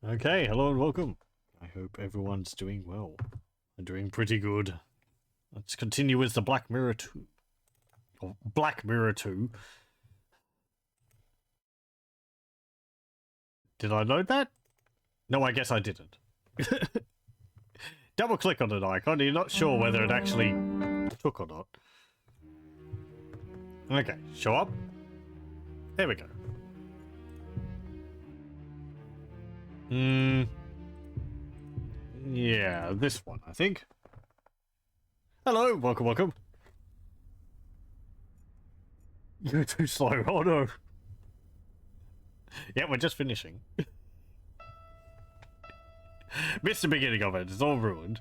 Okay, hello and welcome. I hope everyone's doing well. I'm doing pretty good. Let's continue with the Black Mirror 2. Or Black Mirror 2. Did I load that? No, I guess I didn't. Double click on an icon, you're not sure whether it actually took or not. Okay, show up. There we go. Yeah, this one, I think. Hello, welcome. You're too slow, oh no. Yeah, we're just finishing. Missed the beginning of it, it's all ruined.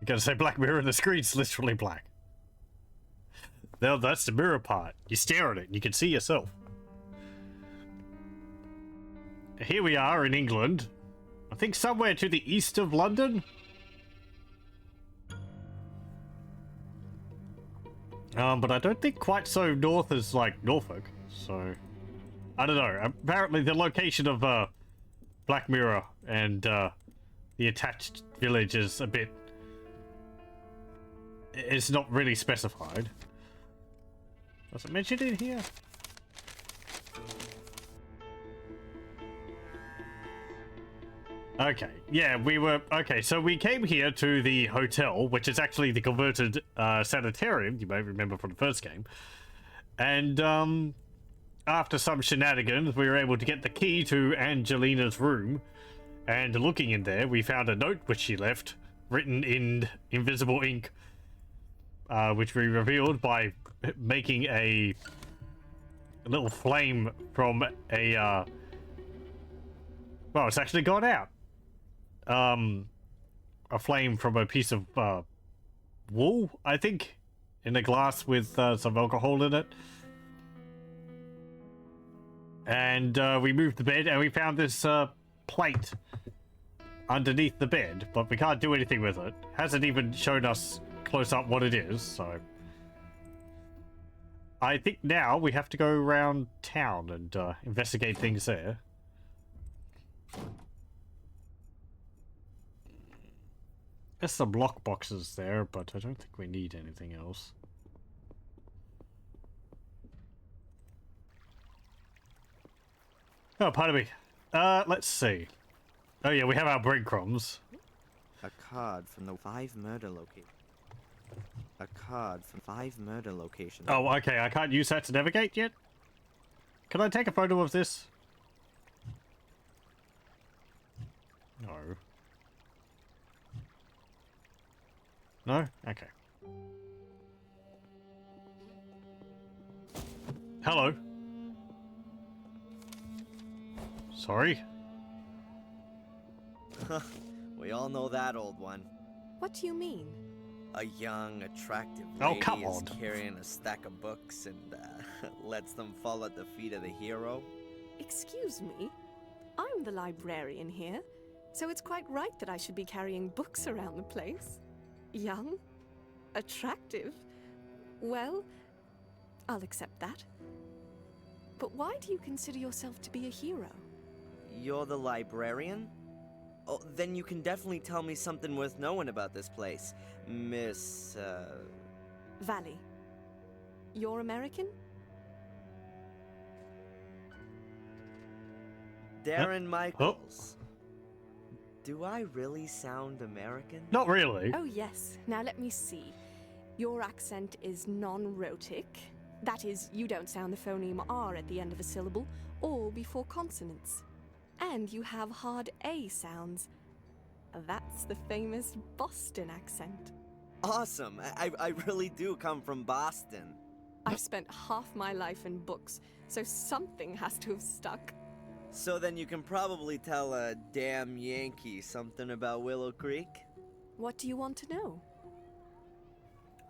You gotta say Black Mirror and the screen's literally black. Now that's the mirror part. You stare at it and you can see yourself. Here we are in England. I think somewhere to the east of London. But I don't think quite so north as like Norfolk, so I don't know. Apparently the location of Black Mirror and the attached village is a bit... It's not really specified. Was it mentioned in here? Okay, yeah, we were... Okay, so we came here to the hotel, which is actually the converted sanitarium, you may remember from the first game. And after some shenanigans, we were able to get the key to Angelina's room. And looking in there, we found a note which she left, written in invisible ink, which we revealed by making a little flame from a... Well, it's actually gone out. A flame from a piece of wool, I think, in a glass with some alcohol in it. And we moved the bed and we found this plate underneath the bed, but we can't do anything with it. Hasn't even shown us close up what it is, so I think now we have to go around town and investigate things there. There's some lock boxes there, but I don't think we need anything else. Oh, pardon me. Let's see. Oh yeah, we have our breadcrumbs. A card from the 5 murder location. A card from 5 murder locations. Oh, okay, I can't use that to navigate yet? Can I take a photo of this? No. No? Okay. Hello. Sorry. We all know that old one. What do you mean? A young, attractive Oh, lady come is on. carrying a stack of books and lets them fall at the feet of the hero. Excuse me? I'm the librarian here, so it's quite right that I should be carrying books around the place. Young? Attractive? Well, I'll accept that. But why do you consider yourself to be a hero? You're the librarian? Oh, then you can definitely tell me something worth knowing about this place, Miss, Valley. You're American? Darren Michaels. Do I really sound American? Not really. Oh yes. Now let me see. Your accent is non-rhotic. That is, you don't sound the phoneme R at the end of a syllable, or before consonants. And you have hard A sounds. That's the famous Boston accent. Awesome. I really do come from Boston. I've spent half my life in books, so something has to have stuck. So then you can probably tell a damn Yankee something about Willow Creek? What do you want to know?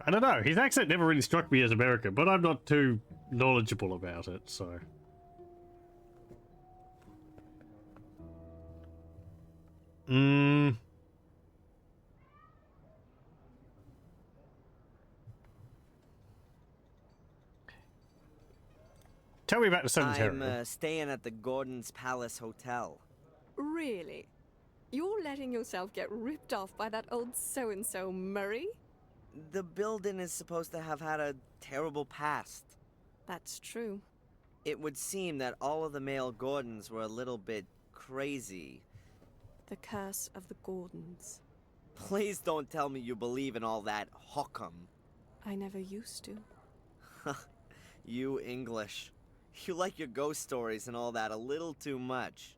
I don't know. His accent never really struck me as American, but I'm not too knowledgeable about it, so... Tell me about the sanitarium. I'm staying at the Gordon's Palace Hotel. Really? You're letting yourself get ripped off by that old so-and-so Murray? The building is supposed to have had a terrible past. That's true. It would seem that all of the male Gordons were a little bit crazy. The curse of the Gordons. Please don't tell me you believe in all that hokum. I never used to. You English. You like your ghost stories and all that a little too much.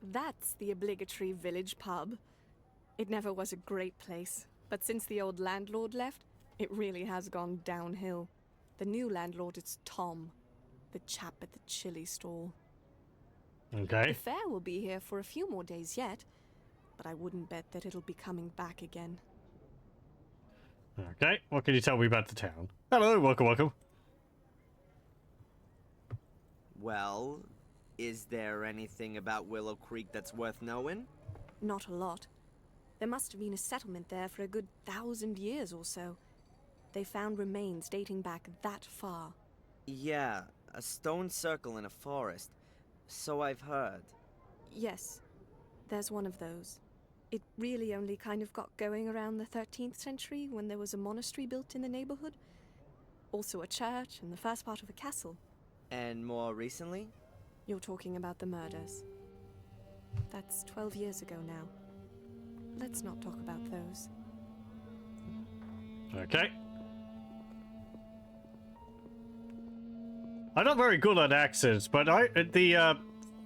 That's the obligatory village pub. It never was a great place, but since the old landlord left, it really has gone downhill. The new landlord is Tom, the chap at the chili stall. Okay. The fair will be here for a few more days yet, but I wouldn't bet that it'll be coming back again. Okay, what can you tell me about the town? Hello, welcome, welcome. Well, is there anything about Willow Creek that's worth knowing? Not a lot. There must have been a settlement there for a good 1,000 years or so. They found remains dating back that far. Yeah, a stone circle in a forest. So I've heard. Yes, there's one of those. It really only kind of got going around the 13th century when there was a monastery built in the neighborhood. Also a church and the first part of a castle. And more recently? You're talking about the murders. That's 12 years ago now. Let's not talk about those. Okay. I'm not very good at accents, but the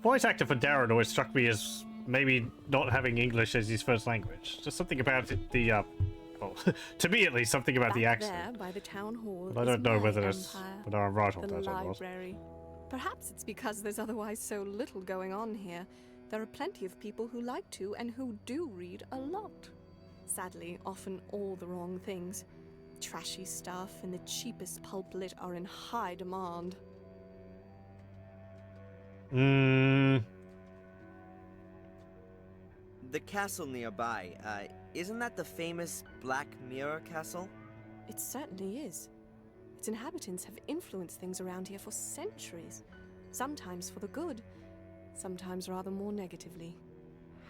voice actor for Darren always struck me as maybe not having English as his first language. Just something about it, well, to me at least, something about the Back accent. there by the town hall But I is don't know my whether I'm right on the that or not. library. Perhaps it's because there's otherwise so little going on here. There are plenty of people who like to and who do read a lot. Sadly, often all the wrong things. Trashy stuff and the cheapest pulp lit are in high demand. The castle nearby, isn't that the famous Black Mirror Castle? It certainly is. Its inhabitants have influenced things around here for centuries. Sometimes for the good, sometimes rather more negatively.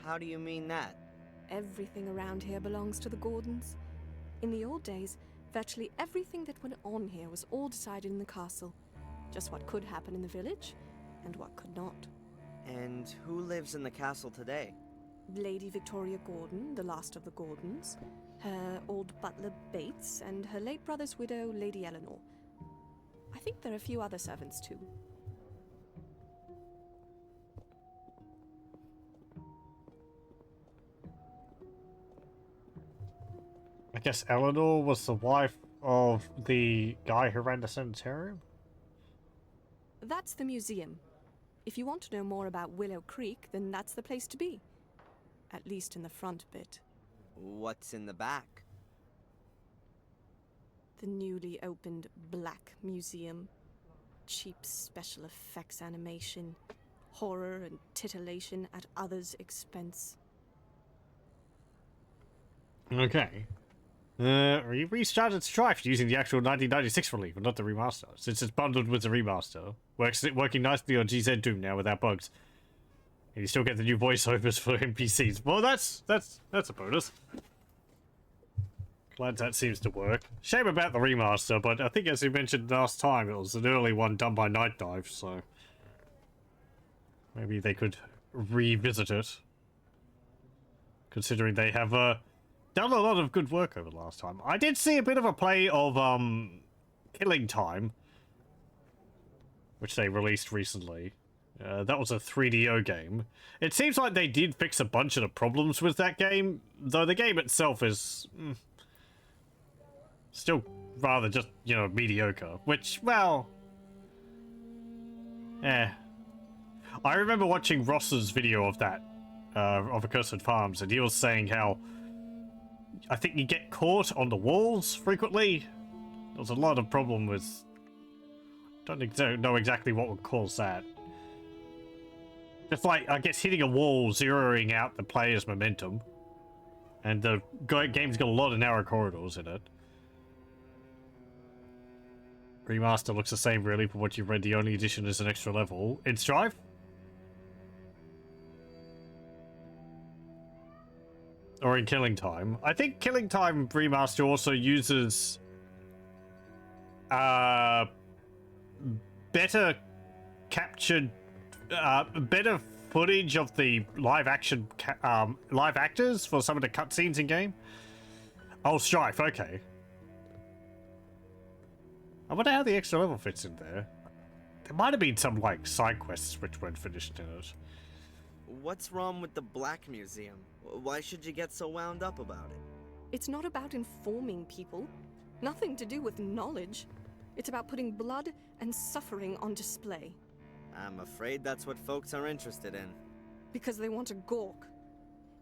How do you mean that? Everything around here belongs to the Gordons. In the old days, virtually everything that went on here was all decided in the castle. Just what could happen in the village, and what could not. And who lives in the castle today? Lady Victoria Gordon, the last of the Gordons, her old butler Bates, and her late brother's widow, Lady Eleanor. I think there are a few other servants too. I guess Eleanor was the wife of the guy who ran the sanitarium? That's the museum. If you want to know more about Willow Creek, then that's the place to be. At least in the front bit. What's in the back? The newly opened Black Museum. Cheap special effects animation. Horror and titillation at others' expense. Okay. We restarted Strife using the actual 1996 relief, and not the remaster, since it's bundled with the remaster. Working nicely on GZ Doom now without bugs. And you still get the new voiceovers for NPCs. Well, that's a bonus. Glad that seems to work. Shame about the remaster, but I think as we mentioned last time, it was an early one done by Night Dive, so maybe they could revisit it. Considering they have done a lot of good work over the last time. I did see a bit of a play of Killing Time, which they released recently. That was a 3DO game. It seems like they did fix a bunch of the problems with that game, though the game itself is still rather just, you know, mediocre. Which, well, I remember watching Ross's video of that, of Accursed Farms, and he was saying how I think you get caught on the walls frequently. There's a lot of problem with... Don't know exactly what would cause that. Just like, I guess, hitting a wall, zeroing out the player's momentum. And the game's got a lot of narrow corridors in it. Remaster looks the same really from what you've read. The only addition is an extra level. In Strive? Or in Killing Time? I think Killing Time Remaster also uses better captured, better footage of the live actors for some of the cutscenes in game. Oh, Strife, okay. I wonder how the extra level fits in there. There might have been some, like, side quests which weren't finished in it. What's wrong with the Black Museum? Why should you get so wound up about it? It's not about informing people. Nothing to do with knowledge. It's about putting blood and suffering on display. I'm afraid that's what folks are interested in. Because they want to gawk.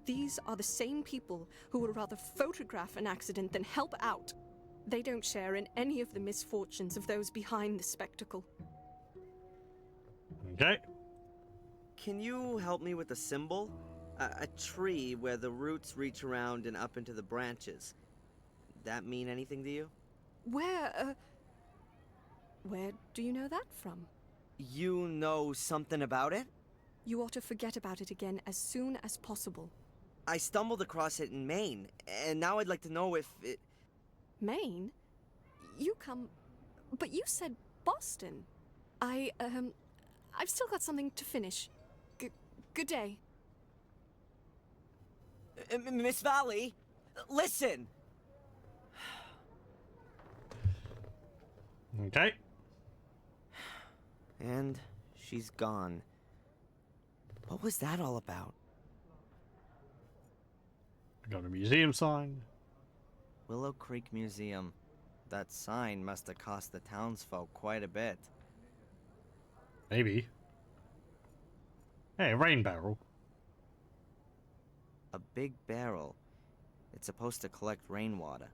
These are the same people who would rather photograph an accident than help out. They don't share in any of the misfortunes of those behind the spectacle. Okay. Can you help me with a symbol? A tree where the roots reach around and up into the branches. That mean anything to you? Where do you know that from? You know something about it? You ought to forget about it again as soon as possible. I stumbled across it in Maine, and now I'd like to know if it... Maine? You come... But you said Boston. I've still got something to finish. Good day. Miss Valley, listen! Okay. And she's gone. What was that all about? We got a museum sign. Willow Creek Museum. That sign must have cost the townsfolk quite a bit. Maybe. Hey, a rain barrel. A big barrel. It's supposed to collect rainwater.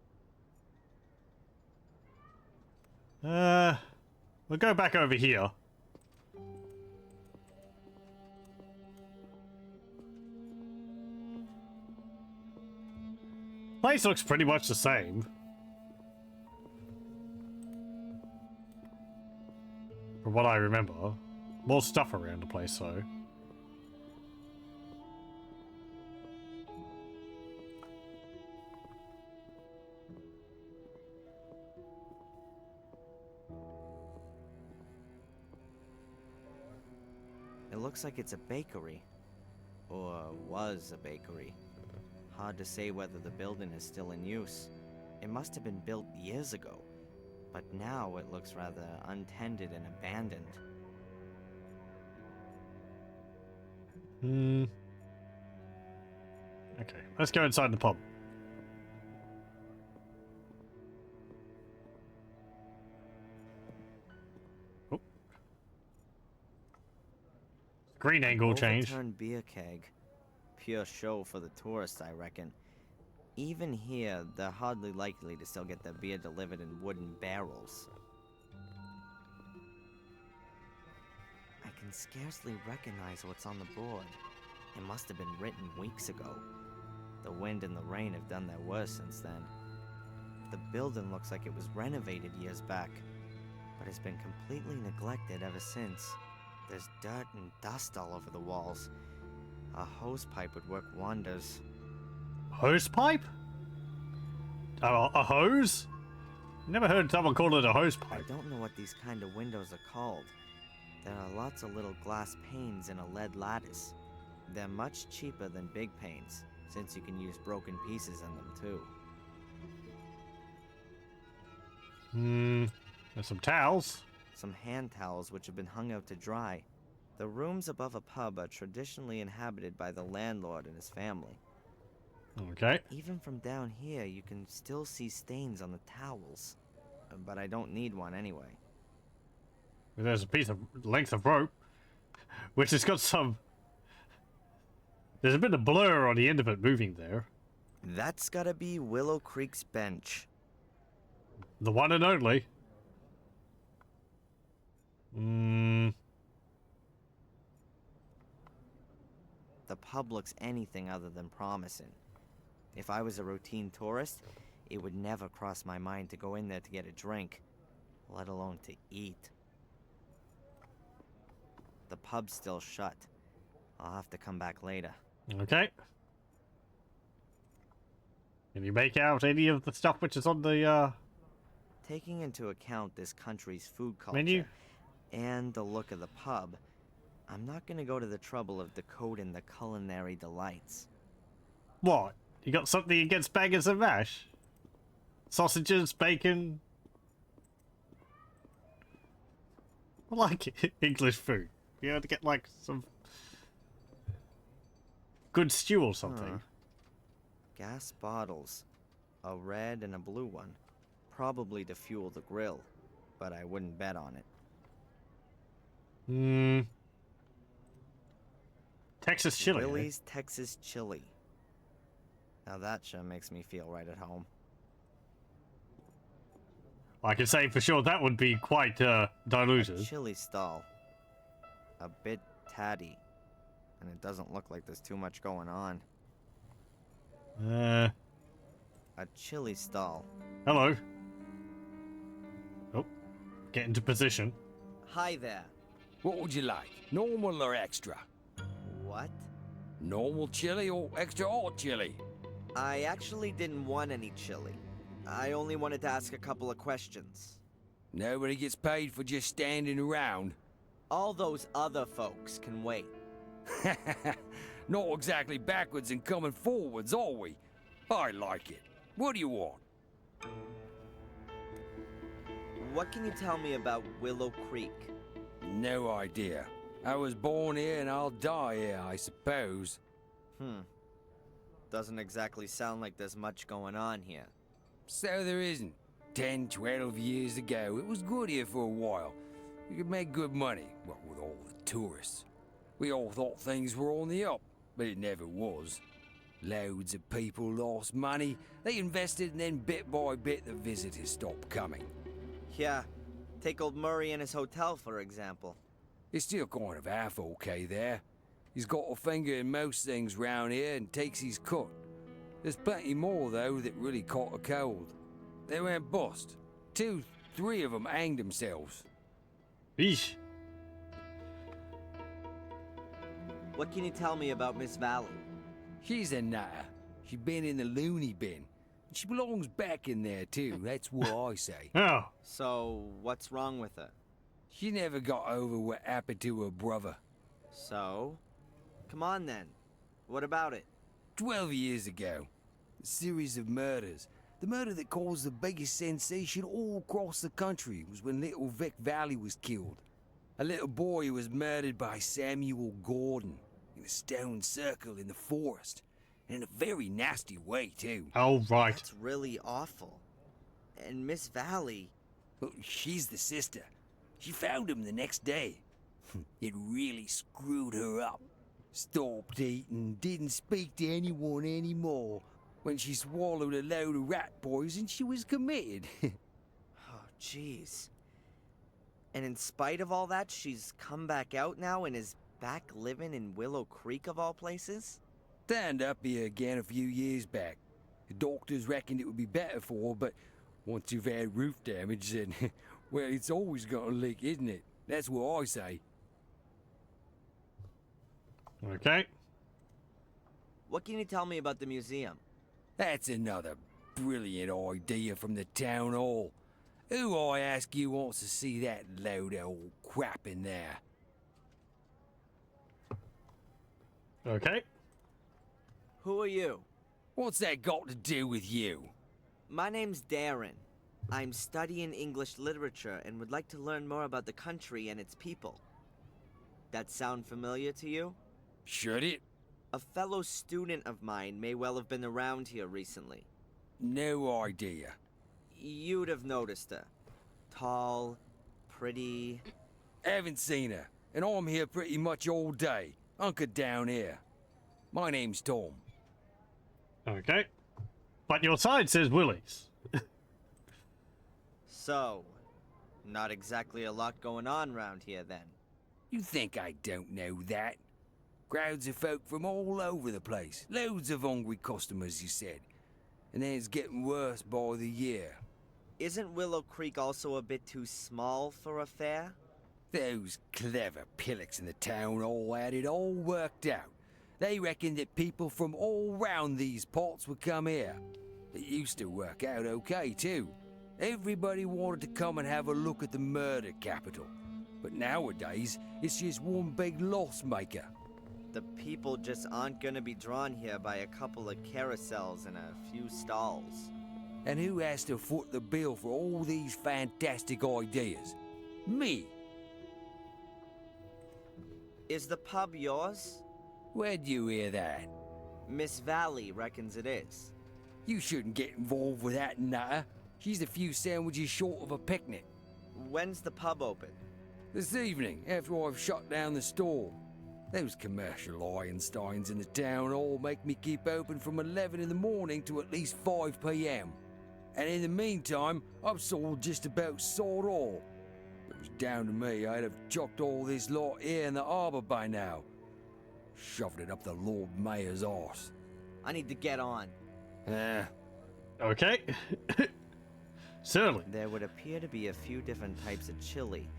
We'll go back over here. Place looks pretty much the same. From what I remember. More stuff around the place, though. It looks like it's a bakery. Or was a bakery. Hard to say whether the building is still in use. It must have been built years ago, but now it looks rather untended and abandoned. Okay, let's go inside the pub. Oh. Screen angle change. Overturned beer keg. Pure show for the tourists, I reckon. Even here, they're hardly likely to still get their beer delivered in wooden barrels. I can scarcely recognize what's on the board. It must have been written weeks ago. The wind and the rain have done their worst since then. The building looks like it was renovated years back, but it's been completely neglected ever since. There's dirt and dust all over the walls. A hose pipe would work wonders. Hose pipe? A hose? Never heard someone call it a hose pipe. I don't know what these kind of windows are called. There are lots of little glass panes in a lead lattice. They're much cheaper than big panes, since you can use broken pieces in them too. There's some towels. Some hand towels which have been hung out to dry. The rooms above a pub are traditionally inhabited by the landlord and his family. Okay. Even from down here, you can still see stains on the towels. But I don't need one anyway. There's a piece of length of rope, which has got some... There's a bit of blur on the end of it moving there. That's gotta be Willow Creek's bench. The one and only. The pub looks anything other than promising. If I was a routine tourist, it would never cross my mind to go in there to get a drink, let alone to eat. The pub's still shut. I'll have to come back later. Okay. Can you make out any of the stuff which is on the Taking into account this country's food culture menu? and the look of the pub, I'm not gonna go to the trouble of decoding the culinary delights. What? You got something against bangers and mash? Sausages, bacon? I like English food. You know, to get like some good stew or something. Gas bottles. A red and a blue one. Probably to fuel the grill, but I wouldn't bet on it. Hmm. Texas chili. Eh? Willie's Texas chili. Now that sure makes me feel right at home. I can say for sure that would be quite diluted. Chili stall. A bit tatty. And it doesn't look like there's too much going on. A chili stall. Hello. Oh, get into position. Hi there. What would you like? Normal or extra? What? Normal chili or extra hot chili? I actually didn't want any chili. I only wanted to ask a couple of questions. Nobody gets paid for just standing around. All those other folks can wait. Not exactly backwards and coming forwards, are we? I like it. What do you want? What can you tell me about Willow Creek? No idea. I was born here and I'll die here, I suppose. Doesn't exactly sound like there's much going on here. So there isn't. 10, 12 years ago, it was good here for a while. You could make good money, what with all the tourists. We all thought things were on the up, but it never was. Loads of people lost money, they invested, and then bit by bit the visitors stopped coming. Yeah, take old Murray and his hotel, for example. It's still kind of half okay there. He's got a finger in most things round here and takes his cut. There's plenty more, though, that really caught a cold. They went bust. 2, 3 of them hanged themselves. Eesh. What can you tell me about Miss Valley? She's a nutter. She's been in the loony bin. She belongs back in there, too. That's what I say. Oh. So, what's wrong with her? She never got over what happened to her brother. So? Come on then. What about it? 12 years ago. A series of murders. The murder that caused the biggest sensation all across the country was when little Vic Valley was killed. A little boy who was murdered by Samuel Gordon in a stone circle in the forest. And in a very nasty way, too. Oh, right. That's really awful. And Miss Valley... Well, she's the sister. She found him the next day. It really screwed her up. Stopped eating, didn't speak to anyone anymore. When she swallowed a load of rat poison, she was committed. Oh, jeez. And in spite of all that, she's come back out now and is back living in Willow Creek of all places? Turned up here again a few years back. The doctors reckoned it would be better for her, but once you've had roof damage, then, well, it's always gonna leak, isn't it? That's what I say. Okay. What can you tell me about the museum? That's another brilliant idea from the town hall. Who, I ask you, wants to see that load of old crap in there? Okay. Who are you? What's that got to do with you? My name's Darren. I'm studying English literature and would like to learn more about the country and its people. That sound familiar to you? Should it? A fellow student of mine may well have been around here recently. No idea. You'd have noticed her. Tall, pretty... Haven't seen her, and I'm here pretty much all day. Hunkered down here. My name's Tom. Okay. But your side says Willie's. So, not exactly a lot going on round here then. You think I don't know that? Crowds of folk from all over the place. Loads of hungry customers, you said. And then it's getting worse by the year. Isn't Willow Creek also a bit too small for a fair? Those clever pillocks in the town all had it all worked out. They reckoned that people from all round these parts would come here. It used to work out okay, too. Everybody wanted to come and have a look at the murder capital. But nowadays, it's just one big loss maker. The people just aren't gonna be drawn here by a couple of carousels and a few stalls. And who has to foot the bill for all these fantastic ideas? Me. Is the pub yours? Where'd you hear that? Miss Valley reckons it is. You shouldn't get involved with that nutter. She's a few sandwiches short of a picnic. When's the pub open? This evening, after I've shut down the store. Those commercial Einsteins in the town all make me keep open from 11 in the morning to at least 5 p.m. And in the meantime, I've sold just about sod all. If it was down to me, I'd have chucked all this lot here in the harbour by now. Shoved it up the Lord Mayor's arse. I need to get on. Okay. Certainly. There would appear to be a few different types of chili,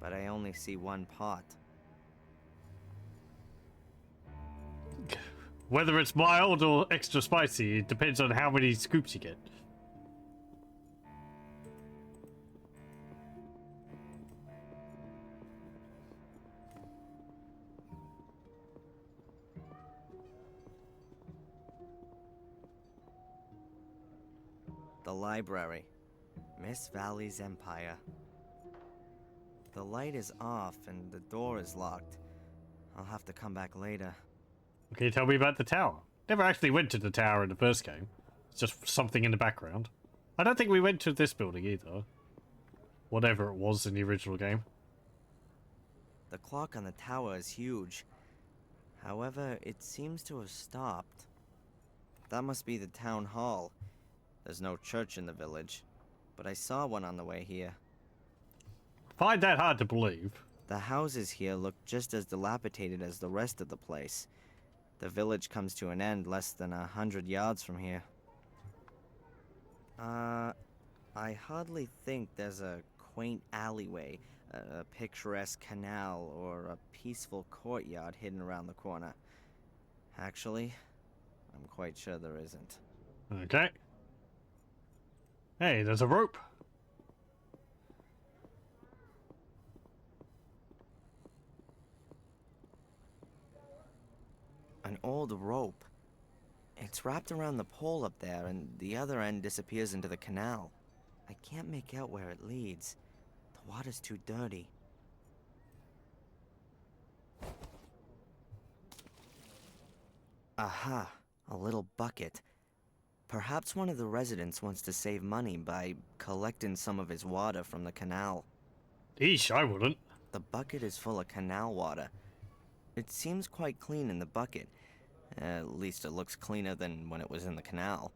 but I only see one pot. Whether it's mild or extra spicy, it depends on how many scoops you get. The library. Miss Valley's Empire. The light is off and the door is locked. I'll have to come back later. Can you tell me about the tower? Never actually went to the tower in the first game. It's just something in the background. I don't think we went to this building either. Whatever it was in the original game. The clock on the tower is huge. However, it seems to have stopped. That must be the town hall. There's no church in the village, but I saw one on the way here. Find that hard to believe. The houses here look just as dilapidated as the rest of the place. The village comes to an end less than 100 yards from here. I hardly think there's a quaint alleyway, a picturesque canal, or a peaceful courtyard hidden around the corner. Actually, I'm quite sure there isn't. Okay. Hey, there's a rope. An old rope. It's wrapped around the pole up there, and the other end disappears into the canal. I can't make out where it leads. The water's too dirty. Aha, a little bucket. Perhaps one of the residents wants to save money by collecting some of his water from the canal. Eesh, I wouldn't. The bucket is full of canal water. It seems quite clean in the bucket. At least it looks cleaner than when it was in the canal.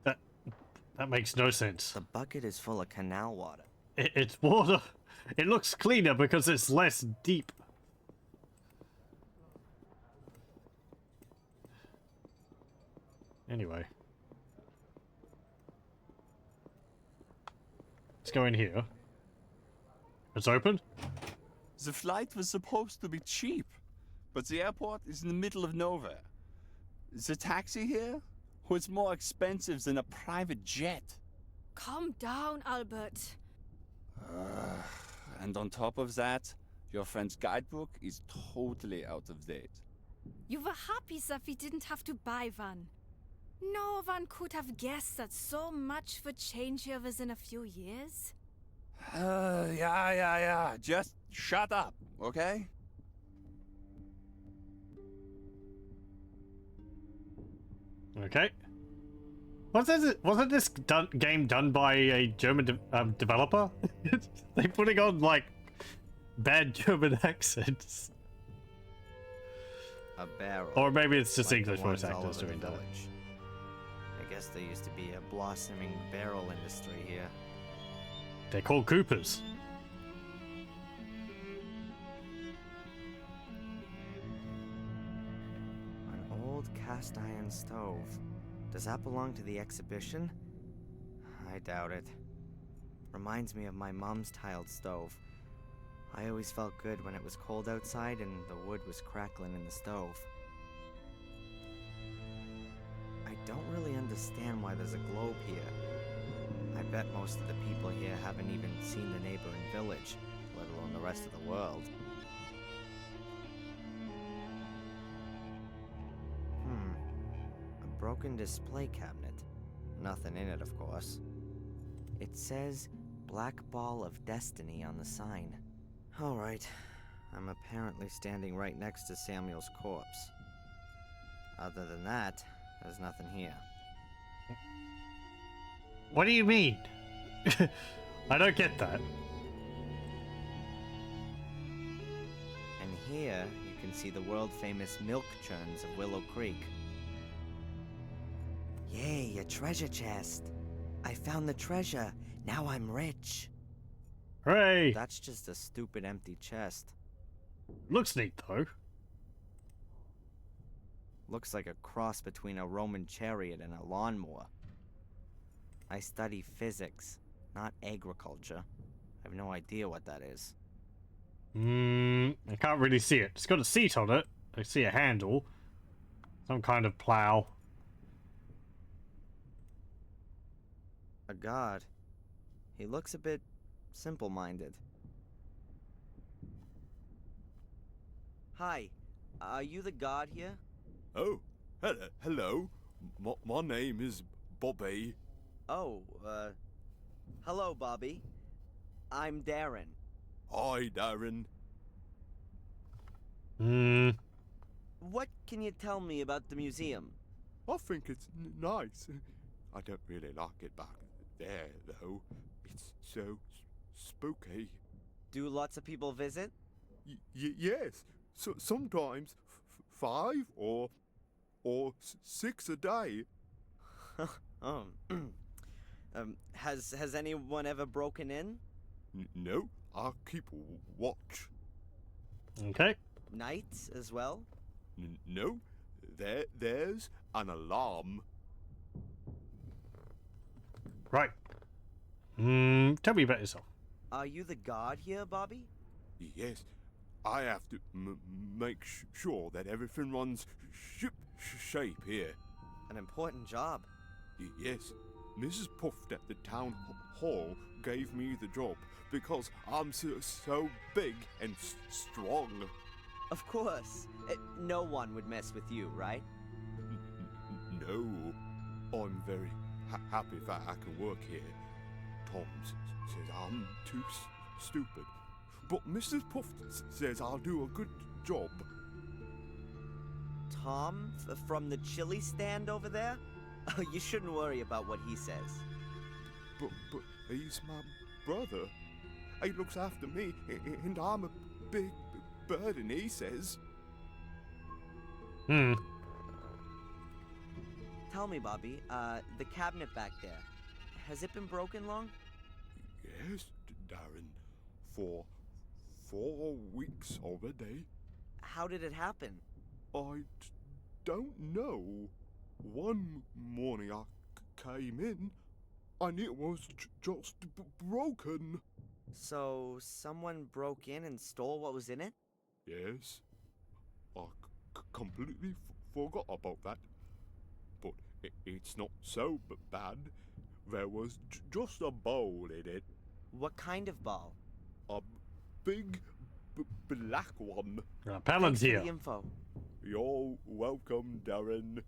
That makes no sense. The bucket is full of canal water. It's water. It looks cleaner because it's less deep. Anyway. Let's go in here. It's open? The flight was supposed to be cheap, but the airport is in the middle of nowhere. The taxi here was more expensive than a private jet. Calm down, Albert. And on top of that, your friend's guidebook is totally out of date. You were happy that we didn't have to buy one. No one could have guessed that so much would change here within a few years. Yeah. Just shut up, okay? Okay. Wasn't this game done by a German developer? They putting on like bad German accents. A barrel. Or maybe it's just like English the ones voice all actors over the doing that. village. I guess there used to be a blossoming barrel industry here. They're called Coopers. cast iron stove. Does that belong to the exhibition? I doubt it. Reminds me of my mom's tiled stove. I always felt good when it was cold outside and the wood was crackling in the stove. I don't really understand why there's a globe here. I bet most of the people here haven't even seen the neighboring village, let alone the rest of the world. A broken display cabinet. Nothing in it, of course. It says Black Ball of Destiny on the sign. Alright, I'm apparently standing right next to Samuel's corpse. Other than that, there's nothing here. What do you mean? I don't get that. And here, you can see the world-famous milk churns of Willow Creek. Yay, a treasure chest! I found the treasure! Now I'm rich! Hooray! That's just a stupid empty chest. Looks neat, though. Looks like a cross between a Roman chariot and a lawnmower. I study physics, not agriculture. I have no idea what that is. I can't really see it. It's got a seat on it. I see a handle. Some kind of plow. A god. He looks a bit simple-minded. Hi, are you the god here? Oh, hello. My name is Bobby. Oh, hello, Bobby. I'm Darren. Hi, Darren. What can you tell me about the museum? I think it's nice. I don't really like it back there, though. It's so spooky. Do lots of people visit? Yes. So sometimes 5 or 6 a day. Oh. Has anyone ever broken in? No, I keep watch. Okay. Nights as well? No, there's an alarm. Right. Tell me about yourself. Are you the god here, Bobby? Yes, I have to make sure that everything runs ship shape here. An important job. Yes, Mrs. Puffed at the town hall gave me the job because I'm so big and strong. Of course. No one would mess with you, right? No, I'm very happy that I can work here. Tom says I'm too stupid, but Mrs. Puff says I'll do a good job. Tom, from the chili stand over there? You shouldn't worry about what he says. But he's my brother. He looks after me, and I'm a big burden, he says. Tell me, Bobby, the cabinet back there, has it been broken long? Yes, Darren, for 4 weeks already. How did it happen? I don't know. One morning I came in, and it was just broken. So, someone broke in and stole what was in it? Yes, I completely forgot about that. But it's not so bad. There was just a bowl in it. What kind of ball? A big black one. Palin's Thanks for here. the info. You're welcome, Darren.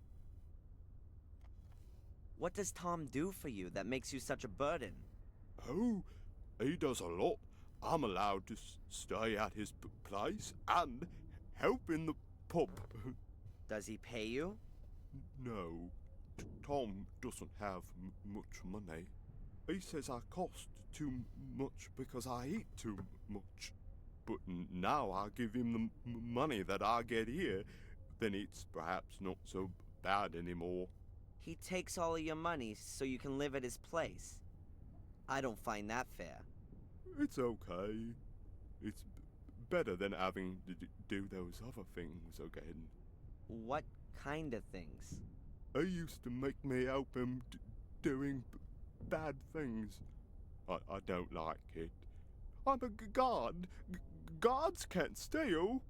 What does Tom do for you that makes you such a burden? Oh, he does a lot. I'm allowed to stay at his place and help in the pub. Does he pay you? No, Tom doesn't have much money. He says I cost too much because I eat too much. But now I give him the money that I get here, then it's perhaps not so bad anymore. He takes all of your money so you can live at his place. I don't find that fair. It's okay. It's better than having to do those other things again. What kind of things? He used to make me help him doing bad things. I don't like it. I'm a god. Gods can't steal.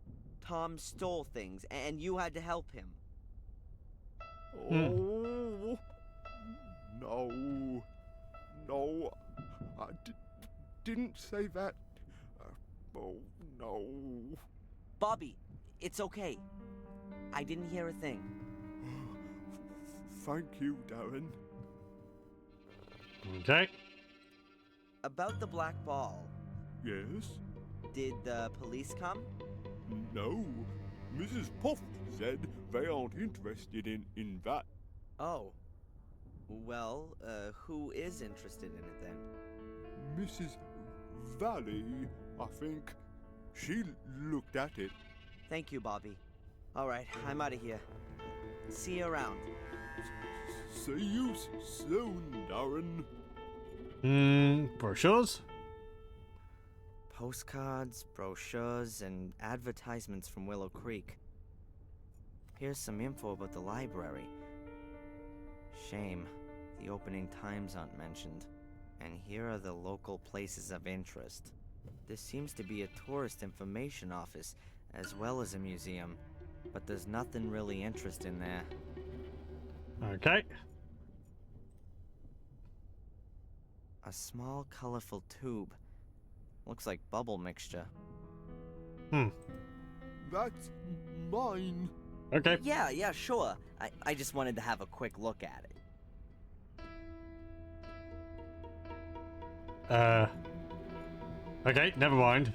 Tom stole things, and you had to help him. Oh, no. No, I didn't say that. Oh, no. Bobby, it's okay. I didn't hear a thing. Thank you, Darren. Okay. About the black ball, Yes? did the police come? No. Mrs. Puff said they aren't interested in that. Oh. Well, who is interested in it then? Mrs. Valley, I think. She looked at it. Thank you, Bobby. All right, I'm out of here. See you around. See you soon, Darren. Brochures? Postcards, brochures, and advertisements from Willow Creek. Here's some info about the library. Shame, the opening times aren't mentioned. And here are the local places of interest. This seems to be a tourist information office, as well as a museum. But there's nothing really interesting there. Okay. A small, colorful tube. Looks like bubble mixture. That's mine. Okay. Yeah, sure. I just wanted to have a quick look at it. Okay, never mind.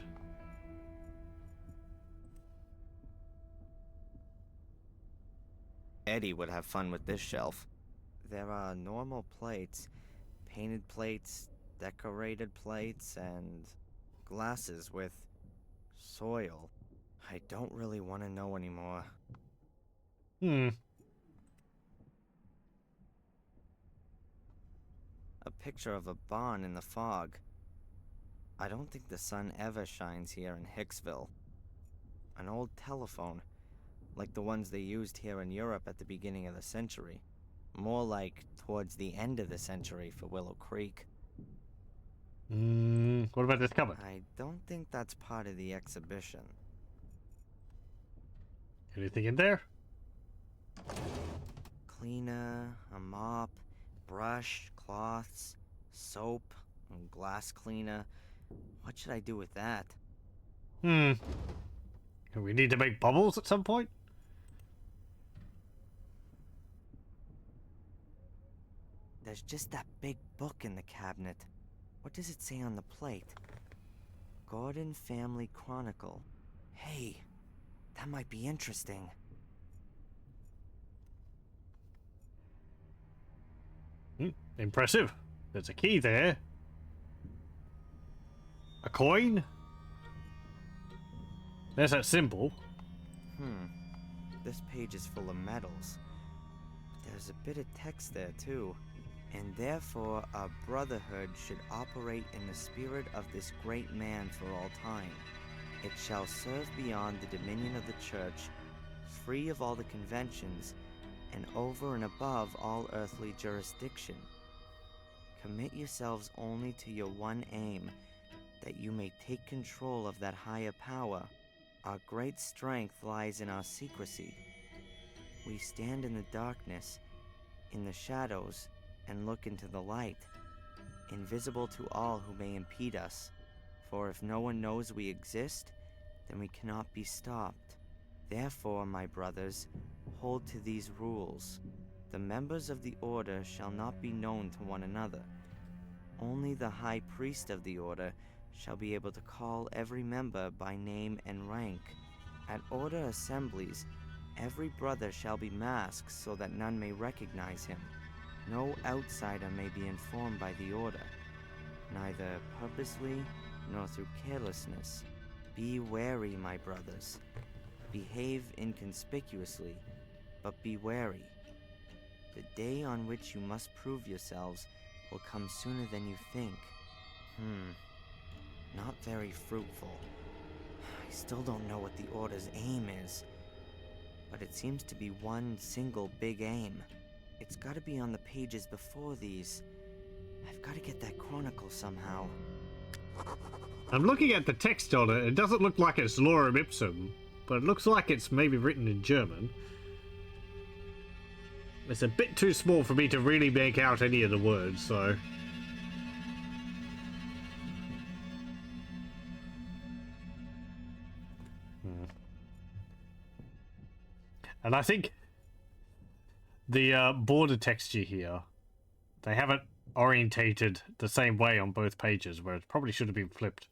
Eddie would have fun with this shelf. There are normal plates, painted plates, decorated plates, and glasses with soil. I don't really want to know anymore. A picture of a barn in the fog. I don't think the sun ever shines here in Hicksville. An old telephone, like the ones they used here in Europe at the beginning of the century. More like towards the end of the century for Willow Creek. What about this cupboard? I don't think that's part of the exhibition. Anything in there? Cleaner, a mop, brush, cloths, soap, and glass cleaner. What should I do with that? We need to make bubbles at some point? There's just that big book in the cabinet. What does it say on the plate? Gordon Family Chronicle. Hey, that might be interesting. Impressive. There's a key there. A coin? There's that symbol. This page is full of medals. There's a bit of text there, too. And therefore, our brotherhood should operate in the spirit of this great man for all time. It shall serve beyond the dominion of the church, free of all the conventions, and over and above all earthly jurisdiction. Commit yourselves only to your one aim, that you may take control of that higher power. Our great strength lies in our secrecy. We stand in the darkness, in the shadows, and look into the light, invisible to all who may impede us. For if no one knows we exist, then we cannot be stopped. Therefore, my brothers, hold to these rules. The members of the order shall not be known to one another. Only the high priest of the order shall be able to call every member by name and rank. At order assemblies, every brother shall be masked so that none may recognize him. No outsider may be informed by the order, neither purposely nor through carelessness. Be wary, my brothers. Behave inconspicuously, but be wary. The day on which you must prove yourselves will come sooner than you think. Not very fruitful. I still don't know what the Order's aim is. but it seems to be one single big aim. It's gotta be on the pages before these. I've gotta get that chronicle somehow. I'm looking at the text on it. It doesn't look like it's lorem ipsum, but it looks like it's maybe written in German. It's a bit too small for me to really make out any of the words, so... And I think the border texture here, they haven't orientated the same way on both pages, where it probably should have been flipped.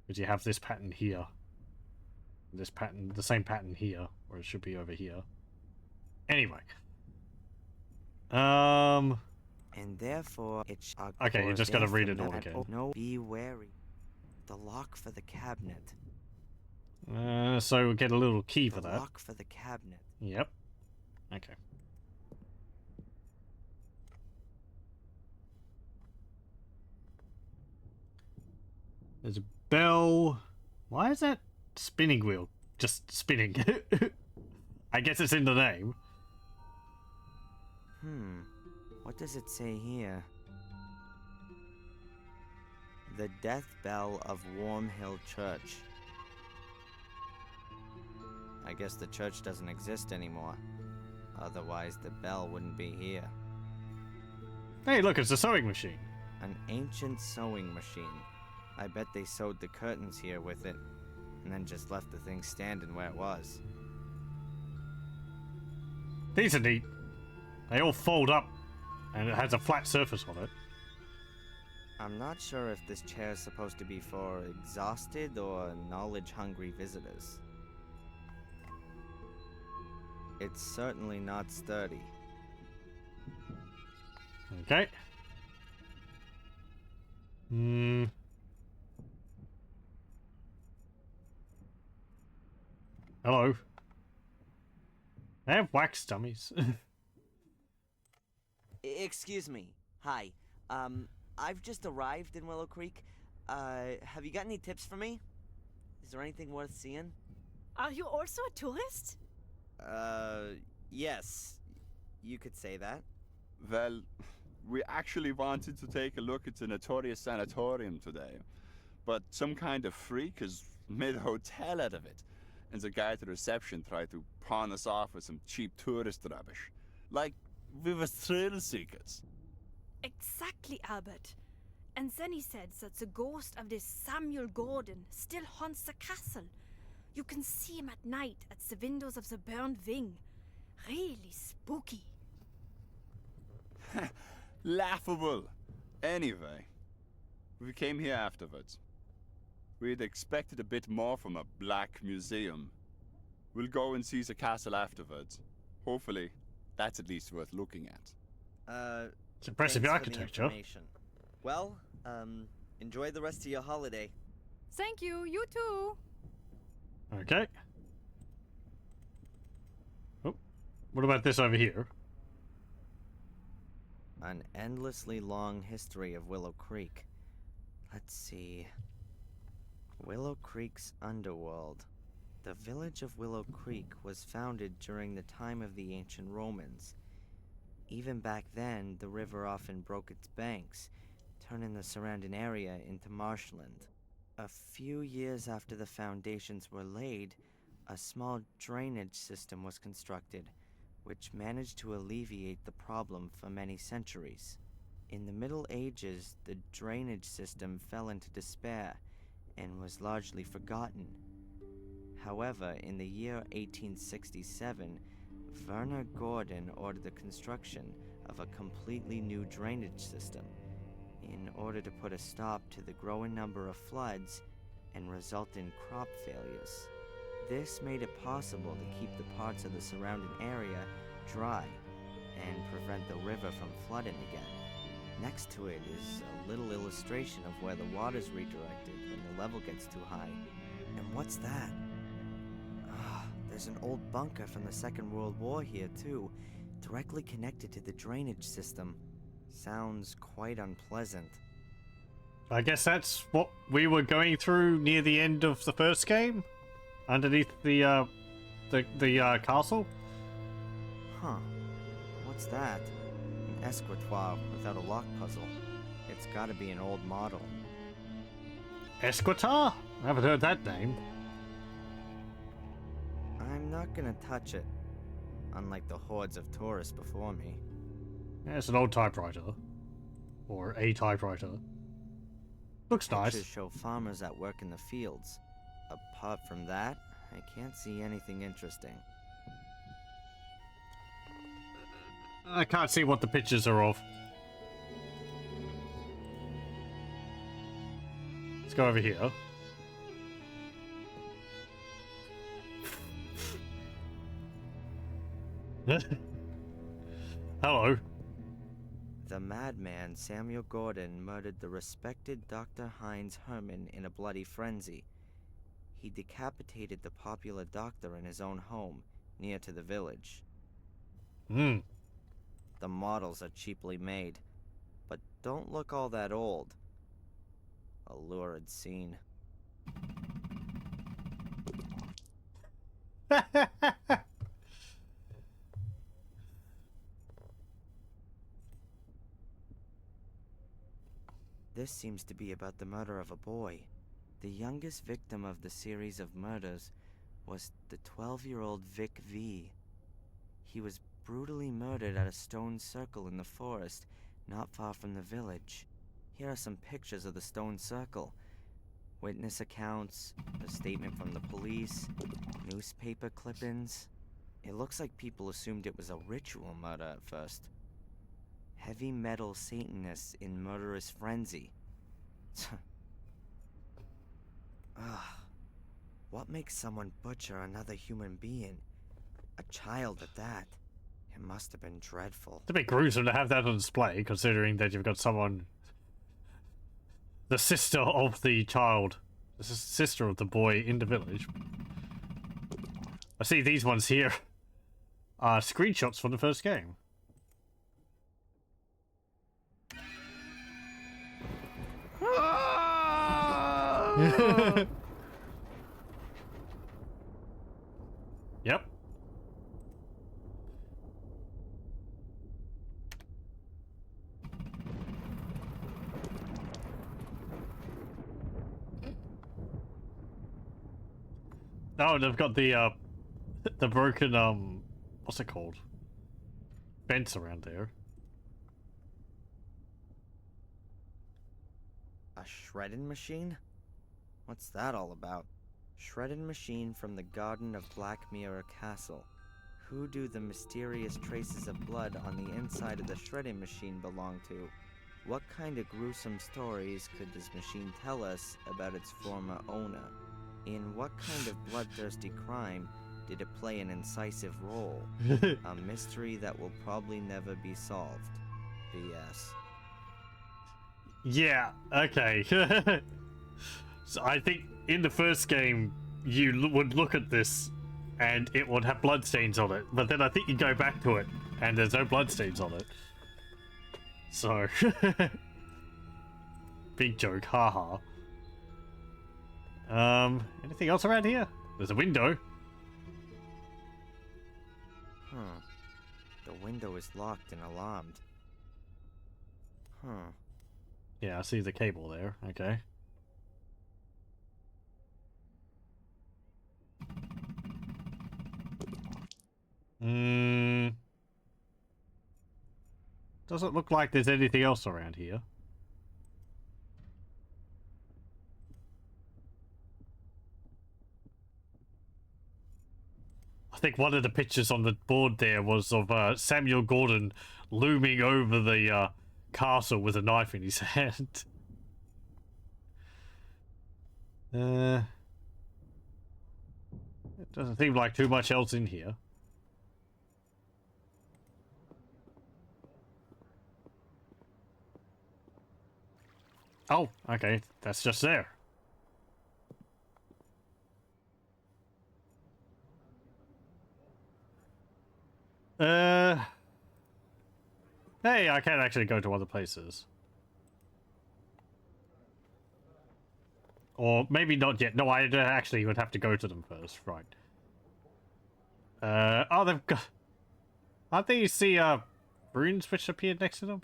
Because you have this pattern here. This pattern, the same pattern here, where it should be over here. Anyway. And therefore, it's... Okay, you just gotta read it all again. No, be wary. The lock for the cabinet. So we'll get a little key for that. Lock for the cabinet. Yep. Okay. There's a bell. Why is that spinning wheel just spinning? I guess it's in the name. What does it say here? The death bell of Warm Hill Church. I guess the church doesn't exist anymore. Otherwise, the bell wouldn't be here. Hey, look, it's a sewing machine. An ancient sewing machine. I bet they sewed the curtains here with it, and then just left the thing standing where it was. These are neat. They all fold up, and it has a flat surface on it. I'm not sure if this chair is supposed to be for exhausted or knowledge-hungry visitors. It's certainly not sturdy. Okay. Hello. They have wax dummies. Excuse me. Hi. I've just arrived in Willow Creek. Have you got any tips for me? Is there anything worth seeing? Are you also a tourist? Yes. You could say that. Well, we actually wanted to take a look at the notorious sanatorium today, but some kind of freak has made a hotel out of it, and the guy at the reception tried to pawn us off with some cheap tourist rubbish. Like we were thrill seekers. Exactly, Albert. And then he said that the ghost of this Samuel Gordon still haunts the castle. You can see him at night at the windows of the burned wing. Really spooky. Laughable. Anyway, we came here afterwards. We'd expected a bit more from a black museum. We'll go and see the castle afterwards. Hopefully, that's at least worth looking at. It's impressive Thanks for the architecture. information. Well, enjoy the rest of your holiday. Thank you, you too. Okay. Oh, what about this over here? An endlessly long history of Willow Creek. Let's see. Willow Creek's underworld. The village of Willow Creek was founded during the time of the ancient Romans. Even back then, the river often broke its banks, turning the surrounding area into marshland. A few years after the foundations were laid, a small drainage system was constructed, which managed to alleviate the problem for many centuries. In the Middle Ages, the drainage system fell into despair and was largely forgotten. However, in the year 1867, Werner Gordon ordered the construction of a completely new drainage system in order to put a stop to the growing number of floods and resultant crop failures. This made it possible to keep the parts of the surrounding area dry and prevent the river from flooding again. Next to it is a little illustration of where the water's redirected when the level gets too high. And what's that? There's an old bunker from the Second World War here too, directly connected to the drainage system. Sounds quite unpleasant. I guess that's what we were going through near the end of the first game? Underneath the the castle? Huh. What's that? An escritoire without a lock puzzle. It's gotta be an old model. Esquitar? I haven't heard that name. I'm not gonna touch it. Unlike the hordes of tourists before me. Yeah, it's an old typewriter. Or a typewriter. Looks Pictures nice. show farmers at work in the fields. Apart from that, I can't see anything interesting. I can't see what the pictures are of. Let's go over here. Hello. The madman Samuel Gordon murdered the respected Dr. Heinz Herman in a bloody frenzy. He decapitated the popular doctor in his own home, near to the village. Hmm. The models are cheaply made, but don't look all that old. A lurid scene. This seems to be about the murder of a boy. The youngest victim of the series of murders was the 12-year-old Vic V. He was brutally murdered at a stone circle in the forest, not far from the village. Here are some pictures of the stone circle. Witness accounts, a statement from the police, newspaper clippings. It looks like people assumed it was a ritual murder at first. Heavy metal Satanists in murderous frenzy. What makes someone butcher another human being? A child at that. It must have been dreadful. It's a bit gruesome to have that on display, considering that you've got someone... The sister of the child. The sister of the boy in the village. I see these ones here are screenshots from the first game. Yep. Oh, they've got the broken, what's it called? Fence around there. A shredding machine? What's that all about? Shredding machine from the garden of Black Mirror Castle. Who do the mysterious traces of blood on the inside of the shredding machine belong to? What kind of gruesome stories could this machine tell us about its former owner? In what kind of bloodthirsty crime did it play an incisive role? A mystery that will probably never be solved. BS. Yeah, okay. So I think in the first game, you would look at this and it would have bloodstains on it. But then I think you go back to it and there's no bloodstains on it. So, big joke, haha. Anything else around here? There's a window. Huh. The window is locked and alarmed. Huh. Yeah, I see the cable there. Okay. Doesn't look like there's anything else around here. I think one of the pictures on the board there was of Samuel Gordon looming over the castle with a knife in his hand. It doesn't seem like too much else in here. Oh, okay, that's just there. Hey, I can actually go to other places. Or maybe not yet. No, I actually would have to go to them first, right. Oh, they've got... I think you see, runes which appeared next to them.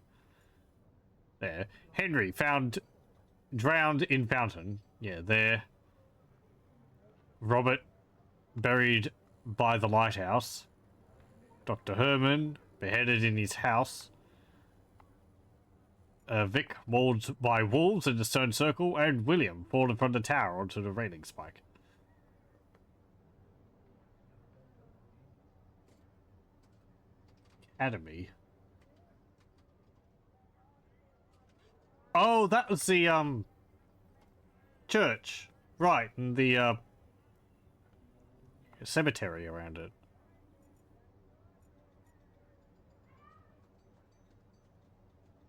There. Henry, found... drowned in fountain. Yeah, there. Robert, buried by the lighthouse. Dr. Herman, beheaded in his house. Vic, mauled by wolves in the stone circle. And William, fallen from the tower onto the railing spike. Academy. Oh, that was the, church. Right, and the, cemetery around it.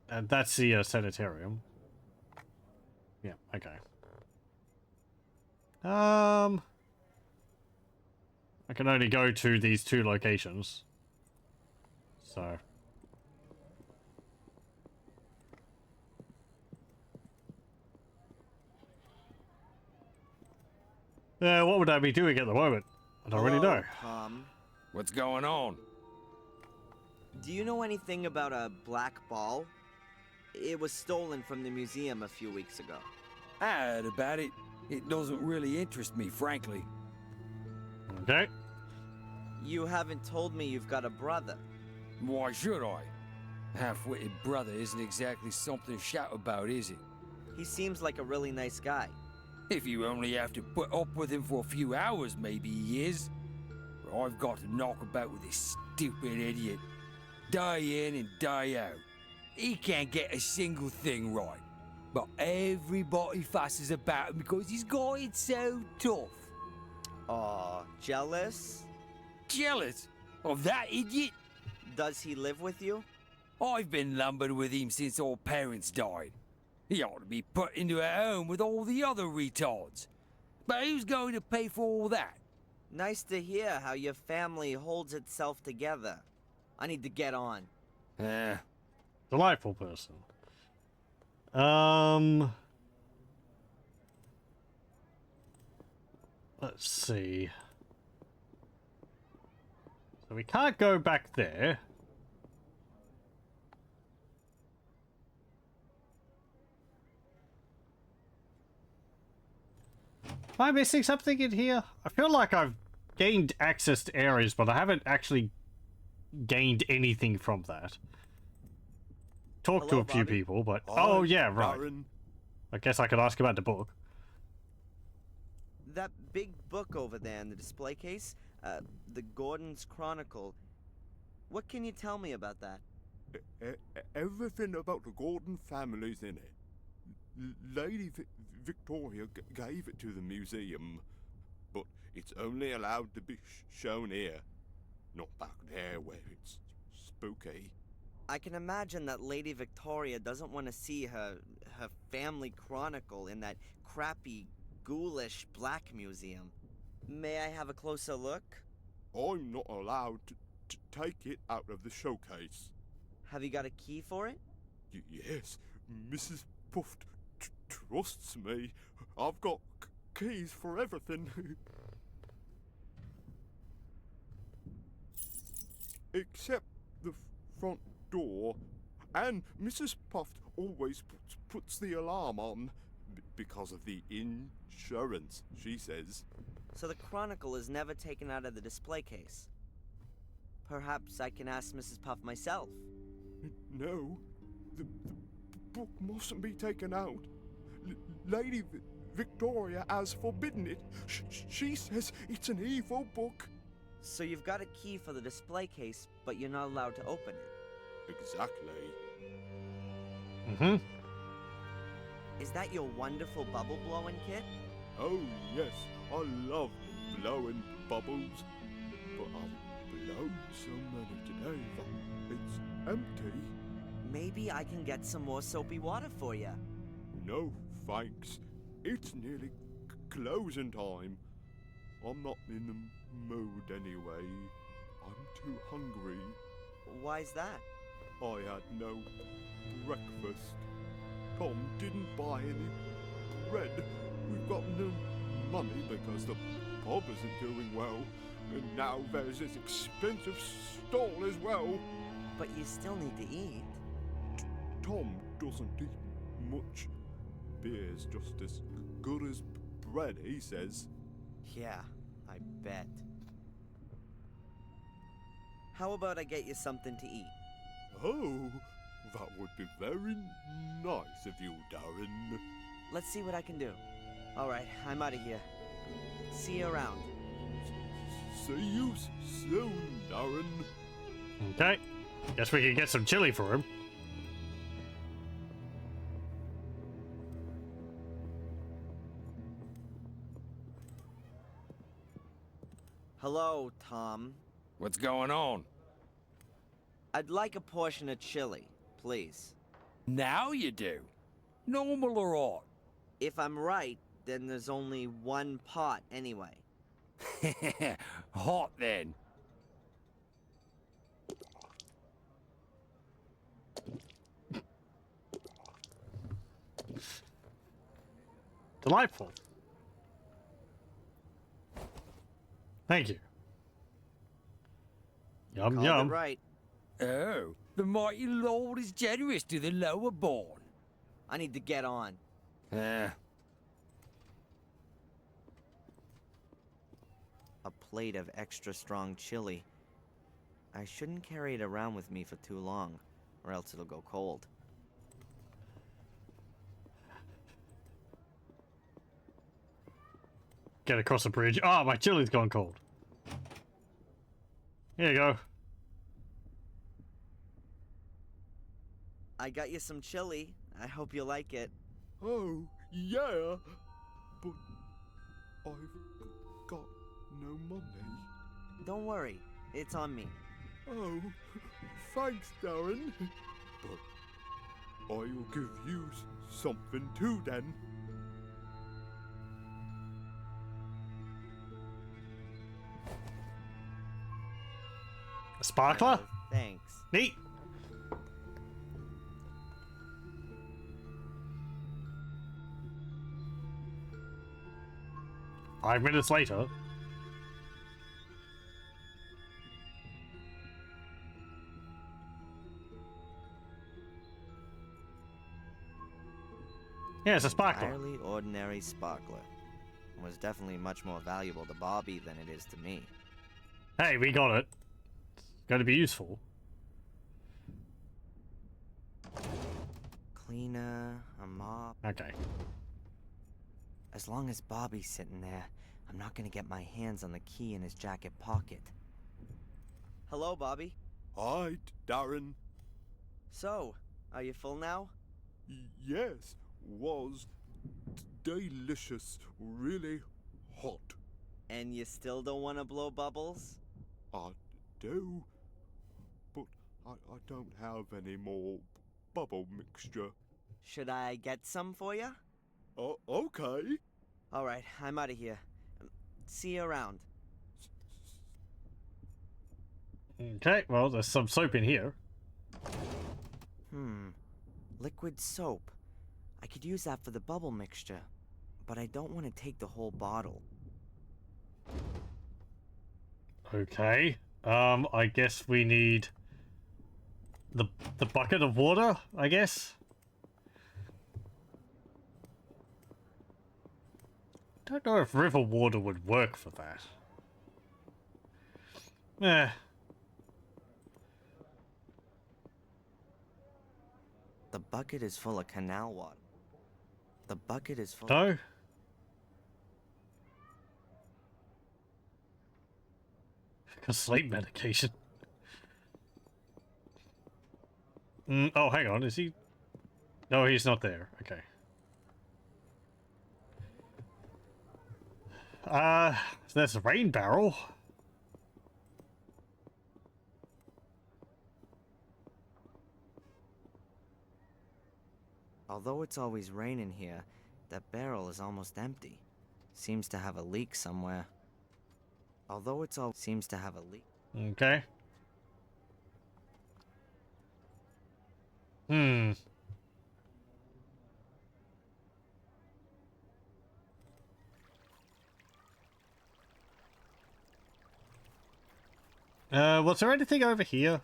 And that's the, sanitarium. Yeah, okay. I can only go to these two locations. So... what would I be doing at the moment? I don't really know. Tom. What's going on? Do you know anything about a black ball? It was stolen from the museum a few weeks ago. I heard about it. It doesn't really interest me, frankly. Okay. You haven't told me you've got a brother. Why should I? Half-witted brother isn't exactly something to shout about, is it? He seems like a really nice guy. If you only have to put up with him for a few hours, maybe he is. But I've got to knock about with this stupid idiot. Die in and die out. He can't get a single thing right. But everybody fusses about him because he's got it so tough. Aw, jealous? Jealous of that idiot? Does he live with you? I've been lumbered with him since our parents died. He ought to be put into a home with all the other retards. But who's going to pay for all that? Nice to hear how your family holds itself together. I need to get on. Delightful person. Let's see. So we can't go back there. Am I missing something in here? I feel like I've gained access to areas, but I haven't actually gained anything from that. Talked to a few Bobby. people, but... Hi, oh, yeah, right. Darren. I guess I could ask about the book. That big book over there in the display case, the Gordon's Chronicle. What can you tell me about that? Everything about the Gordon family's in it. Lady Victoria gave it to the museum, but it's only allowed to be shown here, not back there where it's spooky. I can imagine that Lady Victoria doesn't want to see her family chronicle in that crappy, ghoulish black museum. May I have a closer look? I'm not allowed to take it out of the showcase. Have you got a key for it? Yes, Mrs. Puff trusts me. I've got keys for everything. Except the front door. And Mrs. Puff always puts the alarm on because of the insurance, she says. So the chronicle is never taken out of the display case. Perhaps I can ask Mrs. Puff myself. No, the book mustn't be taken out. Lady Victoria has forbidden it. She says it's an evil book. So you've got a key for the display case, but you're not allowed to open it. Exactly. Mm-hmm. Is that your wonderful bubble blowing kit? Oh yes, I love blowing bubbles, but I've blown so many today that it's empty. Maybe I can get some more soapy water for you. No, thanks. It's nearly closing time. I'm not in the mood anyway. I'm too hungry. Why's that? I had no breakfast. Tom didn't buy any bread. We've got no money because the pub isn't doing well, and now there's this expensive stall as well. But you still need to eat. Tom doesn't eat much. Beer's just as good as bread, he says. Yeah, I bet. How about I get you something to eat? Oh, that would be very nice of you, Darren. Let's see what I can do. All right, I'm out of here. See you around. See you soon, Darren. Okay. Guess we can get some chili for him. Hello, Tom. What's going on? I'd like a portion of chili, please. Now you do. Normal or odd? If I'm right, then there's only one pot anyway. Hot then. Delightful. Thank you. Yum Called yum. it right. Oh, the mighty Lord is generous to the lower born. I need to get on. Eh, A plate of extra strong chili. I shouldn't carry it around with me for too long, or else it'll go cold. Get across the bridge. Oh, my chili's gone cold. Here you go. I got you some chili. I hope you like it. Oh, yeah, but I've got no money. Don't worry, it's on me. Oh, thanks, Darren. But I'll give you something too, then. A sparkler? Thanks. Neat. Five minutes later. Yeah, it's a sparkler. Entirely ordinary sparkler. Was definitely much more valuable to Bobby than it is to me. Hey, we got it. It's going to be useful. Cleaner, a mop. Okay. As long as Bobby's sitting there, I'm not gonna get my hands on the key in his jacket pocket. Hello, Bobby. Hi, Darren. So, are you full now? Yes, was delicious, really hot. And you still don't want to blow bubbles? I do, but I don't have any more bubble mixture. Should I get some for you? Oh, okay. Alright, I'm out of here. See you around. Okay, well, there's some soap in here. Liquid soap. I could use that for the bubble mixture, but I don't want to take the whole bottle. Okay. I guess we need the bucket of water, I guess. Don't know if river water would work for that. Eh. The bucket is full of canal water. The bucket is full. No? Sleep medication. Oh, hang on. Is he? No, he's not there. Okay. So that's a rain barrel. Although it's always raining here, that barrel is almost empty. Seems to have a leak somewhere. Although it's all seems to have a leak. Okay. Was there anything over here?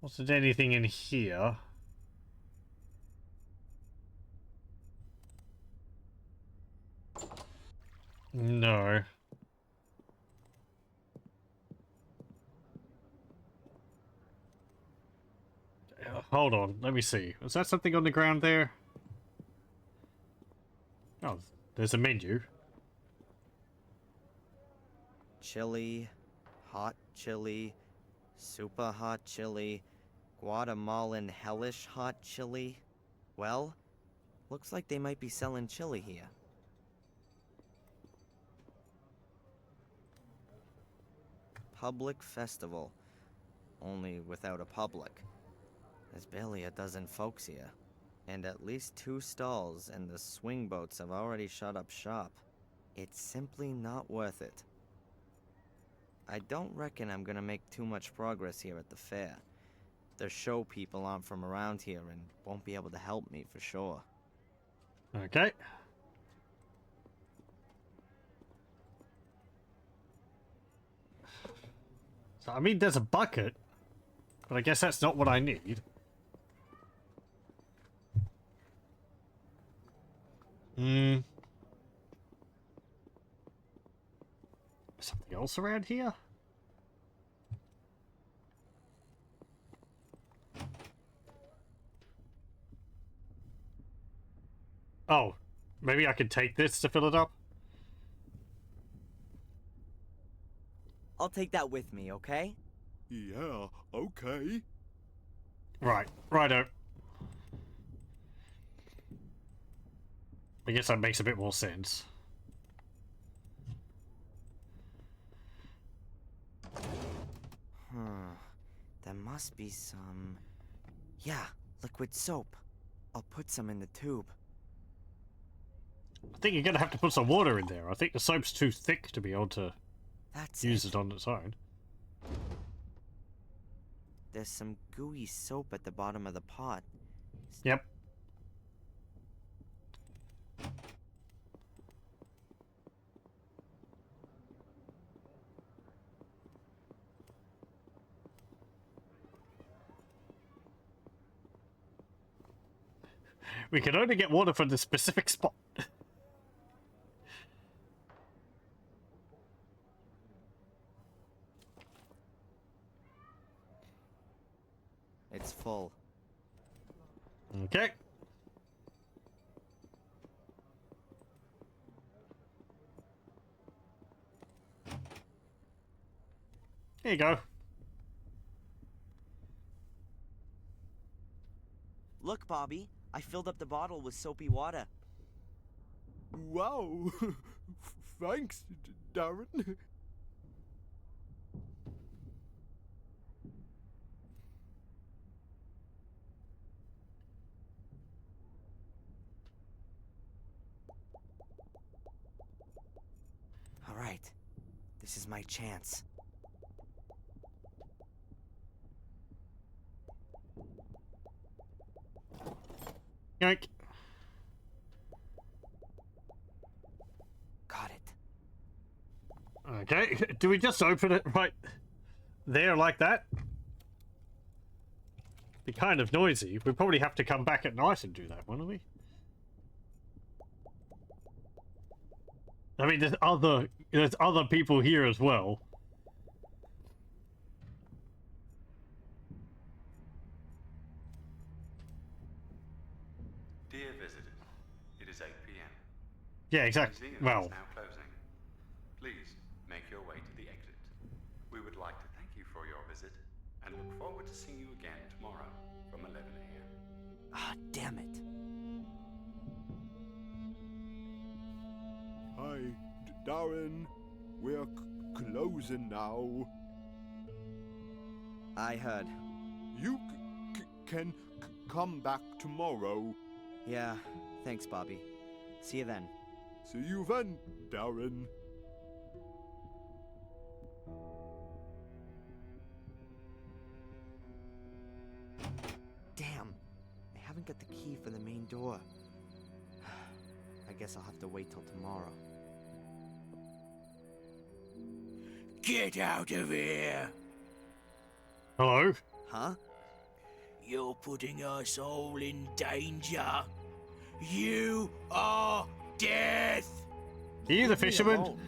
Was there anything in here? No. Hold on, let me see. Was that something on the ground there? Oh, there's a menu. Chili, hot chili, super hot chili, Guatemalan hellish hot chili. Well, looks like they might be selling chili here. Public festival. Only without a public. There's barely a dozen folks here. And at least 2 stalls and the swing boats have already shut up shop. It's simply not worth it. I don't reckon I'm gonna make too much progress here at the fair. The show people aren't from around here and won't be able to help me for sure. Okay. So, I mean, there's a bucket, but I guess that's not what I need. Something else around here? Oh, maybe I could take this to fill it up? I'll take that with me, okay? Yeah, okay. Right, righto. I guess that makes a bit more sense. There must be some... Yeah, liquid soap. I'll put some in the tube. I think you're gonna have to put some water in there. I think the soap's too thick to be able to That's use it on its own. There's some gooey soap at the bottom of the pot. Yep. We can only get water from the specific spot. It's full. Okay. Here you go. Look, Bobby. I filled up the bottle with soapy water. Wow. Thanks, Darren. All right. This is my chance. Yoink. Got it. Okay. Do we just open it right there like that? Be kind of noisy. We probably have to come back at night and do that, won't we? I mean, there's other people here as well. Dear visitors, it is 8 p.m. Yeah, exactly. The museum Well, is now closing. Please make your way to the exit. We would like to thank you for your visit and look forward to seeing you again tomorrow from 11 a.m. Ah, damn it. Hi, Darren. We're closing now. I heard. You can come back tomorrow. Yeah, thanks, Bobby. See you then. See you then, Darren. Damn. I haven't got the key for the main door. guess I'll have to wait till tomorrow. Get out of here! Hello? Huh? You're putting us all in danger. You are death! Are you the Leave me fisherman? alone.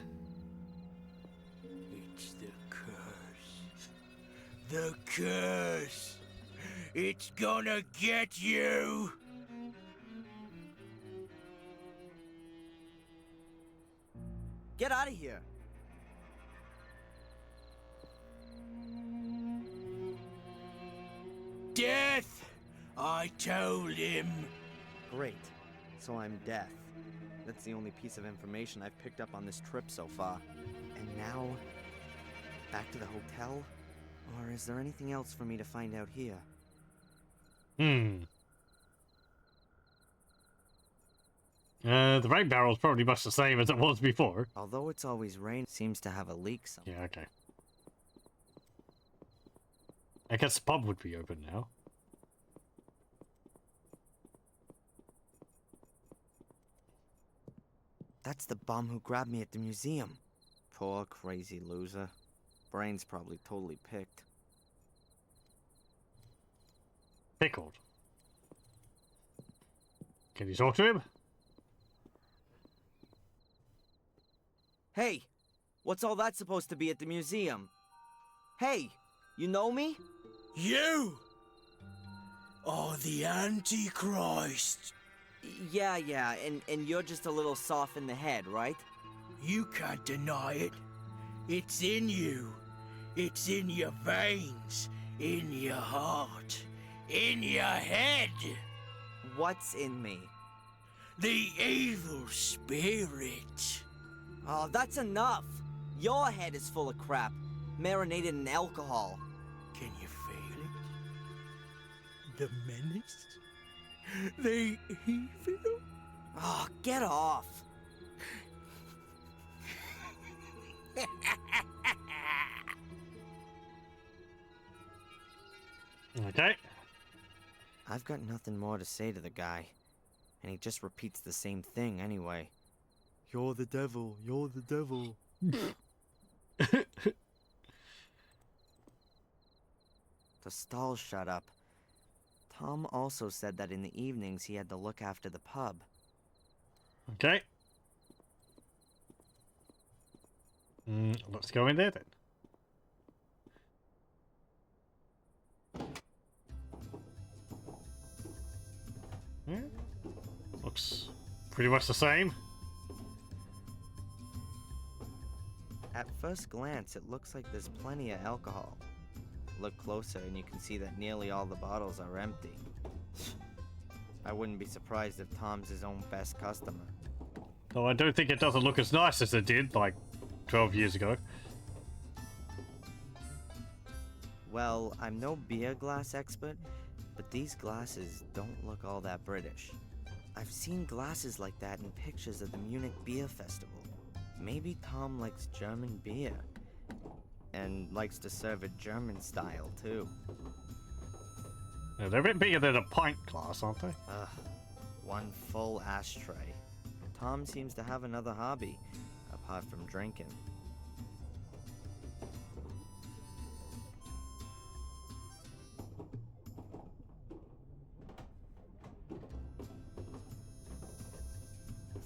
It's the curse. The curse! It's gonna get you! Get out of here! Death! I told him. Great. So I'm Death. That's the only piece of information I've picked up on this trip so far. And now, back to the hotel? Or is there anything else for me to find out here? The rain barrel's probably much the same as it was before. Although it's always rain, it seems to have a leak somewhere. Yeah, okay. I guess the pub would be open now. That's the bum who grabbed me at the museum. Poor crazy loser. Brain's probably totally picked. Pickled. Can you talk to him? Hey! What's all that supposed to be at the museum? Hey! You know me? You are the Antichrist. Yeah, and you're just a little soft in the head, right? You can't deny it. It's in you. It's in your veins, in your heart, in your head. What's in me? The evil spirit. Oh, that's enough! Your head is full of crap, marinated in alcohol. Can you feel it? The menace? The evil? Oh, get off! Okay. I've got nothing more to say to the guy, and he just repeats the same thing anyway. You're the devil, you're the devil. The stall shut up. Tom also said that in the evenings he had to look after the pub. Okay. Let's go in there then. Yeah. Looks pretty much the same. At first glance, it looks like there's plenty of alcohol. Look closer and you can see that nearly all the bottles are empty. I wouldn't be surprised if Tom's his own best customer. Though I don't think it doesn't look as nice as it did, like, 12 years ago. Well, I'm no beer glass expert, but these glasses don't look all that British. I've seen glasses like that in pictures of the Munich Beer Festival. Maybe Tom likes German beer. And likes to serve it German style, too. Yeah, they're a bit bigger than a pint glass, aren't they? Ugh. One full ashtray. Tom seems to have another hobby, apart from drinking.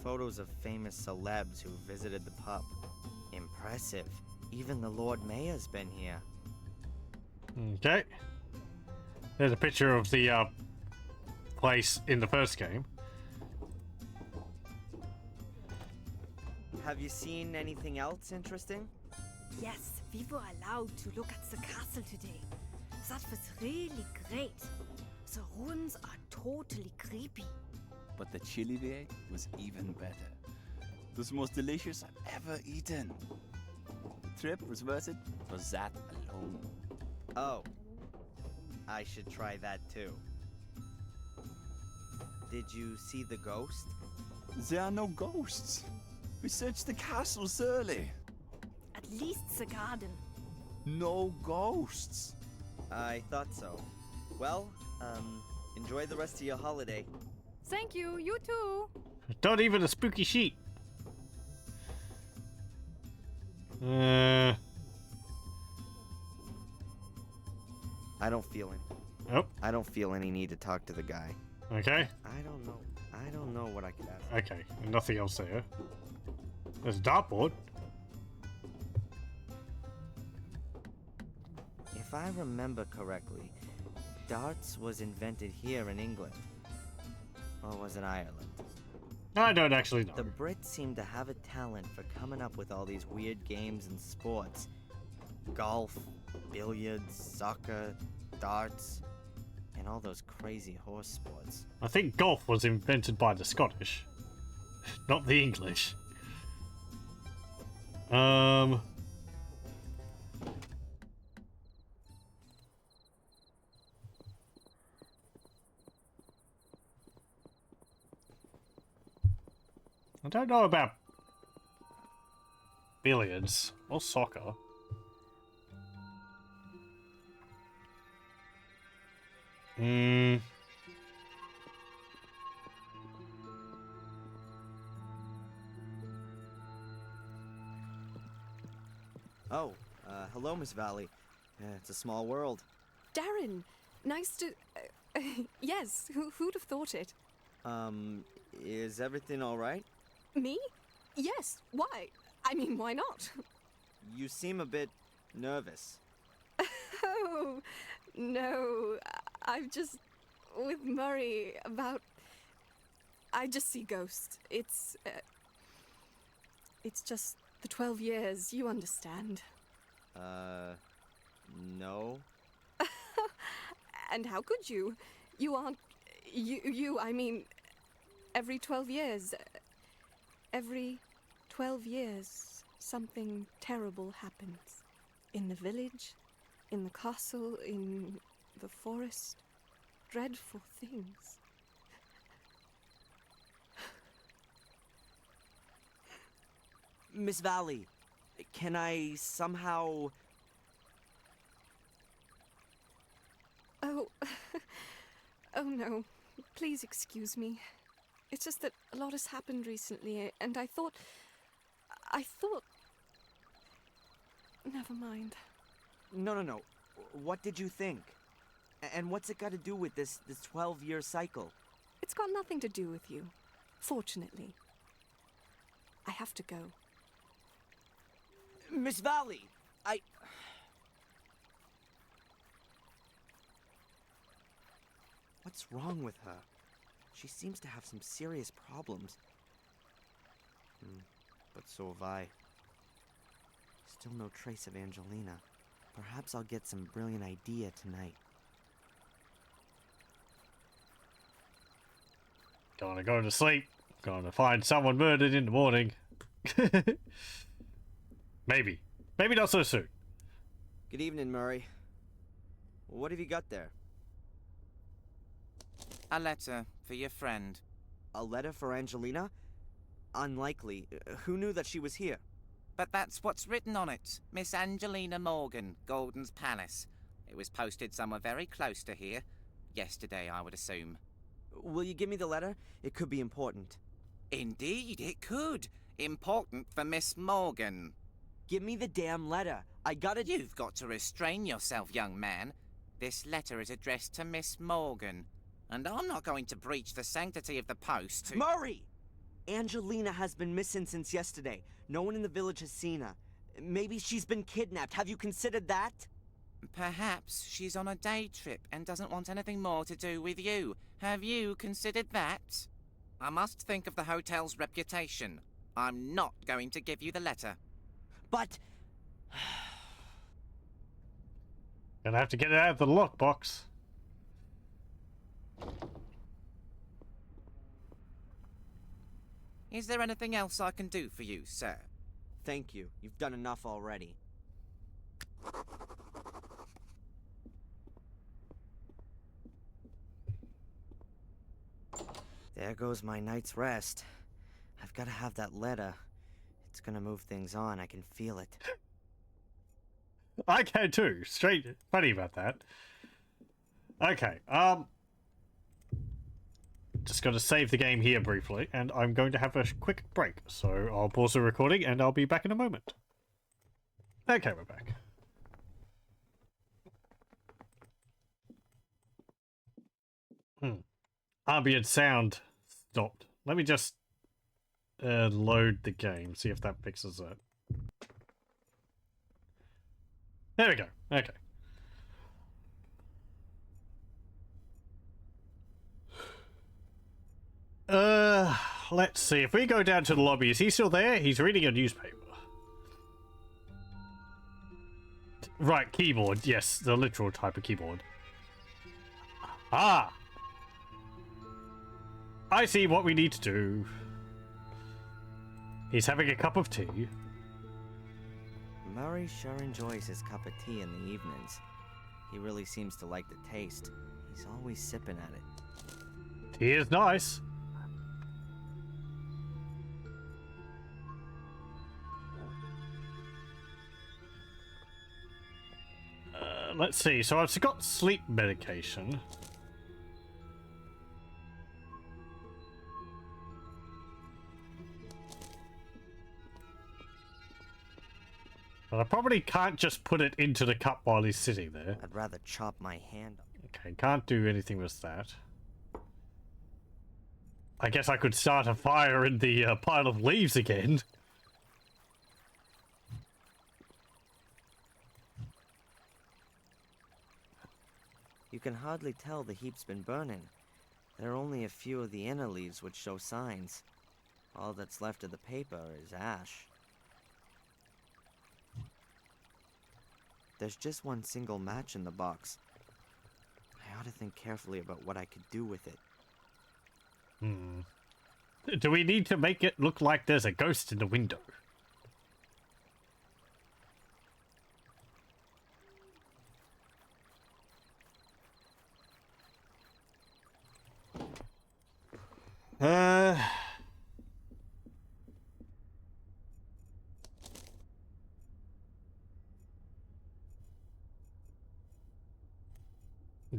Photos of famous celebs who visited the pub. Impressive. Even the Lord Mayor's been here. Okay. There's a picture of the place in the first game. Have you seen anything else interesting? Yes, we were allowed to look at the castle today. That was really great. The ruins are totally creepy. But the chili we ate was even better. It was the most delicious I've ever eaten. The trip was worth it for that alone. Oh. I should try that too. Did you see the ghost? There are no ghosts. We searched the castle thoroughly. At least the garden. No ghosts. I thought so. Well, enjoy the rest of your holiday. Thank you, you too. Not even a spooky sheet. I don't feel any. Oh, I don't feel any need to talk to the guy. okay. I don't know. I don't know what I could ask. Okay, nothing else there. There's a dartboard. If I remember correctly, darts was invented here in England. Or was it Ireland? I don't actually know. The Brits seem to have a talent for coming up with all these weird games and sports. Golf, billiards, soccer, darts, and all those crazy horse sports. I think golf was invented by the Scottish, not the English. I don't know about billiards or soccer. Oh, hello, Miss Valley. It's a small world. Darren, nice to... yes, who'd have thought it? Is everything all right? Me? Yes, why? I mean, why not? You seem a bit nervous. Oh, no, I've just... with Murray about... I just see ghosts. It's just the 12 years, you understand. No. And how could you? You aren't... I mean, every 12 years... Every 12 years, something terrible happens. In the village, in the castle, in the forest. Dreadful things. Miss Valley, can I somehow... Oh, oh no. Please excuse me. It's just that a lot has happened recently, and I thought... Never mind. No. What did you think? And what's it got to do with this 12-year cycle? It's got nothing to do with you, fortunately. I have to go. Miss Valley, What's wrong with her? She seems to have some serious problems. But so have I. Still no trace of Angelina. Perhaps I'll get some brilliant idea tonight. Gonna go to sleep. Gonna find someone murdered in the morning. Maybe. Maybe not so soon. Good evening, Murray. What have you got there? A letter for your friend. A letter for Angelina? Unlikely. Who knew that she was here? But that's what's written on it. Miss Angelina Morgan, Gordon's Palace. It was posted somewhere very close to here. Yesterday, I would assume. Will you give me the letter? It could be important. Indeed, it could. Important for Miss Morgan. Give me the damn letter. I gotta... You've got to restrain yourself, young man. This letter is addressed to Miss Morgan. And I'm not going to breach the sanctity of the post to... Murray! Angelina has been missing since yesterday. No one in the village has seen her. Maybe she's been kidnapped. Have you considered that? Perhaps she's on a day trip and doesn't want anything more to do with you. Have you considered that? I must think of the hotel's reputation. I'm not going to give you the letter. But... Gonna have to get it out of the lockbox. Is there anything else I can do for you, sir? Thank you. You've done enough already. There goes my night's rest. I've got to have that letter. It's gonna move things on. I can feel it. I can too. Straight funny about that. Okay, just going to save the game here briefly, and I'm going to have a quick break. So I'll pause the recording, and I'll be back in a moment. Okay, we're back. Ambient sound stopped. Let me just load the game, see if that fixes it. There we go. Okay. Let's see. If we go down to the lobby, is he still there? He's reading a newspaper. Right, keyboard. Yes, the literal type of keyboard. Ah! I see what we need to do. He's having a cup of tea. Murray sure enjoys his cup of tea in the evenings. He really seems to like the taste. He's always sipping at it. Tea is nice. Let's see. So I've got sleep medication. But I probably can't just put it into the cup while he's sitting there. I'd rather chop my hand off. Okay, can't do anything with that. I guess I could start a fire in the pile of leaves again. You can hardly tell the heap's been burning. There are only a few of the inner leaves which show signs. All that's left of the paper is ash. There's just one single match in the box. I ought to think carefully about what I could do with it. Do we need to make it look like there's a ghost in the window?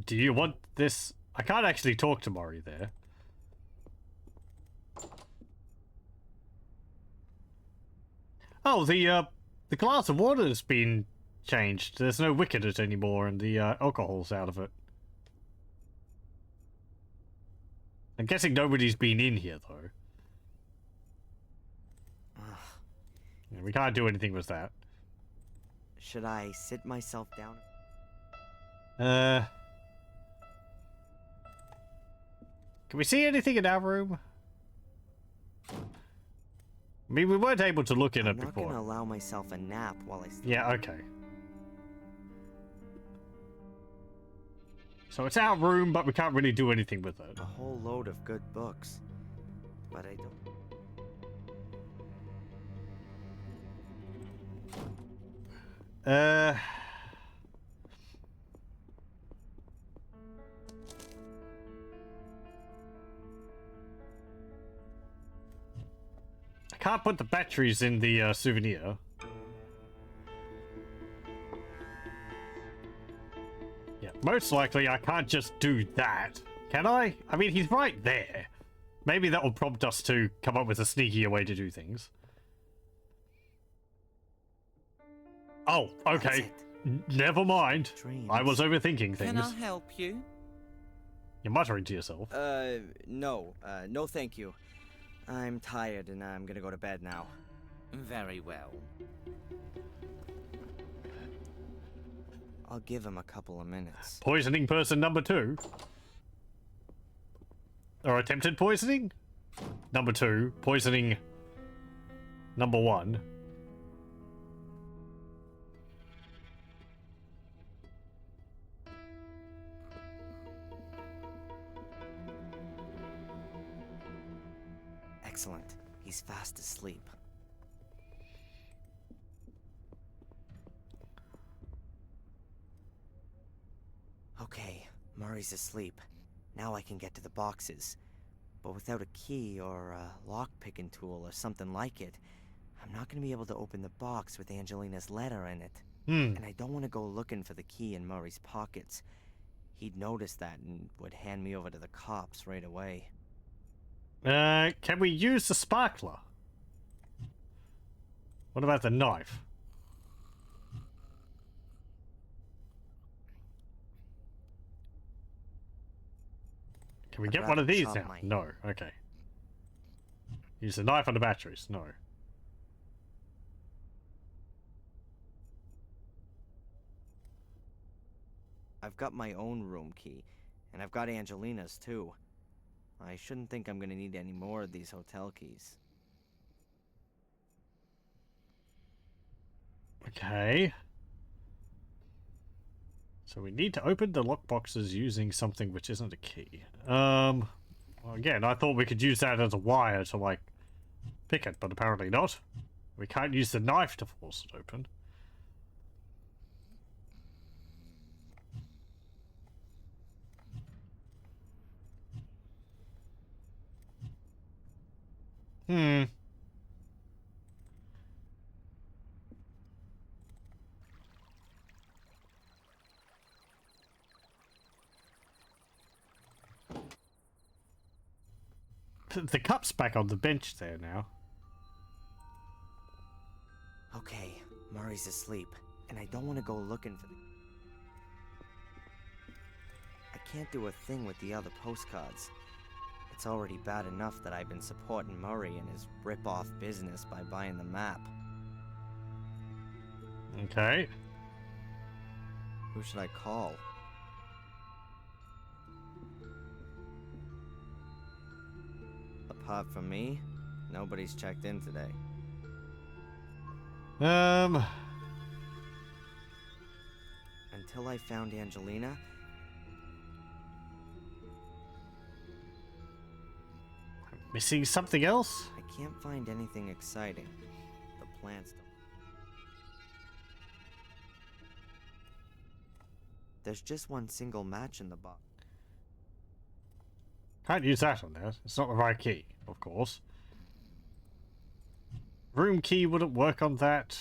Do you want this? I can't actually talk to Maury there. Oh, the glass of water's been changed. There's no wick in it anymore, and the alcohol's out of it. I'm guessing nobody's been in here, though. Yeah, we can't do anything with that. Should I sit myself down? Can we see anything in our room? I mean, we weren't able to look in it before. I'm not gonna allow myself a nap while I sleep. Yeah, okay. So it's our room, but we can't really do anything with it. A whole load of good books. But I don't... I can't put the batteries in the souvenir. Yeah, most likely I can't just do that. Can I? I mean, he's right there. Maybe that will prompt us to come up with a sneakier way to do things. Oh, okay. Never mind. I was overthinking things. Can I help you? You're muttering to yourself. No. No thank you. I'm tired and I'm gonna go to bed now. Very well. I'll give him a couple of minutes. Poisoning person number 2. Or attempted poisoning? Number 2. Poisoning number 1. Excellent. He's fast asleep. Okay, Murray's asleep. Now I can get to the boxes. But without a key or a lock-picking tool or something like it, I'm not going to be able to open the box with Angelina's letter in it. And I don't want to go looking for the key in Murray's pockets. He'd notice that and would hand me over to the cops right away. Can we use the sparkler? What about the knife? Can we I'd get one rather of these chop now? my- No. Okay. Use the knife on the batteries. No. I've got my own room key, and I've got Angelina's too. I shouldn't think I'm gonna need any more of these hotel keys. Okay. So we need to open the lockboxes using something which isn't a key. Well, again, I thought we could use that as a wire to, like, pick it, but apparently not. We can't use the knife to force it open. Hmm. The cup's back on the bench there now. Okay, Murray's asleep, and I don't want to go looking for the... I can't do a thing with the other postcards. It's already bad enough that I've been supporting Murray and his rip-off business by buying the map. Okay. Who should I call? Apart from me, nobody's checked in today. Until I found Angelina, Missing something else? I can't find anything exciting. The plants don't... There's just one single match in the box. Can't use that on there. It's not the right key, of course. Room key wouldn't work on that.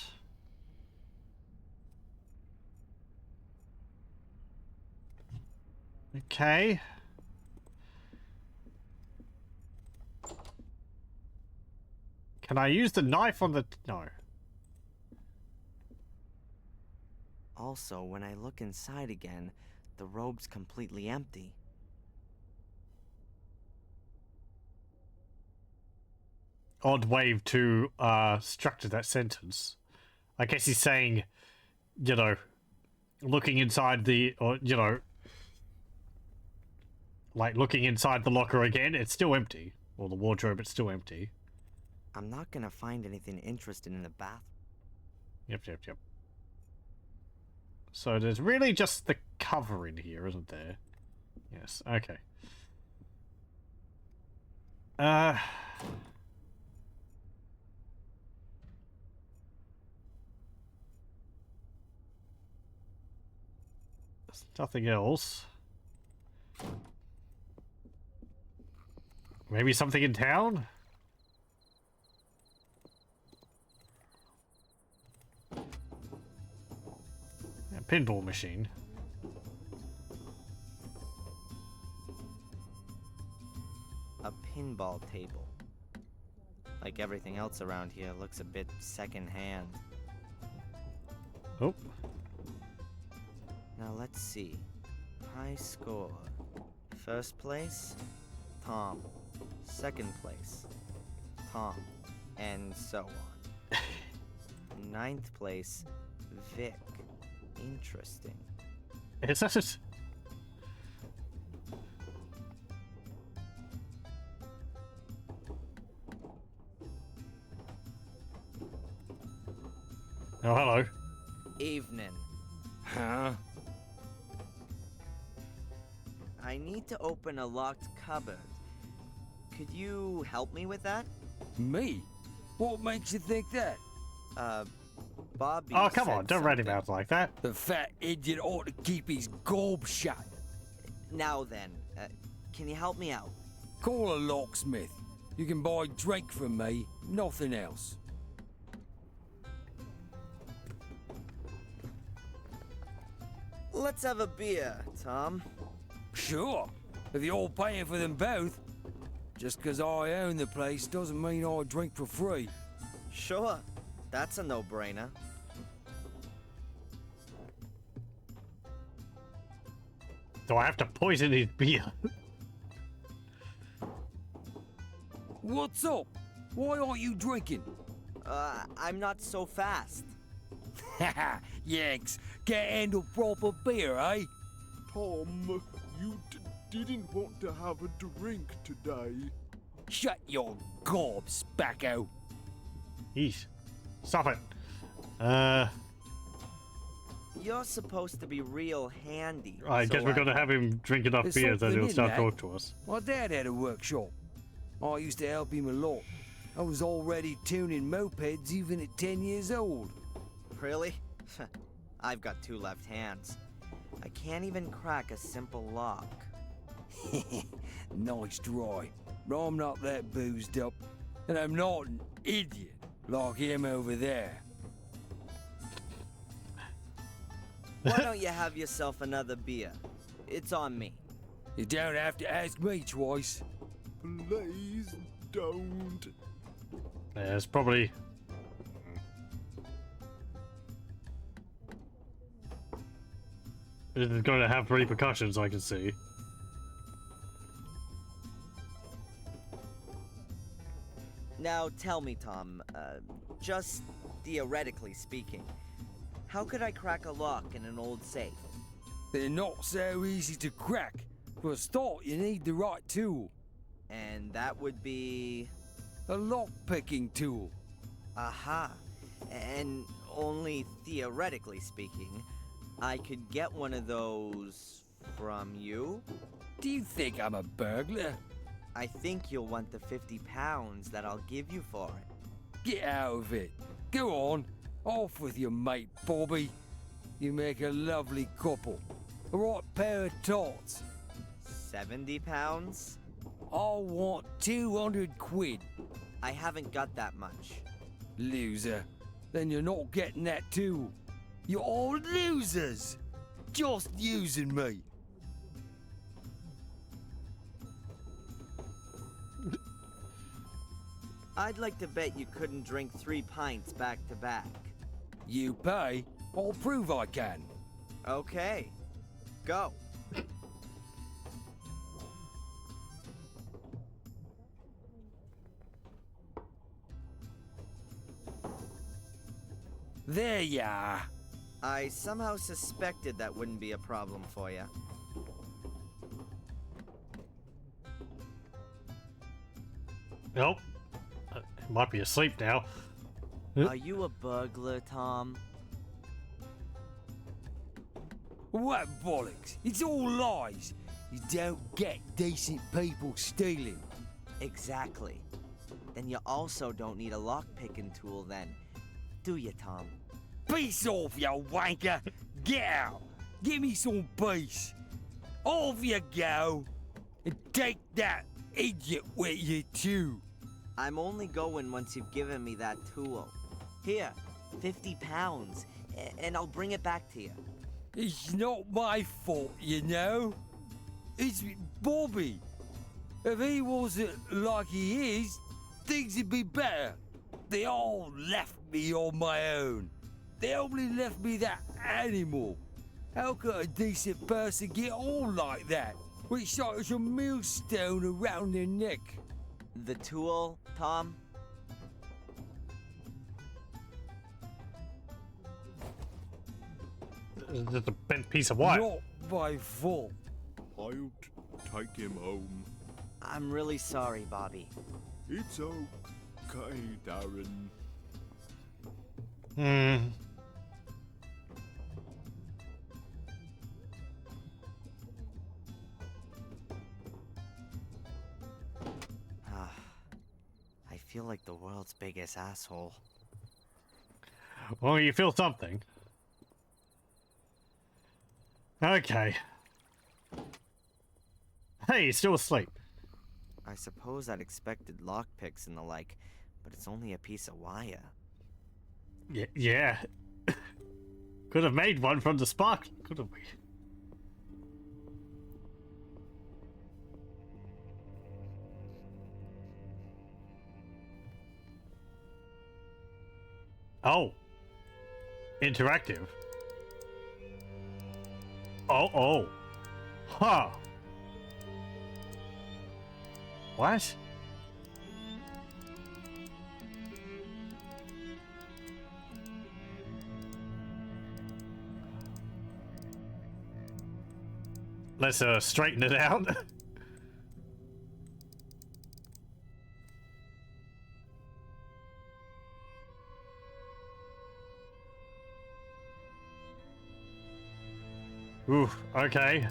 Okay. Can I use the knife on the... No. Also, when I look inside again, the robe's completely empty. Odd way to structure that sentence. I guess he's saying, you know, looking inside the... Or, you know... Like, looking inside the locker again, it's still empty. Or the wardrobe, it's still empty. I'm not gonna find anything interesting in the bathroom. Yep. So there's really just the cover in here, isn't there? Yes, okay. There's nothing else. Maybe something in town? A pinball machine. A pinball table. Like everything else around here, looks a bit secondhand. Oh. Now let's see. High score. First place, Tom. Second place, Tom. And so on. Ninth place, Vic. Interesting. Is that it? Oh, hello. Evening. Huh? I need to open a locked cupboard. Could you help me with that? Me? What makes you think that? Bobby Oh, come said on, don't rat him something. out like that. The fat idiot ought to keep his gob shut. Now then, can you help me out? Call a locksmith. You can buy drink from me, nothing else. Let's have a beer, Tom. Sure, if you're all paying for them both. Just 'cause I own the place doesn't mean I drink for free. Sure, that's a no-brainer. Do I have to poison his beer? What's up? Why aren't you drinking? I'm not so fast. Haha, Yanks, can't handle proper beer, eh? Tom, you didn't want to have a drink today. Shut your gob, spacko. Yeesh. Stop it. You're supposed to be real handy. I guess so we're gonna have him drink enough There's beer that something he'll in start that. talking to us. My dad had a workshop. I used to help him a lot. I was already tuning mopeds even at 10 years old. Really? I've got 2 left hands. I can't even crack a simple lock. Nice try. But I'm not that boozed up. And I'm not an idiot like him over there. Why don't you have yourself another beer? It's on me. You don't have to ask me twice. Please don't. Yeah, it's probably... This is going to have repercussions, I can see. Now tell me, Tom, just theoretically speaking, how could I crack a lock in an old safe? They're not so easy to crack. For a start, you need the right tool. And that would be... A lock-picking tool. Aha. And only theoretically speaking, I could get one of those from you? Do you think I'm a burglar? I think you'll want the 50 pounds that I'll give you for it. Get out of it. Go on. Off with your mate, Bobby. You make a lovely couple. A right pair of tots. 70 pounds? I want 200 quid. I haven't got that much. Loser. Then you're not getting that too. You're all losers. Just using me. I'd like to bet you couldn't drink 3 pints back to back. You pay, I'll prove I can. Okay. Go. There you are. I somehow suspected that wouldn't be a problem for you. Nope. He might be asleep now. Are you a burglar, Tom? What bollocks? It's all lies. You don't get decent people stealing. Exactly. Then you also don't need a lock-picking tool then. Do you, Tom? Peace off, you wanker! Get out! Give me some peace! Off you go! And take that idiot with you too! I'm only going once you've given me that tool. Here, 50 pounds, and I'll bring it back to you. It's not my fault, you know? It's Bobby. If he wasn't like he is, things would be better. They all left me on my own. They only left me that animal. How could a decent person get on like that? With such a millstone around their neck? The tool, Tom? It's just a bent piece of wire. Not my fault. I'll take him home. I'm really sorry, Bobby. It's okay, Darren. I feel like the world's biggest asshole. Well, you feel something. Okay. Hey, he's still asleep. I suppose I'd expected lockpicks and the like, but it's only a piece of wire. Yeah. Could have made one from the spark, couldn't we? Oh. Interactive. Oh, oh. Huh. What? Let's straighten it out. Ooh, okay.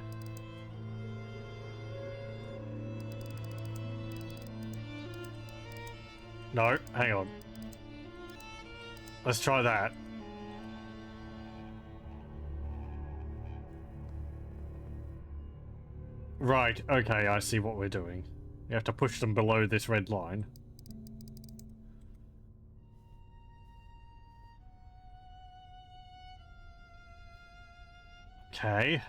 No, hang on. Let's try that. Right, okay, I see what we're doing. You have to push them below this red line. Okay.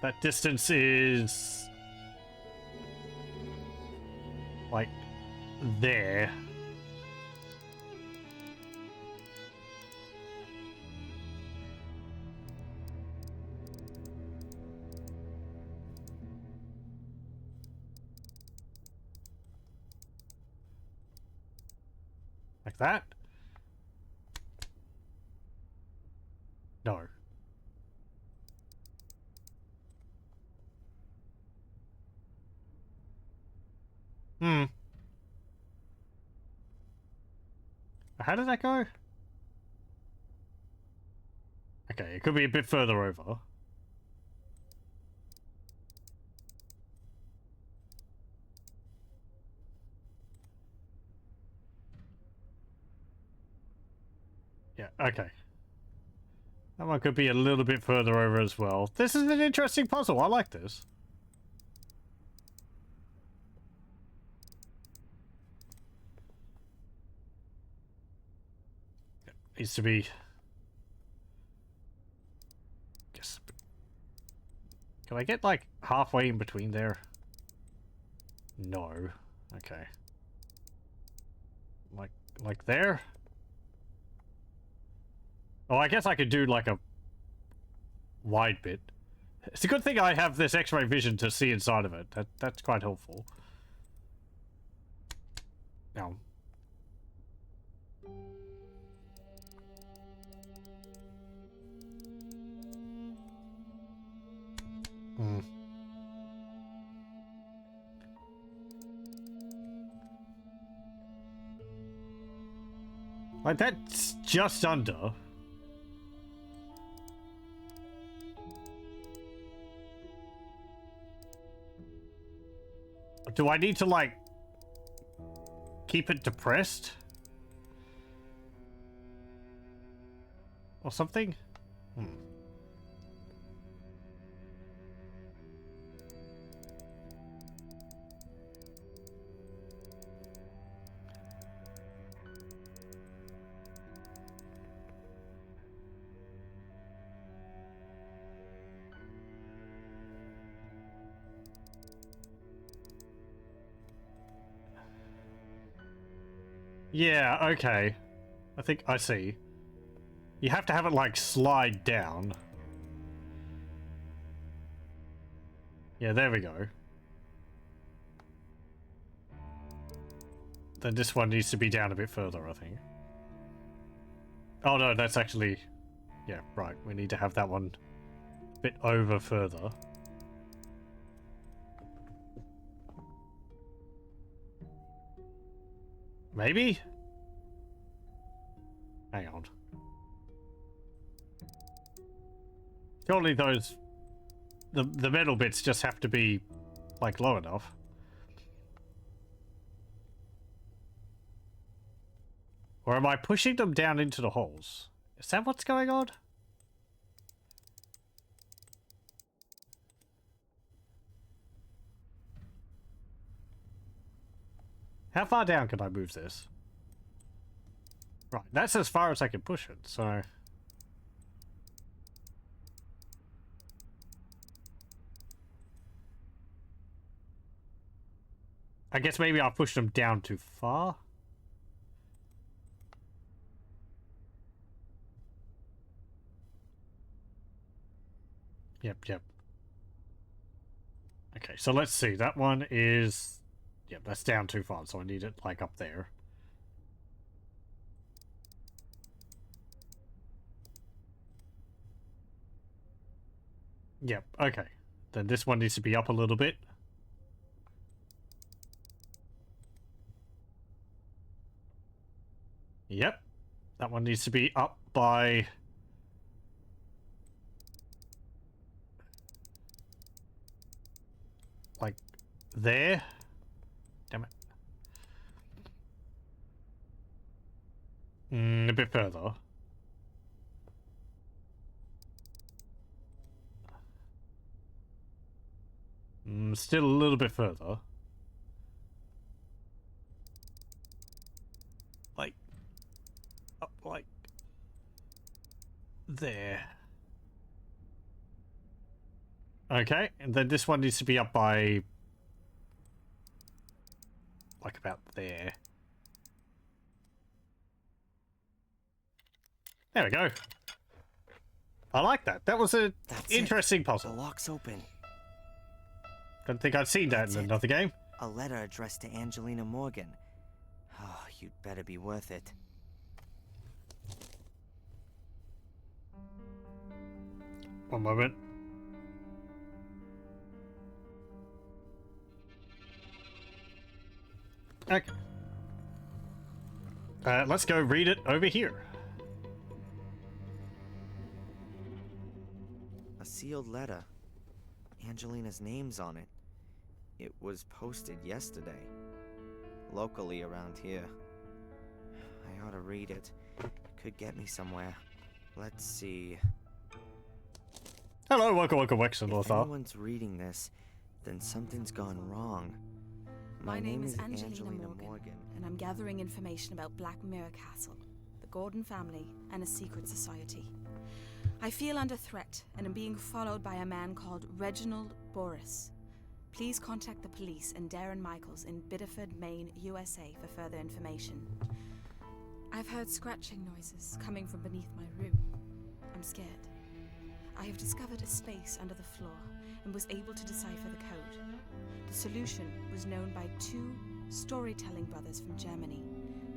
That distance is... like... there. Like that? No. Hmm. How did that go? Okay, it could be a bit further over. Yeah, okay. That one could be a little bit further over as well. This is an interesting puzzle. I like this. It needs to be... Guess... Can I get, like, halfway in between there? No. Okay. Like there? Oh, I guess I could do, like, a wide bit. It's a good thing I have this X-ray vision to see inside of it. That's quite helpful. Now. Hmm. Like, that's just under. Do I need to, like, keep it depressed? Or something? Hmm. Yeah, okay. I think I see. You have to have it, like, slide down. Yeah, there we go. Then this one needs to be down a bit further, I think. Oh no, that's actually... Yeah, right. We need to have that one a bit over further. Maybe? Hang on. Surely those... The metal bits just have to be, like, low enough. Or am I pushing them down into the holes? Is that what's going on? How far down can I move this? Right, that's as far as I can push it, so... I guess maybe I'll push them down too far? Yep. Okay, so let's see. That one is... Yep, that's down too far, so I need it, like, up there. Yep, okay. Then this one needs to be up a little bit. Yep. That one needs to be up by... like, there. Damn it. A bit further. Still a little bit further. Like, up like there. Okay, and then this one needs to be up by like about there. There we go. I like that. That was an interesting puzzle. The lock's open. Don't think I'd seen that in another game. A letter addressed to Angelina Morgan. Oh, you'd better be worth it. One moment. Okay. Let's go read it over here. A sealed letter. Angelina's name's on it. It was posted yesterday. Locally around here. I ought to read it. It could get me somewhere. Let's see. Hello, welcome, Wexen, If anyone's reading this, then something's gone wrong. My name is Angelina Morgan, and I'm gathering information about Black Mirror Castle, the Gordon family, and a secret society. I feel under threat and am being followed by a man called Reginald Boris. Please contact the police and Darren Michaels in Biddeford, Maine, USA for further information. I've heard scratching noises coming from beneath my room. I'm scared. I have discovered a space under the floor and was able to decipher the code. The solution was known by two storytelling brothers from Germany,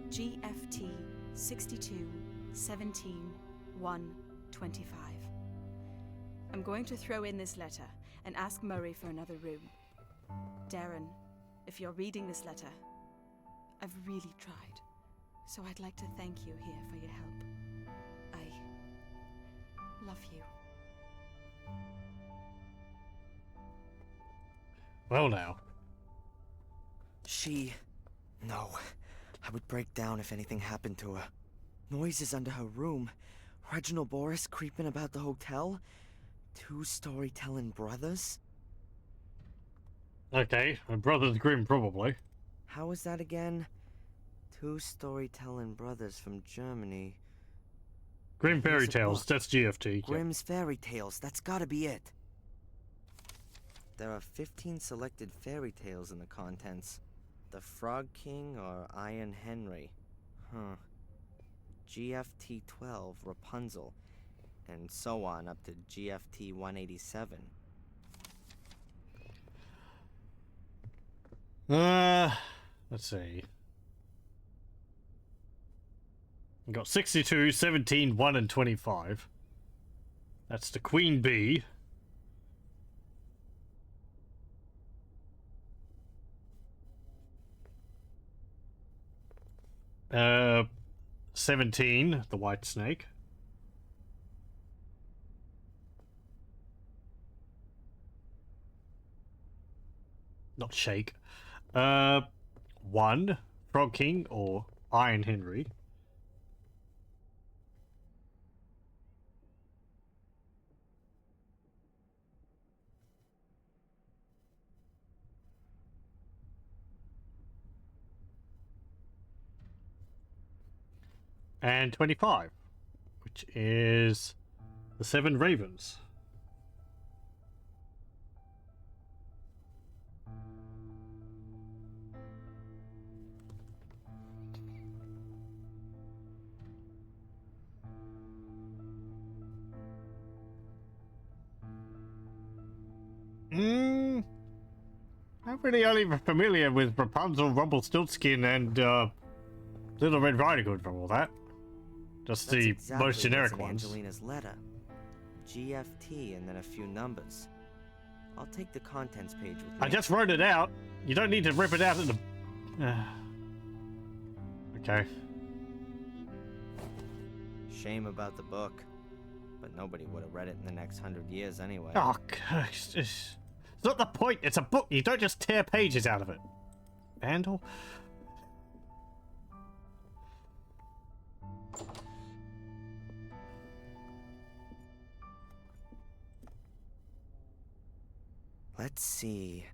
GFT 62 17 1 25. I'm going to throw in this letter and ask Murray for another room. Darren, if you're reading this letter, I've really tried, so I'd like to thank you here for your help. I love you. Well now. No. I would break down if anything happened to her. Noises under her room. Reginald Boris creeping about the hotel. Two storytelling brothers. Okay, and Brothers Grimm probably. How was that again? Two storytelling brothers from Germany. Grimm Fairy Here's a Tales, book. that's GFT. Grimm's Fairy Tales, that's gotta be it. There are 15 selected fairy tales in the contents. The Frog King or Iron Henry. GFT 12, Rapunzel. And so on up to GFT 187. Let's see. We got 62, 17, 1, and 25. That's the Queen Bee. 17, the White Snake. Not Shake. 1, Frog King or Iron Henry. And 25, which is the 7 Ravens. I'm really only familiar with Rapunzel, Rumpelstiltskin, and Little Red Riding Hood from all that. Just That's the exactly most generic what's in ones. Angelina's letter. GFT and then a few numbers. I'll take the contents page with me. I just wrote it out. You don't need to rip it out in the... Okay. Shame about the book. But nobody would have read it in the next 100 years anyway. Oh, gosh. It's not the point. It's a book. You don't just tear pages out of it. Vandal? Let's see.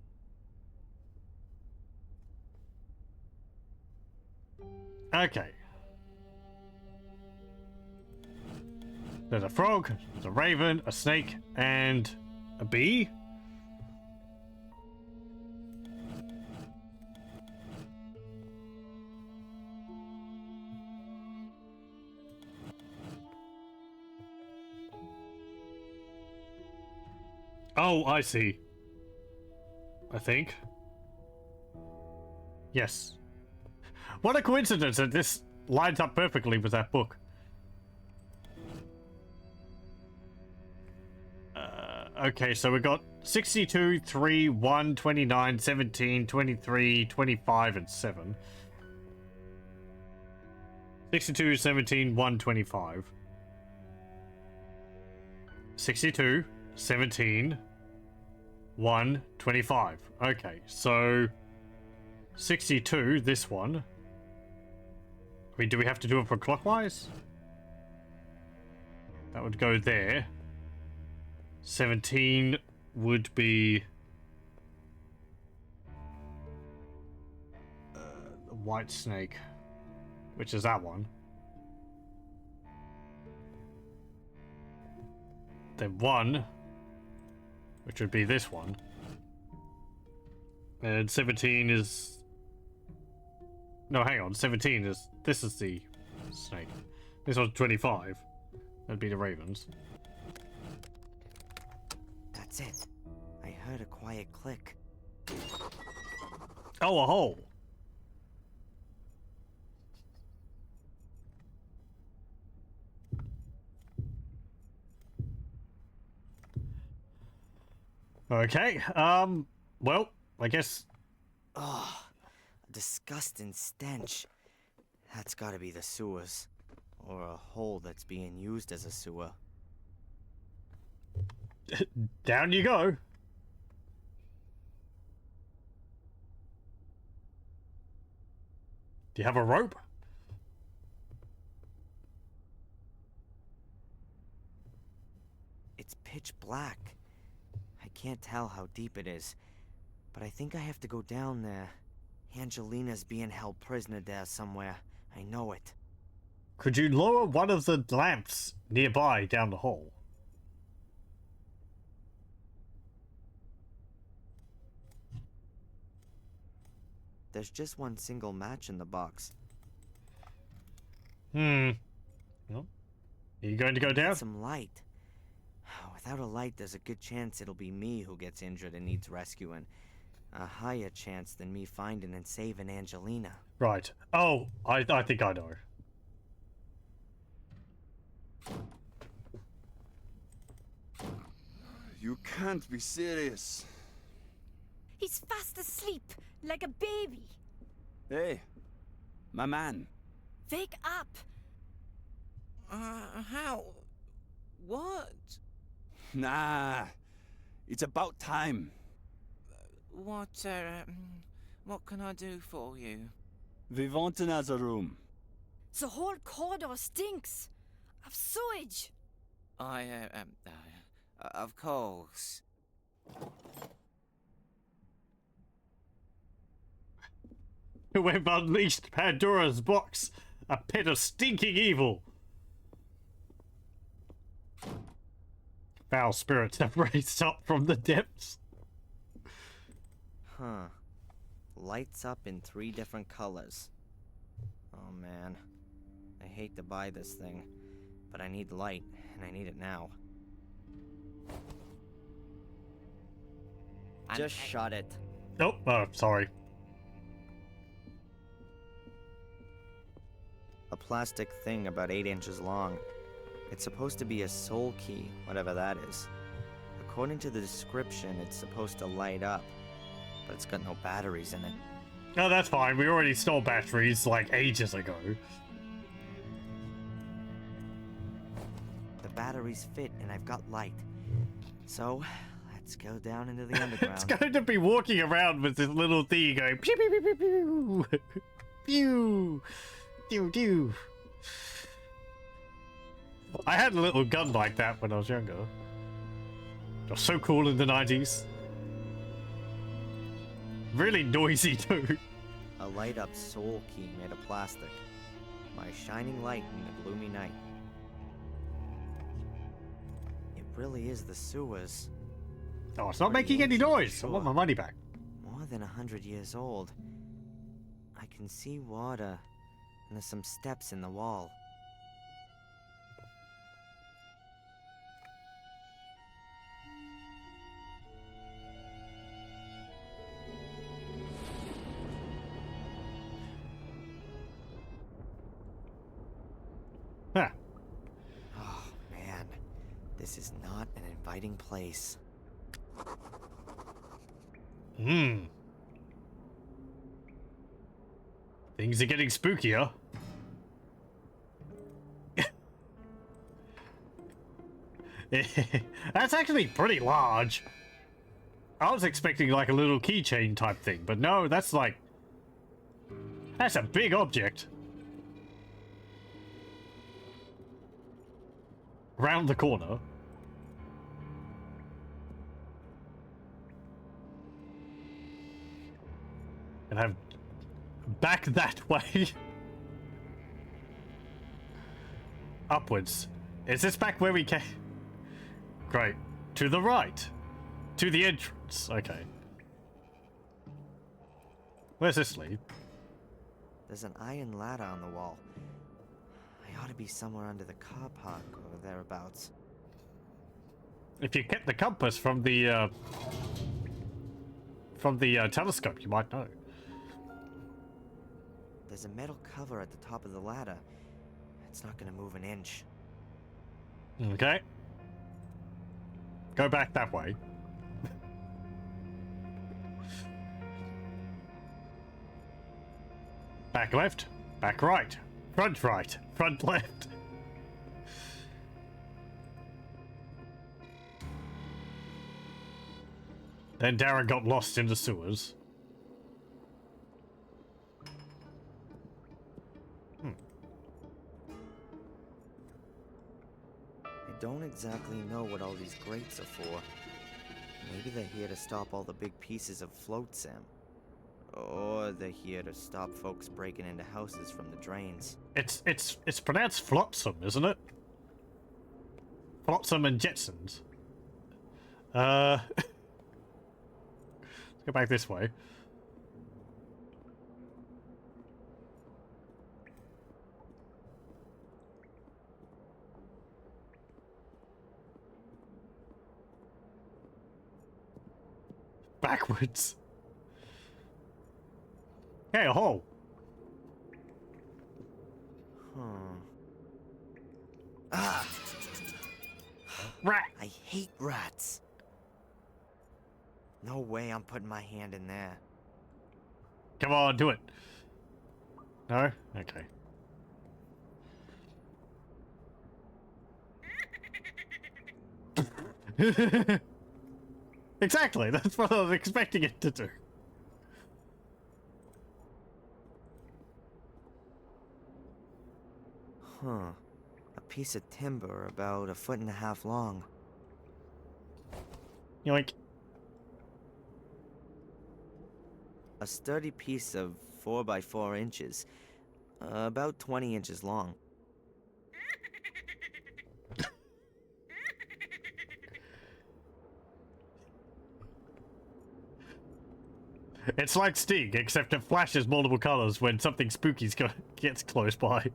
Okay. There's a frog, there's a raven, a snake, and a bee. Oh, I see. I think. Yes. What a coincidence that this lines up perfectly with that book. Okay, so we got 62, 3, 1, 29, 17, 23, 25, and 7. 62, 17, 1, 25. 62, 17, 1, 25. Okay, so 62, this one. I mean, do we have to do it for clockwise? That would go there. 17 would be the white snake, which is that one. Then 1, which would be this one. And 17 is... No, hang on. 17 is... This is the snake. This one's 25. That'd be the ravens. That's it. I heard a quiet click. Oh, a hole. Okay, well, I guess... Oh, a disgusting stench. That's gotta be the sewers. Or a hole that's being used as a sewer. Down you go. Do you have a rope? It's pitch black. I can't tell how deep it is, but I think I have to go down there. Angelina's being held prisoner there somewhere. I know it. Could you lower one of the lamps nearby down the hole? There's just one single match in the box. Well, are you going to go down? Some light. Without a light, there's a good chance it'll be me who gets injured and needs rescuing. A higher chance than me finding and saving Angelina. Right. Oh, I think I know. You can't be serious. He's fast asleep, like a baby. Hey, my man. Wake up. How? What? Nah, it's about time. What can I do for you? We want another room. The whole corridor stinks of sewage. Of course. We've unleashed Pandora's box, a pit of stinking evil. Foul spirits have raised up from the depths. Huh. Lights up in 3 different colors. Oh man. I hate to buy this thing, but I need light, and I need it now. Just shut it. Oh, sorry. A plastic thing about 8 inches long. It's supposed to be a soul key, whatever that is. According to the description, it's supposed to light up, but it's got no batteries in it. Oh, that's fine. We already stole batteries like ages ago. The batteries fit and I've got light. So, let's go down into the underground. It's going to be walking around with this little thing going pew pew pew pew pew pew pew pew. I had a little gun like that when I was younger. It was so cool in the 90s. Really noisy too. A light-up soul key made of plastic. My shining light in the gloomy night. It really is the sewers. Oh, it's not making any noise. I want my money back. More than 100 years old. I can see water, and there's some steps in the wall. Huh. Oh, man. This is not an inviting place. Things are getting spookier. That's actually pretty large. I was expecting like a little keychain type thing, but no, that's like... That's a big object. Round the corner. And have back that way. Upwards. Is this back where we came? Great. To the right. To the entrance. Okay. Where's this lead? There's an iron ladder on the wall. I ought to be somewhere under the car park or thereabouts. If you kept the compass from the telescope, you might know. There's a metal cover at the top of the ladder. It's not gonna move an inch. Okay. Go back that way. Back left, back right, front left. Then Darren got lost in the sewers. I don't exactly know what all these grates are for. Maybe they're here to stop all the big pieces of float sim. Or they're here to stop folks breaking into houses from the drains. It's pronounced flotsam, isn't it? Flotsam and Jetsons. Let's go back this way. Backwards. Hey, a hole. Ah! Rat. I hate rats. No way I'm putting my hand in there. Come on, do it. No? Okay. Exactly, that's what I was expecting it to do. Huh. A piece of timber about 1.5 feet long. Yoink. A sturdy piece of 4 by 4 inches. About 20 inches long. It's like Sting, except it flashes multiple colors when something spooky gets close by.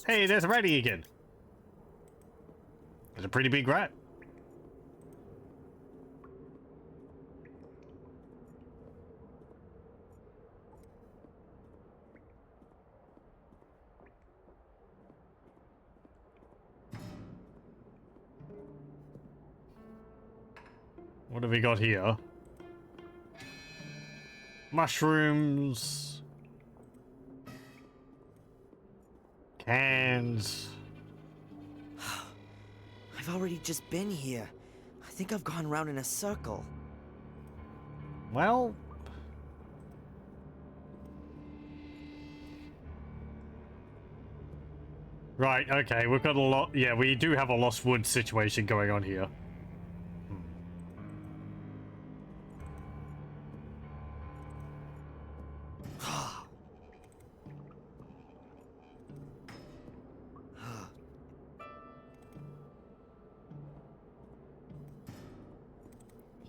Hey, there's Ratty again. It's a pretty big rat. What have we got here? Mushrooms. Cans. I've already just been here. I think I've gone round in a circle. Well... Right, okay, we've got a lot... Yeah, we do have a Lost Woods situation going on here.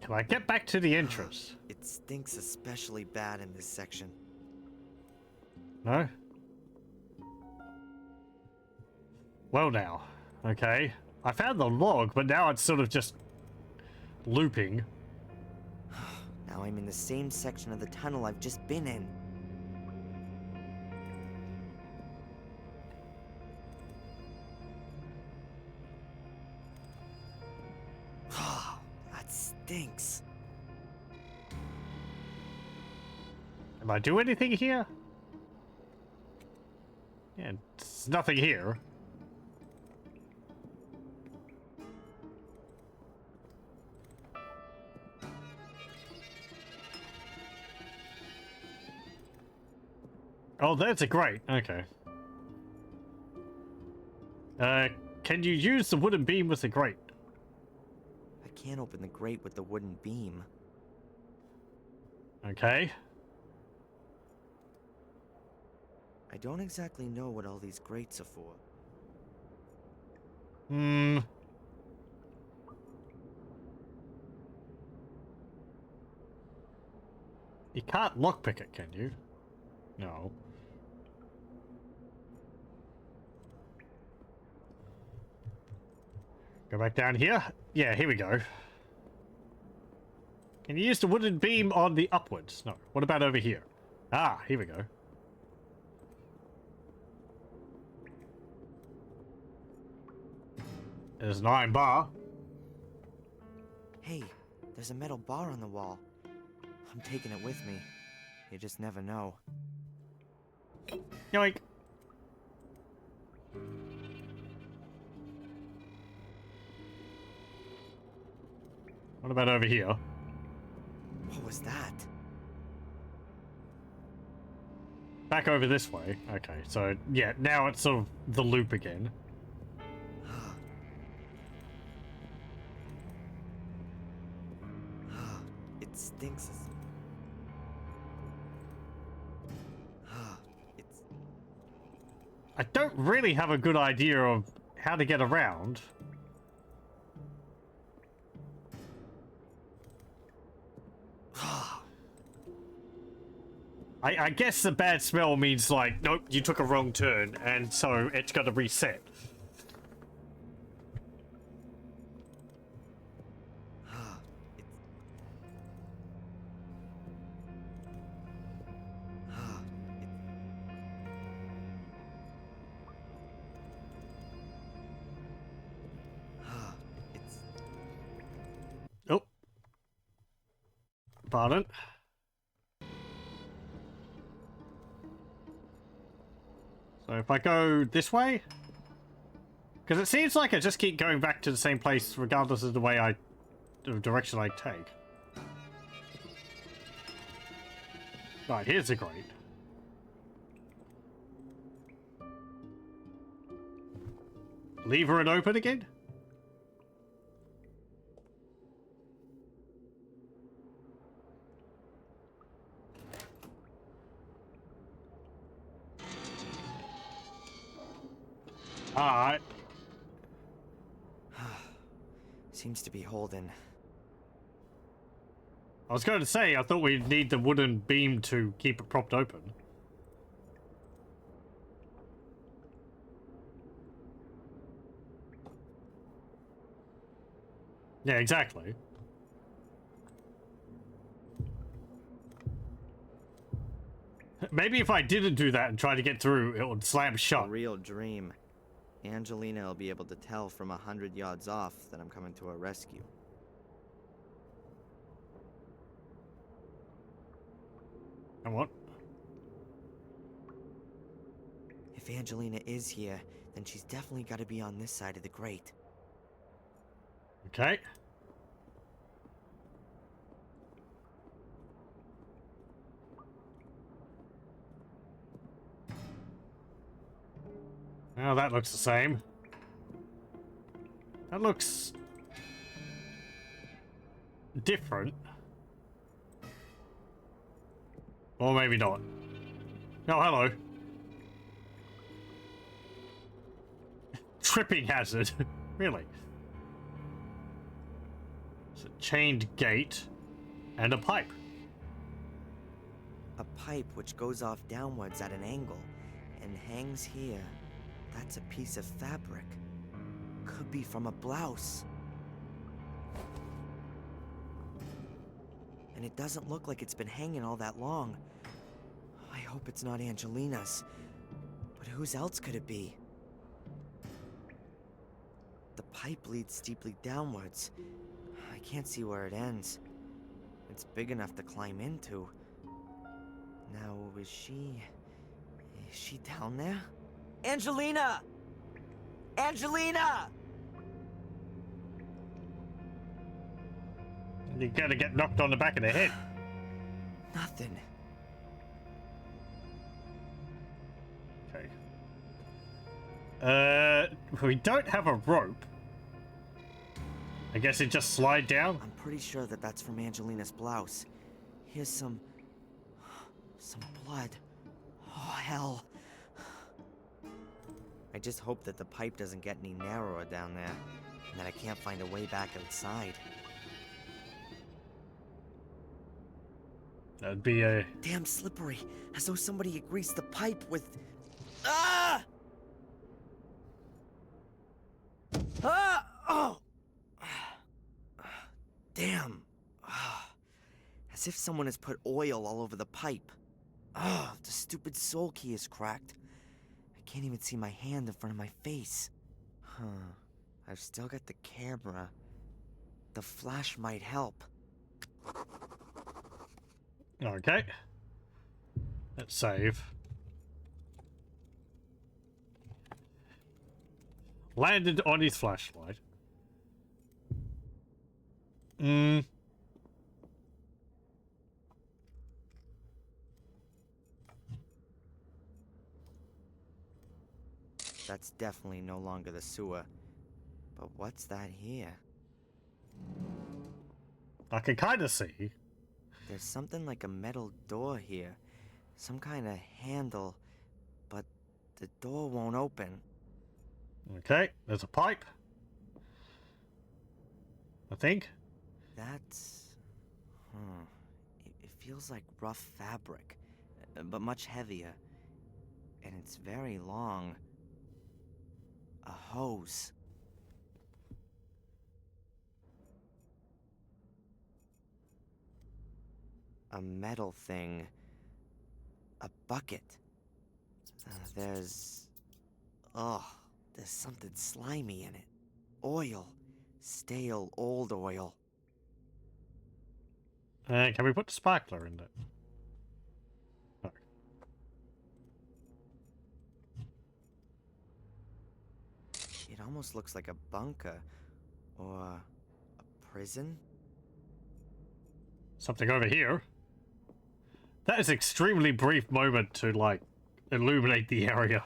Can I get back to the entrance? It stinks especially bad in this section. No? Well now, okay. I found the log, but now it's sort of just looping. Now I'm in the same section of the tunnel I've just been in. That stinks. Am I doing anything here? Yeah, there's nothing here. Oh, that's a grate. Okay. Can you use the wooden beam with the grate? I can't open the grate with the wooden beam. Okay. I don't exactly know what all these grates are for. Hmm. You can't lockpick it, can you? No. Go back down here. Yeah, here we go. Can you use the wooden beam on the upwards? No. What about over here? Ah, here we go. There's an iron bar. Hey, there's a metal bar on the wall. I'm taking it with me. You just never know. Yoink. What about over here? What was that? Back over this way. Okay, so yeah, now it's sort of the loop again. It stinks. I don't really have a good idea of how to get around. I guess the bad smell means like, nope, you took a wrong turn, and so it's got to reset. Oh. Pardon. So if I go this way? Because it seems like I just keep going back to the same place regardless of the direction I take. Right, here's the grate. Lever it open again? Alright. Seems to be holding. I was going to say, I thought we'd need the wooden beam to keep it propped open. Yeah, exactly. Maybe if I didn't do that and try to get through, it would slam A shut. real dream. Angelina will be able to tell from 100 yards off that I'm coming to her rescue. And what? If Angelina is here, then she's definitely got to be on this side of the grate. Okay. Well, that looks the same. That looks different. Or maybe not. Oh, hello. Tripping hazard. Really? It's a chained gate and a pipe. A pipe which goes off downwards at an angle and hangs here. That's a piece of fabric. Could be from a blouse. And it doesn't look like it's been hanging all that long. I hope it's not Angelina's. But whose else could it be? The pipe leads steeply downwards. I can't see where it ends. It's big enough to climb into. Now, is she down there? Angelina! Angelina! You're gonna get knocked on the back of the head. Nothing. Okay. We don't have a rope. I guess it just slide down? I'm pretty sure that that's from Angelina's blouse. Here's some blood. Oh, hell. I just hope that the pipe doesn't get any narrower down there, and that I can't find a way back outside. That'd be a... Damn slippery, as though somebody had greased the pipe with... Ah! Ah! Oh! Damn. As if someone has put oil all over the pipe. Oh, the stupid soul key is cracked. I can't even see my hand in front of my face. Huh. I've still got the camera. The flash might help. Okay. Let's save. Landed on his flashlight. That's definitely no longer the sewer. But what's that here? I can kind of see. There's something like a metal door here. Some kind of handle. But the door won't open. Okay, there's a pipe. I think. That's... It feels like rough fabric. But much heavier. And it's very long. A hose. A metal thing. A bucket. There's something slimy in it. Oil. Stale old oil. Can we put the sparkler in it? No. It almost looks like a bunker. Or a prison? Something over here. That is an extremely brief moment to, like, illuminate the area.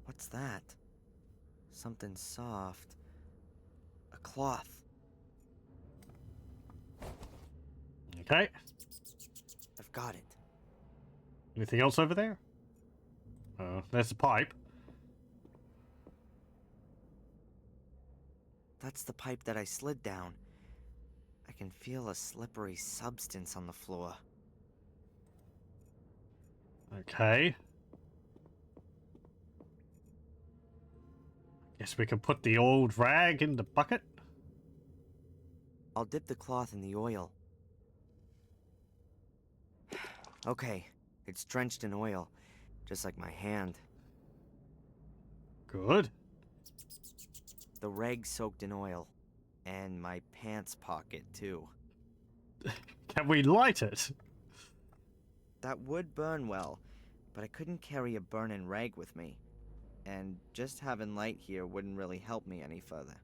What's that? Something soft. A cloth. Okay. I've got it. Anything else over there? There's the pipe. That's the pipe that I slid down. I can feel a slippery substance on the floor. Okay. Guess we can put the old rag in the bucket. I'll dip the cloth in the oil. Okay, it's drenched in oil, just like my hand. Good. The rag's soaked in oil, and my pants pocket, too. Can we light it? That would burn well, but I couldn't carry a burning rag with me. And just having light here wouldn't really help me any further.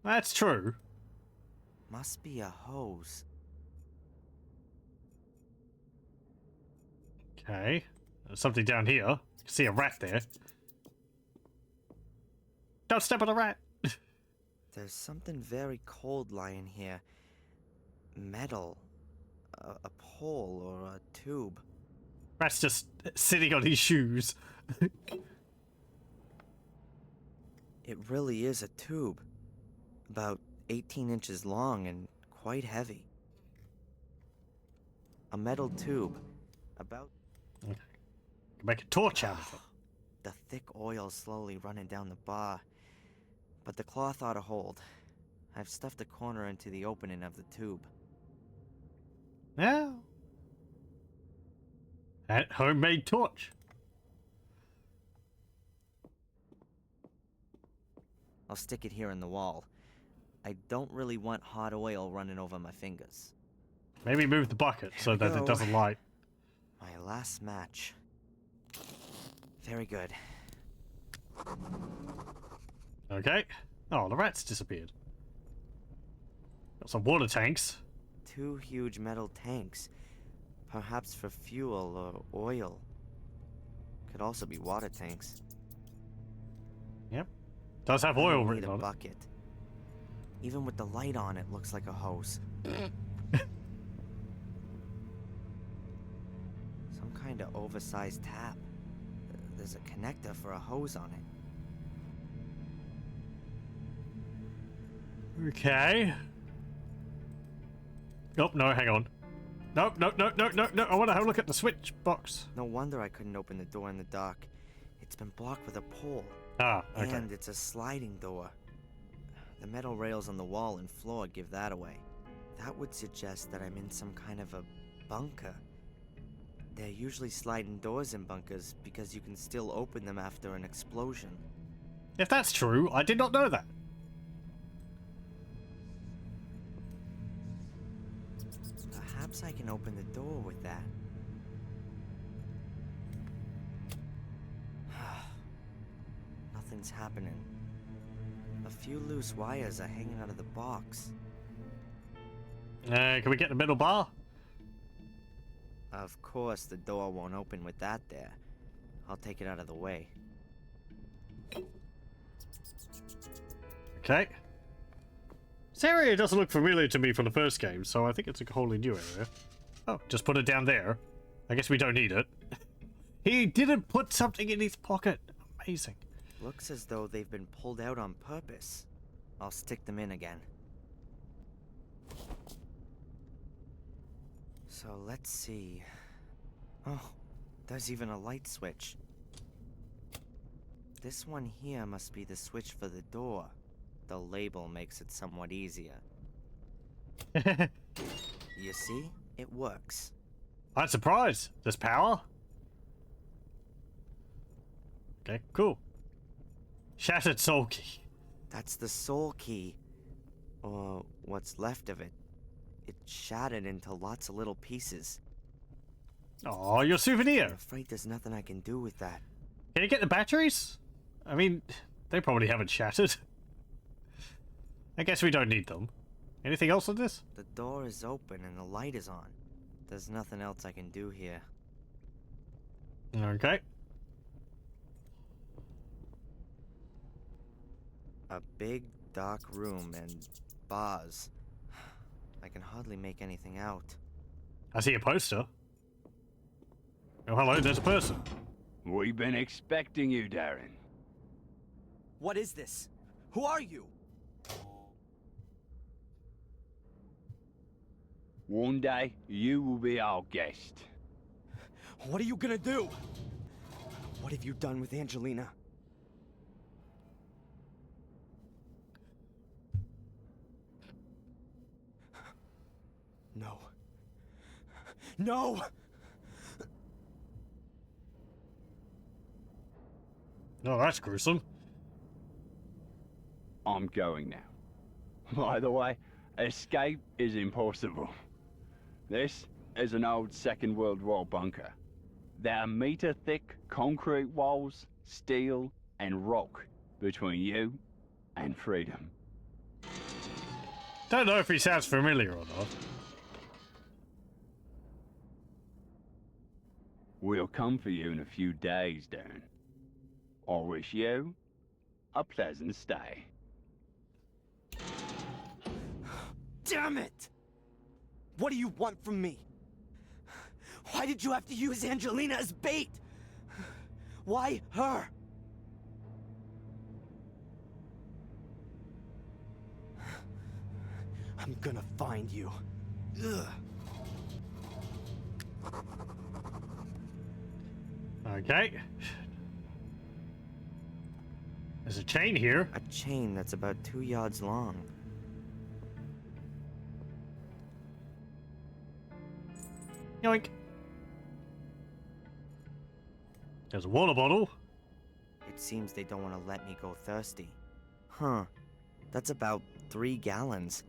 That's true. Must be a hose. Okay. There's something down here. I can see a rat there. Don't step on a rat. There's something very cold lying here. Metal. A pole or a tube. Rat's just sitting on his shoes. It really is a tube. About 18 inches long and quite heavy. A metal tube. About... Okay. Can make a torch out of it. The thick oil slowly running down the bar. But the cloth ought to hold. I've stuffed a corner into the opening of the tube. Yeah. That homemade torch. I'll stick it here in the wall. I don't really want hot oil running over my fingers. Maybe move the bucket so that it doesn't light. My last match. Very good. Okay. Oh, the rat's disappeared. Got some water tanks. 2 huge metal tanks. Perhaps for fuel or oil. Could also be water tanks. Yep. Does have oil Need written a on it. bucket. Even with the light on, it looks like a hose. Some kind of oversized tap. There's a connector for a hose on it. Okay. Oh, no, hang on. No. I want to have a look at the switch box. No wonder I couldn't open the door in the dark. It's been blocked with a pole. Ah, okay. And it's a sliding door. The metal rails on the wall and floor give that away. That would suggest that I'm in some kind of a bunker. They're usually sliding doors in bunkers because you can still open them after an explosion. If that's true, I did not know that. Perhaps I can open the door with that. Nothing's happening. A few loose wires are hanging out of the box. Can we get the middle bar? Of course, the door won't open with that there. I'll take it out of the way. Okay. This area doesn't look familiar to me from the first game, so I think it's a wholly new area. Oh, just put it down there. I guess we don't need it. He didn't put something in his pocket. Amazing. Looks as though they've been pulled out on purpose. I'll stick them in again. So let's see. Oh, there's even a light switch. This one here must be the switch for the door. The label makes it somewhat easier. You see? It works. I'm surprised. There's power. Okay, cool. Shattered soul key. That's the soul key. Or what's left of it. It shattered into lots of little pieces. Oh, your I'm souvenir. afraid there's nothing I can do with that. Can you get the batteries? I mean, they probably haven't shattered. I guess we don't need them. Anything else on this? The door is open and the light is on. There's nothing else I can do here. Okay. A big, dark room and bars. I can hardly make anything out. I see a poster. Oh, hello, there's a person. We've been expecting you, Darren. What is this? Who are you? One day, you will be our guest. What are you gonna do? What have you done with Angelina? No. No! Oh, that's gruesome. I'm going now. By the way, escape is impossible. This is an old Second World War bunker. There are meter-thick concrete walls, steel, and rock between you and freedom. Don't know if he sounds familiar or not. We'll come for you in a few days, Darren. I wish you a pleasant stay. Damn it! What do you want from me? Why did you have to use Angelina as bait? Why her? I'm gonna find you. Ugh. Okay. There's a chain here. A chain that's about 2 yards long. Yoink. There's a water bottle. It seems they don't want to let me go thirsty. Huh. That's about 3 gallons.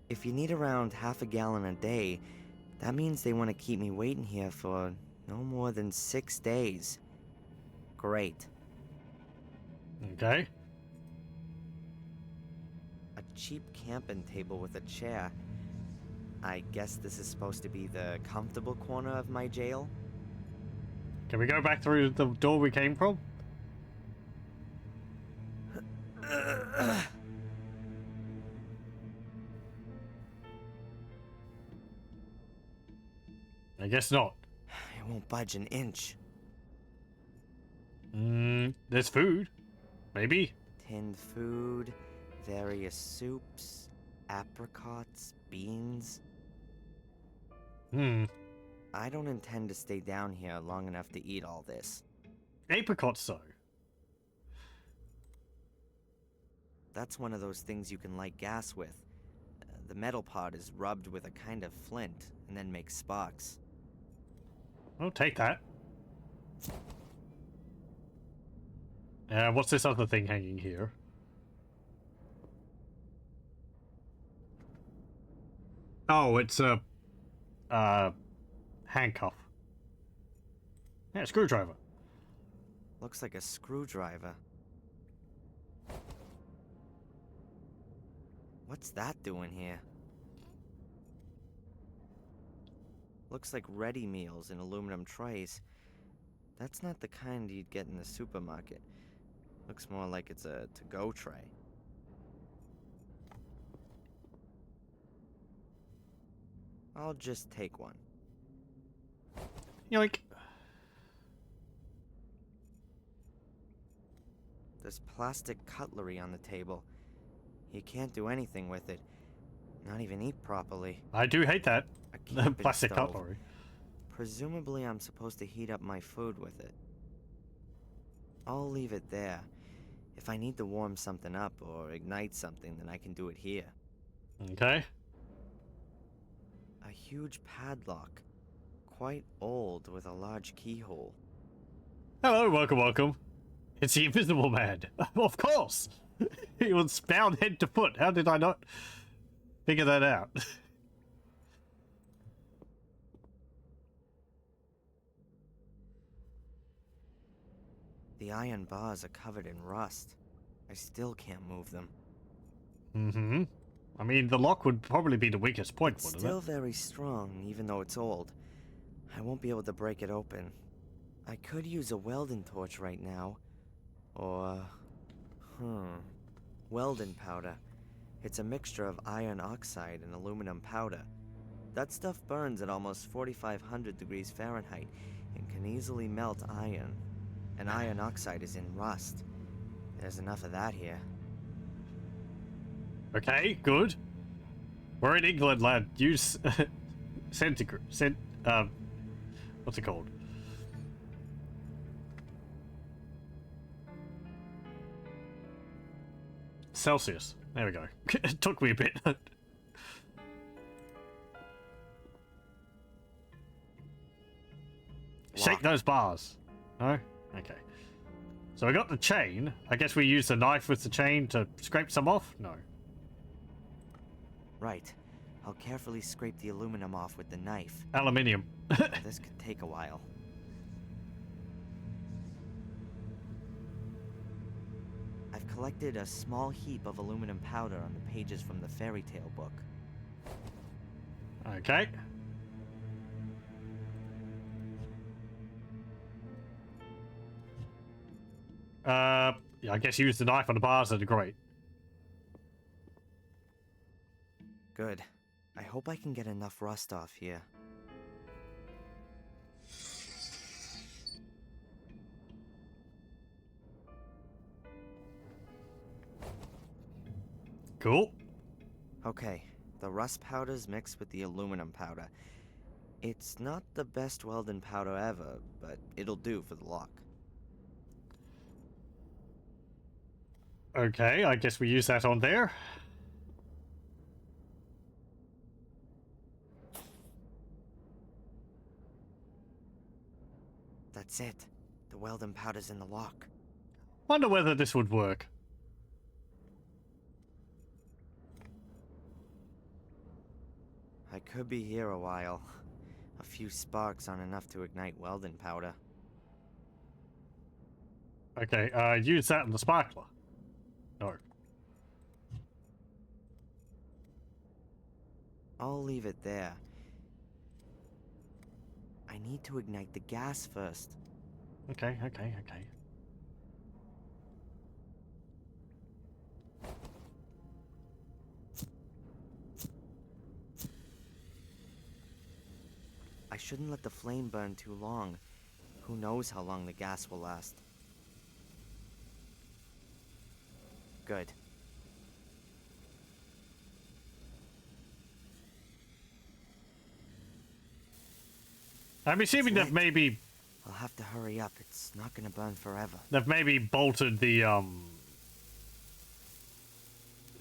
If you need around half a gallon a day, that means they want to keep me waiting here for no more than 6 days. Great. Okay. A cheap camping table with a chair. I guess this is supposed to be the comfortable corner of my jail? Can we go back through the door we came from? I guess not. It won't budge an inch. There's food. Maybe. Tinned food, various soups, apricots, beans. I don't intend to stay down here long enough to eat all this. Apricots, though. That's one of those things you can light gas with. The metal part is rubbed with a kind of flint and then makes sparks. I'll take that. What's this other thing hanging here? Oh, it's a handcuff. Yeah, screwdriver. Looks like a screwdriver. What's that doing here? Looks like ready meals in aluminum trays. That's not the kind you'd get in the supermarket. Looks more like it's a to-go tray. I'll just take one. Yoink. There's plastic cutlery on the table. You can't do anything with it. Not even eat properly. I do hate that. A camping Plastic stove. cutlery. Presumably I'm supposed to heat up my food with it. I'll leave it there. If I need to warm something up or ignite something, then I can do it here. Okay. A huge padlock. Quite old, with a large keyhole. Hello, welcome, welcome. It's the Invisible Man. Of course! He was bound head to foot. How did I not figure that out? The iron bars are covered in rust. I still can't move them. I mean, the lock would probably be the weakest point, It's wouldn't still it? very strong, even though it's old. I won't be able to break it open. I could use a welding torch right now. Or... Welding powder. It's a mixture of iron oxide and aluminum powder. That stuff burns at almost 4,500 degrees Fahrenheit and can easily melt iron. And iron oxide is in rust. There's enough of that here. Okay, good. We're in England, lad. Use centigrade. What's it called? Celsius. There we go. It took me a bit. Shake Locked. those bars. No? Okay. So we got the chain. I guess we use the knife with the chain to scrape some off? No. Right. I'll carefully scrape the aluminum off with the knife. Aluminium. This could take a while. I've collected a small heap of aluminum powder on the pages from the fairy tale book. Okay. Yeah, I guess use the knife on the bars of the grate. Good. I hope I can get enough rust off here. Cool. Okay, the rust powder's mixed with the aluminum powder. It's not the best welding powder ever, but it'll do for the lock. Okay, I guess we use that on there. That's it. The welding powder's in the lock. Wonder whether this would work. I could be here a while. A few sparks aren't enough to ignite welding powder. Okay, use that in the sparkler. No. I'll leave it there. I need to ignite the gas first. Okay. I shouldn't let the flame burn too long. Who knows how long the gas will last. Good. I'm assuming It's they've lit. maybe I'll have to hurry up. It's not gonna burn forever. bolted the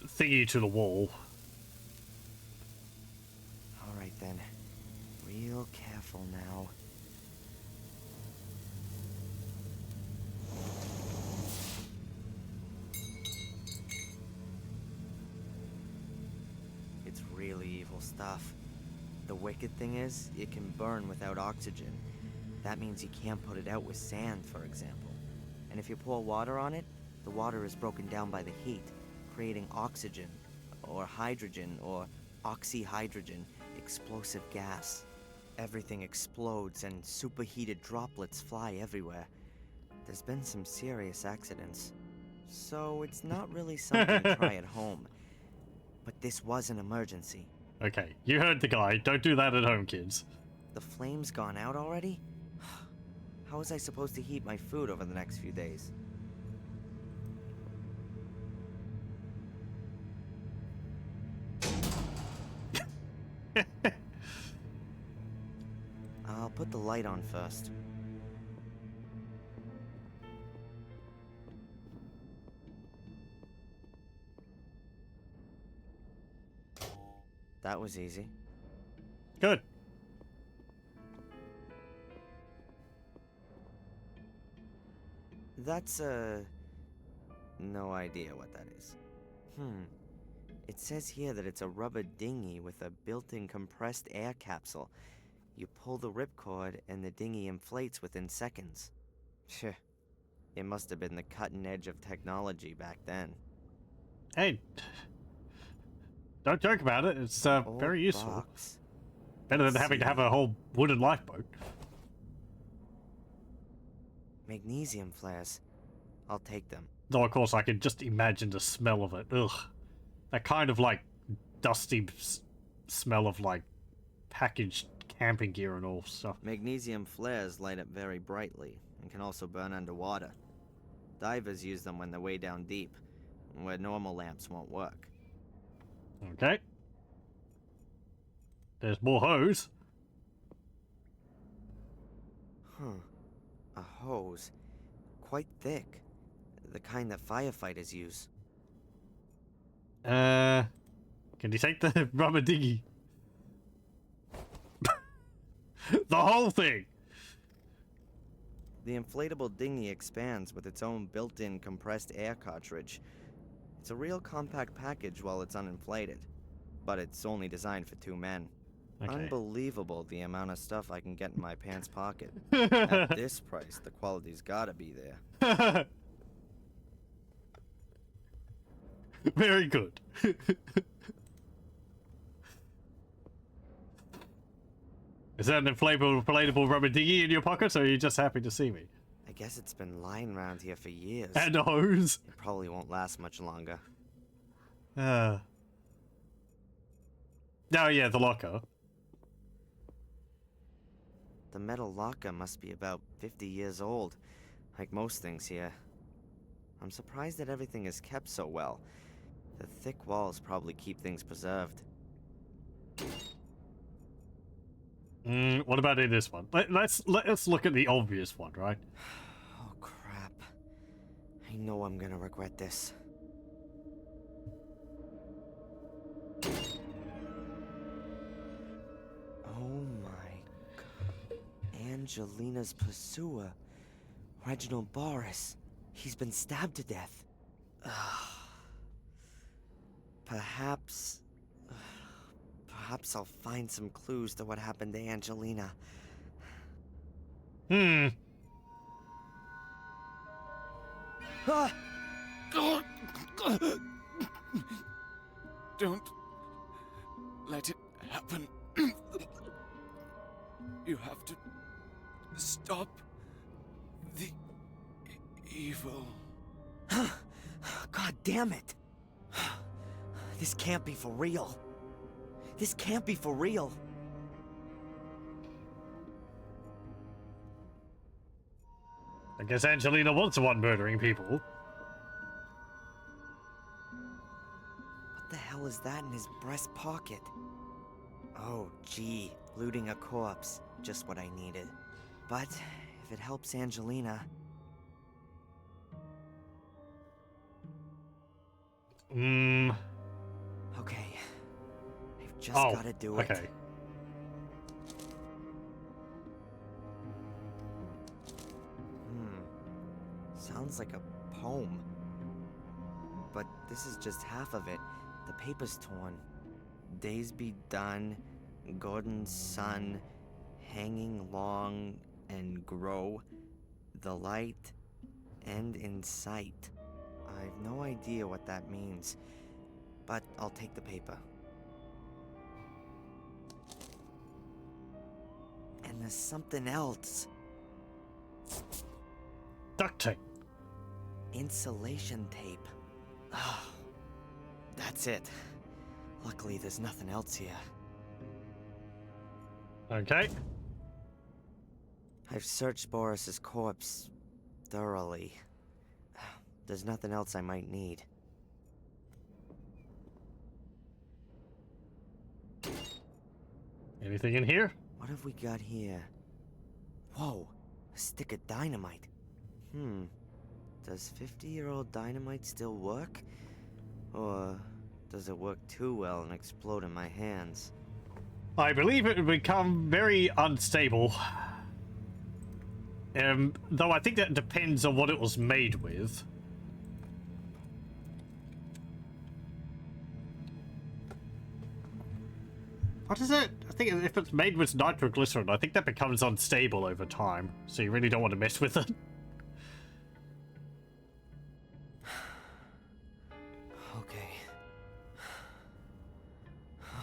thingy to the wall. Alright then. Real careful now. It's really evil stuff. The wicked thing is, it can burn without oxygen. That means you can't put it out with sand, for example. And if you pour water on it, the water is broken down by the heat, creating oxygen, or hydrogen, or oxyhydrogen, explosive gas. Everything explodes and superheated droplets fly everywhere. There's been some serious accidents. So it's not really something to try at home. But this was an emergency. Okay, you heard the guy. Don't do that at home, kids. The flame's gone out already? How was I supposed to heat my food over the next few days? I'll put the light on first. That was easy. Good. That's, no idea what that is. It says here that it's a rubber dinghy with a built-in compressed air capsule. You pull the ripcord and the dinghy inflates within seconds. Phew. It must have been the cutting edge of technology back then. Hey, don't joke about it. It's very useful. Box. Better than having to have a whole wooden lifeboat. Magnesium flares. I'll take them. Though, of course, I can just imagine the smell of it. Ugh. That kind of, like, dusty smell of, like, packaged camping gear and all stuff. Magnesium flares light up very brightly and can also burn underwater. Divers use them when they're way down deep, where normal lamps won't work. Okay. There's more hose. A hose. Quite thick. The kind that firefighters use. Can you take the rubber dinghy? The whole thing! The inflatable dinghy expands with its own built-in compressed air cartridge. It's a real compact package while it's uninflated, but it's only designed for 2 men. Okay. Unbelievable the amount of stuff I can get in my pants pocket. At this price, the quality's gotta be there. Very good. Is that an inflatable rubber dinghy in your pocket, or are you just happy to see me? I guess it's been lying around here for years. And a hose. It probably won't last much longer. Oh yeah, the locker. The metal locker must be about 50 years old, like most things here. I'm surprised that everything is kept so well. The thick walls probably keep things preserved. What about in this one? Let's look at the obvious one, right? Oh crap. I know I'm gonna regret this. Oh my god. Angelina's pursuer, Reginald Boris. He's been stabbed to death. Perhaps I'll find some clues to what happened to Angelina. Ah! Don't let it happen. You have to stop the evil. God damn it! This can't be for real. This can't be for real. I guess Angelina was the one murdering people. What the hell is that in his breast pocket? Oh, gee, looting a corpse. Just what I needed. But if it helps Angelina... Okay. I've just gotta do it. Okay. Sounds like a poem. But this is just half of it. The paper's torn. Days be done, Gordon's son, hanging long and grow, the light end in sight. I've no idea what that means, but I'll take the paper. And there's something else. Duct tape. Insulation tape. Oh, that's it. Luckily, there's nothing else here. Okay. I've searched Boris's corpse thoroughly. There's nothing else I might need. Anything in here? What have we got here? Whoa, a stick of dynamite. Does 50-year-old dynamite still work? Or does it work too well and explode in my hands? I believe it would become very unstable. Though I think that depends on what it was made with. What is it? I think if it's made with nitroglycerin, I think that becomes unstable over time. So you really don't want to mess with it. Okay.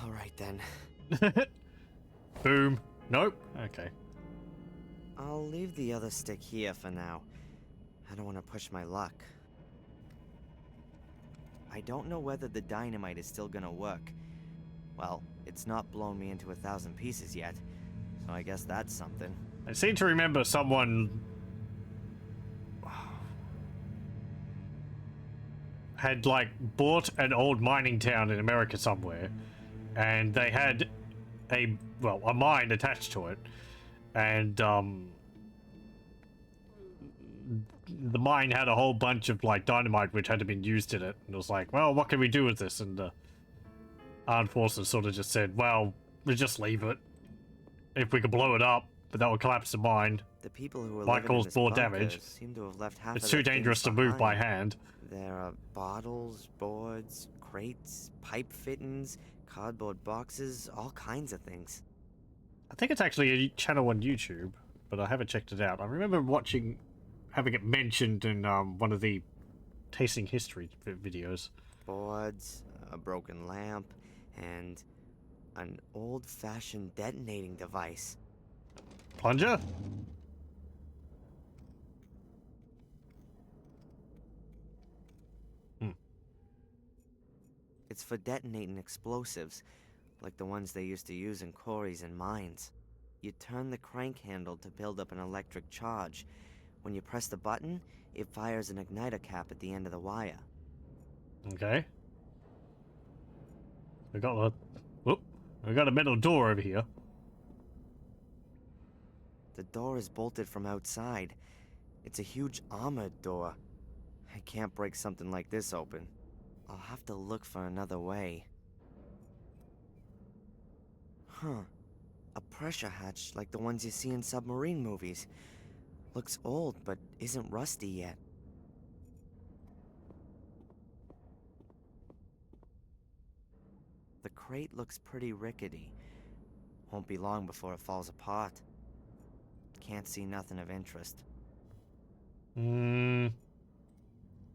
Alright then. Boom. Nope. Okay. I'll leave the other stick here for now. I don't want to push my luck. I don't know whether the dynamite is still gonna work. Well, it's not blown me into 1,000 pieces yet, so I guess that's something. I seem to remember someone had, like, bought an old mining town in America somewhere, and they had a mine attached to it, and, the mine had a whole bunch of, like, dynamite which had been used in it, and it was like, well, what can we do with this? And the armed forces sort of just said, well, we just leave it. If we could blow it up, but that will collapse the mine. The people who were Might living in cause this more bunker damage. seem to have left half It's of too their things dangerous to move by behind. hand. There are bottles, boards, crates, pipe fittings, cardboard boxes, all kinds of things. I think it's actually a channel on YouTube, but I haven't checked it out. I remember having it mentioned in one of the tasting history videos. Boards, a broken lamp, and an old-fashioned detonating device. Plunger? It's for detonating explosives, like the ones they used to use in quarries and mines. You turn the crank handle to build up an electric charge. When you press the button, it fires an igniter cap at the end of the wire. Okay. We got a metal door over here. The door is bolted from outside. It's a huge armored door. I can't break something like this open. I'll have to look for another way. Huh. A pressure hatch like the ones you see in submarine movies. Looks old, but isn't rusty yet. The crate looks pretty rickety. Won't be long before it falls apart. Can't see nothing of interest.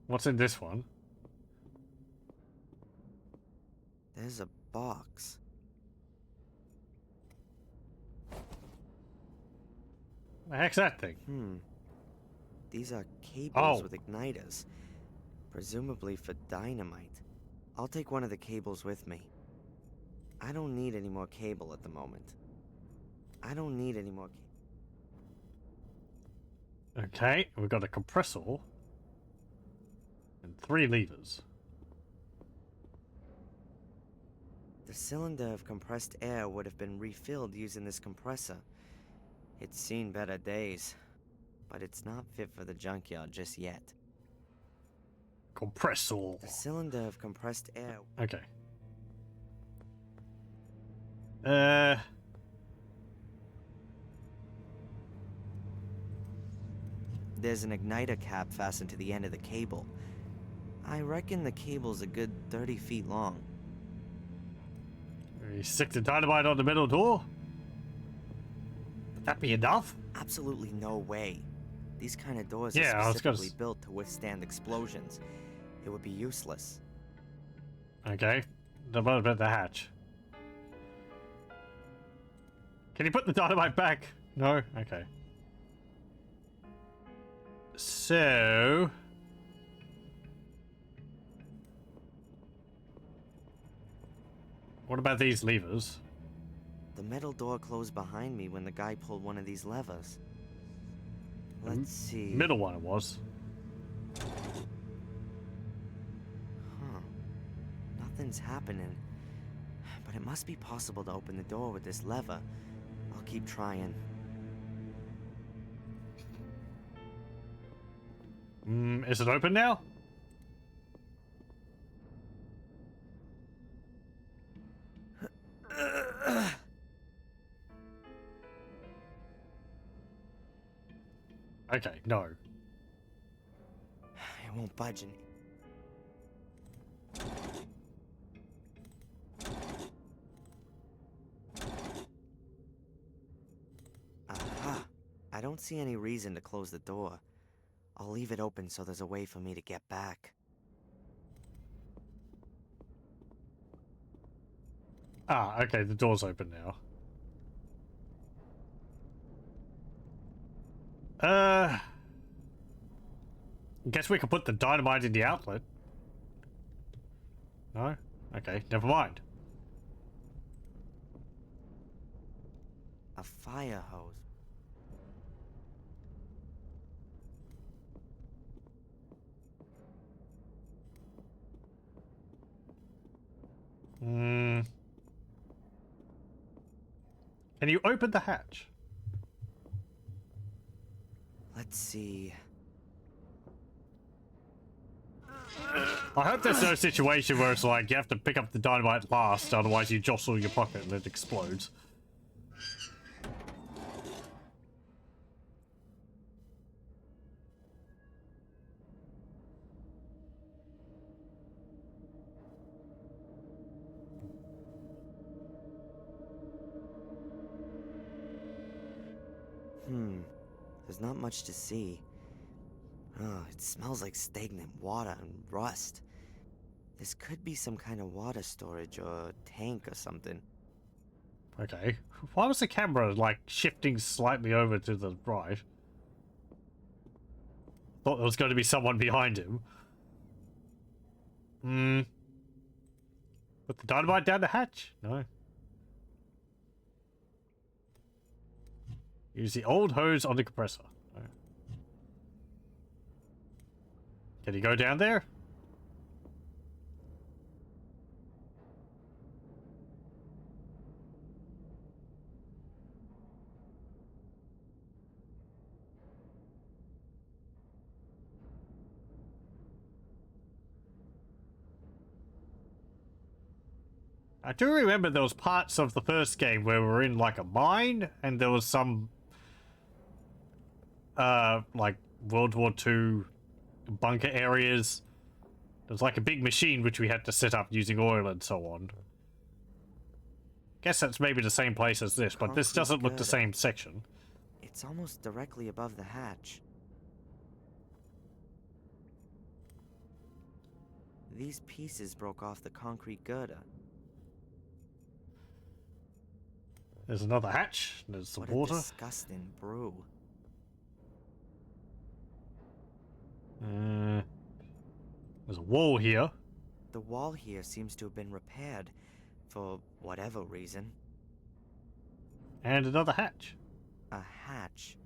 What's in this one? There's a box. The heck's that thing? These are cables Oh. with igniters. Presumably for dynamite. I'll take one of the cables with me. I don't need any more cable at the moment. I don't need any more Okay, we've got a compressor. And 3 levers. The cylinder of compressed air would have been refilled using this compressor. It's seen better days, but it's not fit for the junkyard just yet. Compressor. The cylinder of compressed air... Okay. There's an igniter cap fastened to the end of the cable. I reckon the cable's a good 30 feet long. You stick the dynamite on the metal door? Would that be enough? Absolutely no way. These kind of doors Yeah, I are was gonna specifically built to withstand explosions. It would be useless. Okay. What about the hatch? Can you put the dynamite back? No? Okay. So... what about these levers? The metal door closed behind me when the guy pulled one of these levers. Let's see... Middle one it was. Huh. Nothing's happening. But it must be possible to open the door with this lever. I'll keep trying. Is it open now? Okay, no. It won't budge any. Aha! I don't see any reason to close the door. I'll leave it open so there's a way for me to get back. Ah, okay, the door's open now. Guess we could put the dynamite in the outlet. No? Okay, never mind. A fire hose. Can you open the hatch? Let's see. I hope there's no situation where it's like you have to pick up the dynamite last, otherwise you jostle your pocket and it explodes. There's not much to see. Oh, it smells like stagnant water and rust. This could be some kind of water storage or tank or something. Okay. Why was the camera, like, shifting slightly over to the right? Thought there was going to be someone behind him. Put the dynamite down the hatch? No. Use the old hose on the compressor. No. Can he go down there? I do remember there was parts of the first game where we were in like a mine and there was some like World War II bunker areas. There was like a big machine which we had to set up using oil and so on. Guess that's maybe the same place as this, but this doesn't look the same section. It's almost directly above the hatch. These pieces broke off the concrete girder. There's another hatch. There's some water. What a disgusting brew. There's a wall here. The wall here seems to have been repaired for whatever reason. And another hatch. A hatch.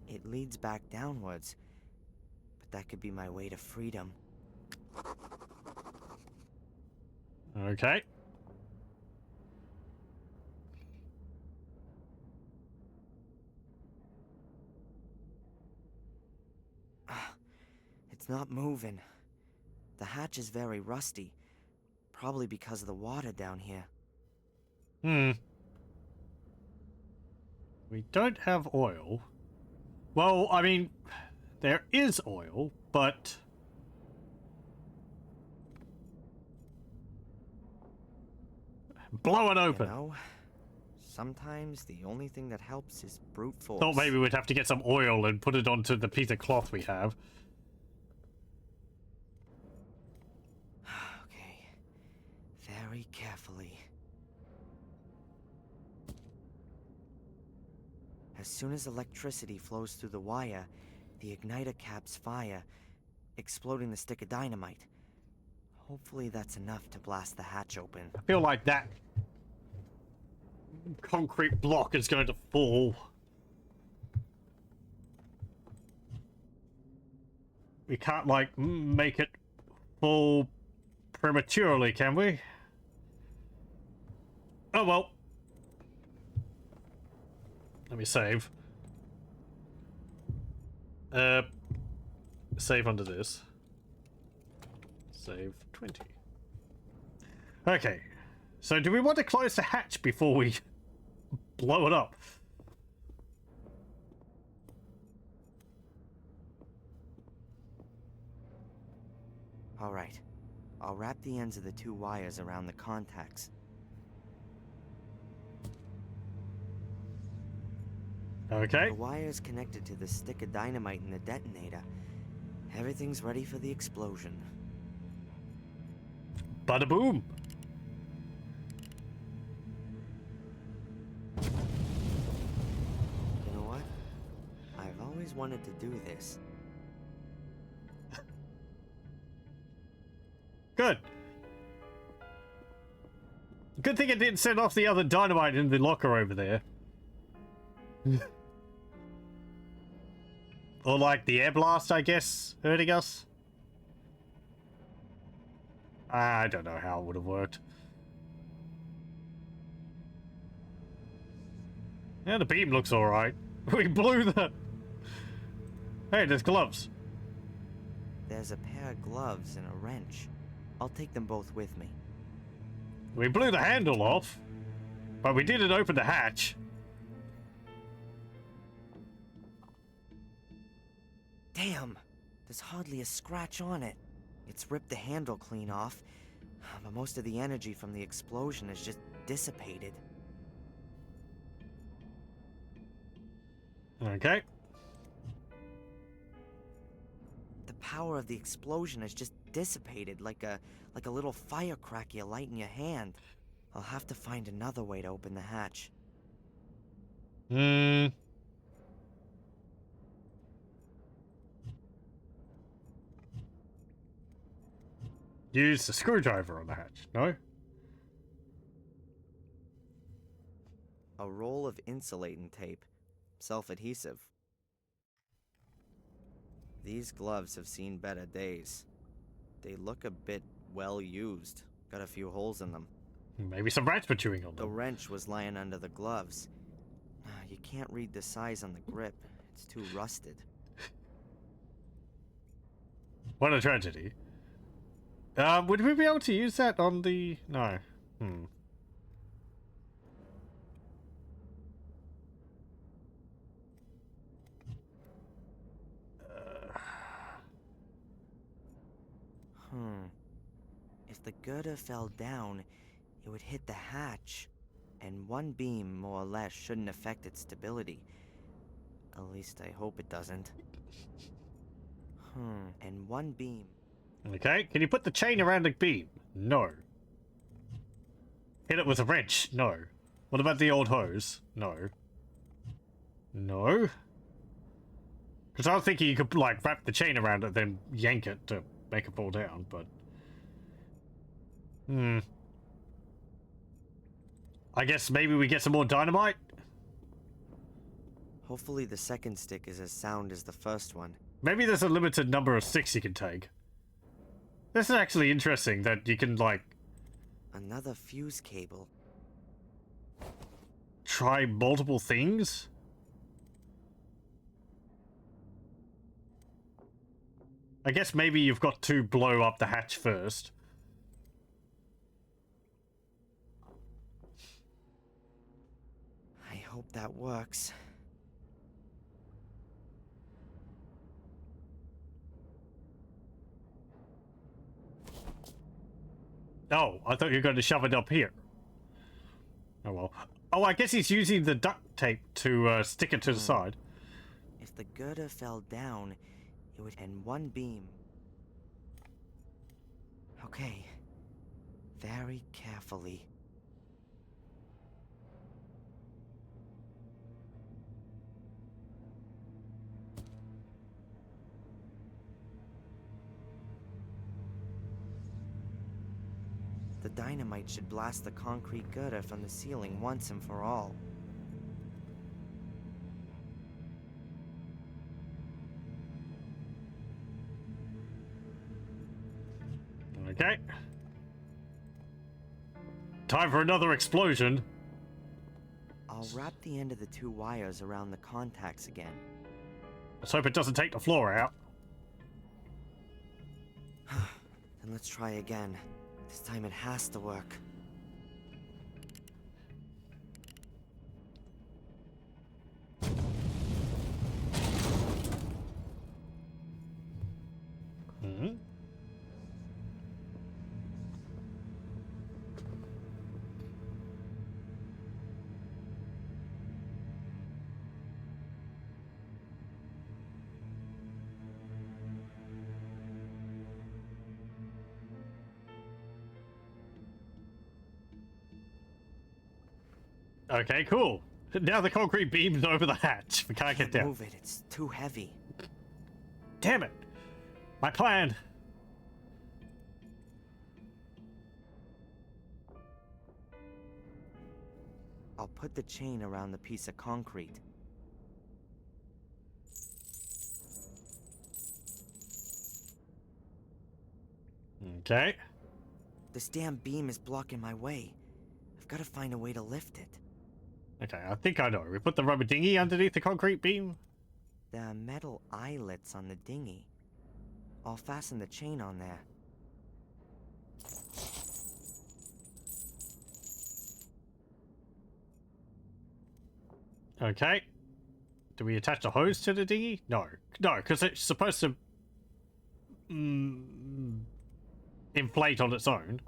It leads back downwards. But that could be my way to freedom. Okay. It's not moving. The hatch is very rusty. Probably because of the water down here. We don't have oil. Well, I mean, there is oil, but... blow it open. You know, sometimes the only thing that helps is brute force. Thought maybe we'd have to get some oil and put it onto the piece of cloth we have. Okay. Very carefully. As soon as electricity flows through the wire, the igniter caps fire, exploding the stick of dynamite. Hopefully that's enough to blast the hatch open. I feel like that concrete block is going to fall. We can't, like, make it fall prematurely, can we? Oh, well. Let me save. Save under this. Save 20. Okay. So do we want to close the hatch before we blow it up? Alright. I'll wrap the ends of the two wires around the contacts. Okay. The wire's connected to the stick of dynamite in the detonator. Everything's ready for the explosion. Bada boom. You know what? I've always wanted to do this. Good. Good thing it didn't set off the other dynamite in the locker over there. Or like the air blast, I guess, hurting us. I don't know how it would have worked. Yeah, the beam looks alright. We blew the... Hey, there's gloves. There's a pair of gloves and a wrench. I'll take them both with me. We blew the handle off, but we didn't open the hatch. Damn! There's hardly a scratch on it. It's ripped the handle clean off, but most of the energy from the explosion is just dissipated. Okay. The power of the explosion has just dissipated like a little firecracker you light in your hand. I'll have to find another way to open the hatch. Hmm. Use the screwdriver on the hatch. No? A roll of insulating tape. Self-adhesive. These gloves have seen better days. They look a bit well used. Got a few holes in them. Maybe some rats were chewing on The them. wrench was lying under the gloves. You can't read the size on the grip. It's too rusted. What a tragedy. Would we be able to use that on the... No. If the girder fell down, it would hit the hatch. And one beam, more or less, shouldn't affect its stability. At least I hope it doesn't. And one beam. Okay, can you put the chain around the beam? No. Hit it with a wrench? No. What about the old hose? No. No? Because I was thinking you could, like, wrap the chain around it, then yank it to make it fall down, but... I guess maybe we get some more dynamite? Hopefully the second stick is as sound as the first one. Maybe there's a limited number of sticks you can take. This is actually interesting that you can, like... Another fuse cable. Try multiple things? I guess maybe you've got to blow up the hatch first. I hope that works. Oh, I thought you were going to shove it up here. Oh well. Oh, I guess he's using the duct tape to stick it to the side. If the girder fell down, it would end one beam. Okay. Very carefully. The dynamite should blast the concrete girder from the ceiling once and for all. Okay. Time for another explosion. I'll wrap the end of the two wires around the contacts again. Let's hope it doesn't take the floor out. Then let's try again. This time it has to work. Okay, cool. Now the concrete beam's over the hatch. We can't get down. Move it, it's too heavy. Damn it. My plan. I'll put the chain around the piece of concrete. Okay. This damn beam is blocking my way. I've got to find a way to lift it. Okay, I think I know. We put the rubber dinghy underneath the concrete beam. There are metal eyelets on the dinghy. I'll fasten the chain on there. Okay. Do we attach a hose to the dinghy? No. No, because it's supposed to... inflate on its own.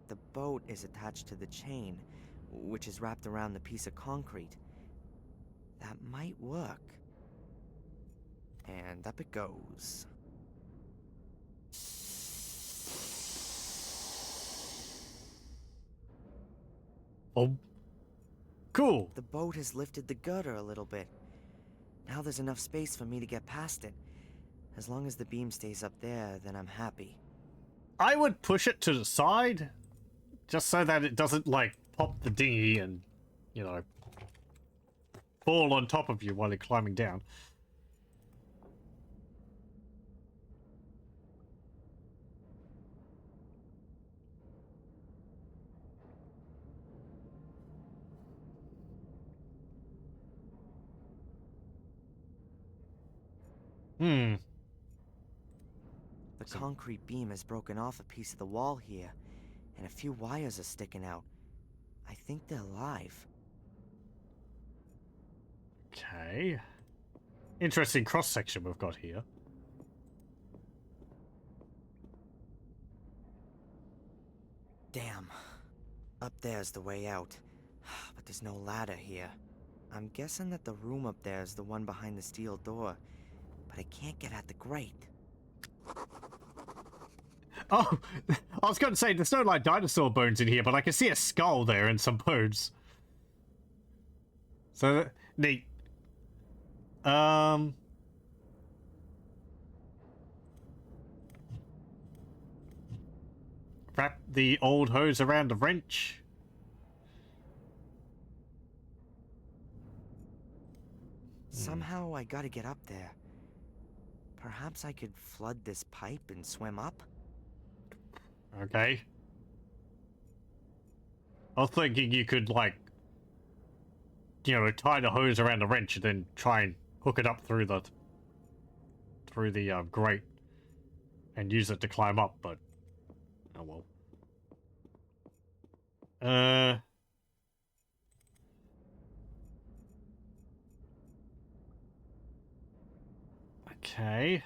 The boat is attached to the chain, which is wrapped around the piece of concrete. That might work. And up it goes. Oh, cool. The boat has lifted the girder a little bit. Now there's enough space for me to get past it. As long as the beam stays up there, then I'm happy. I would push it to the side, just so that it doesn't, like, pop the dinghy and, you know, fall on top of you while you're climbing down. Hmm. The concrete beam has broken off a piece of the wall here, and a few wires are sticking out. I think they're live. Okay. Interesting cross-section we've got here. Damn. Up there's the way out. But there's no ladder here. I'm guessing that the room up there is the one behind the steel door, but I can't get at the grate. Oh, I was going to say, there's no, like, dinosaur bones in here, but I can see a skull there and some bones. So, neat. Wrap the old hose around the wrench. Somehow I gotta get up there. Perhaps I could flood this pipe and swim up? Okay. I was thinking you could, like, you know, tie the hose around the wrench and then try and hook it up through the grate and use it to climb up, but oh well. Okay.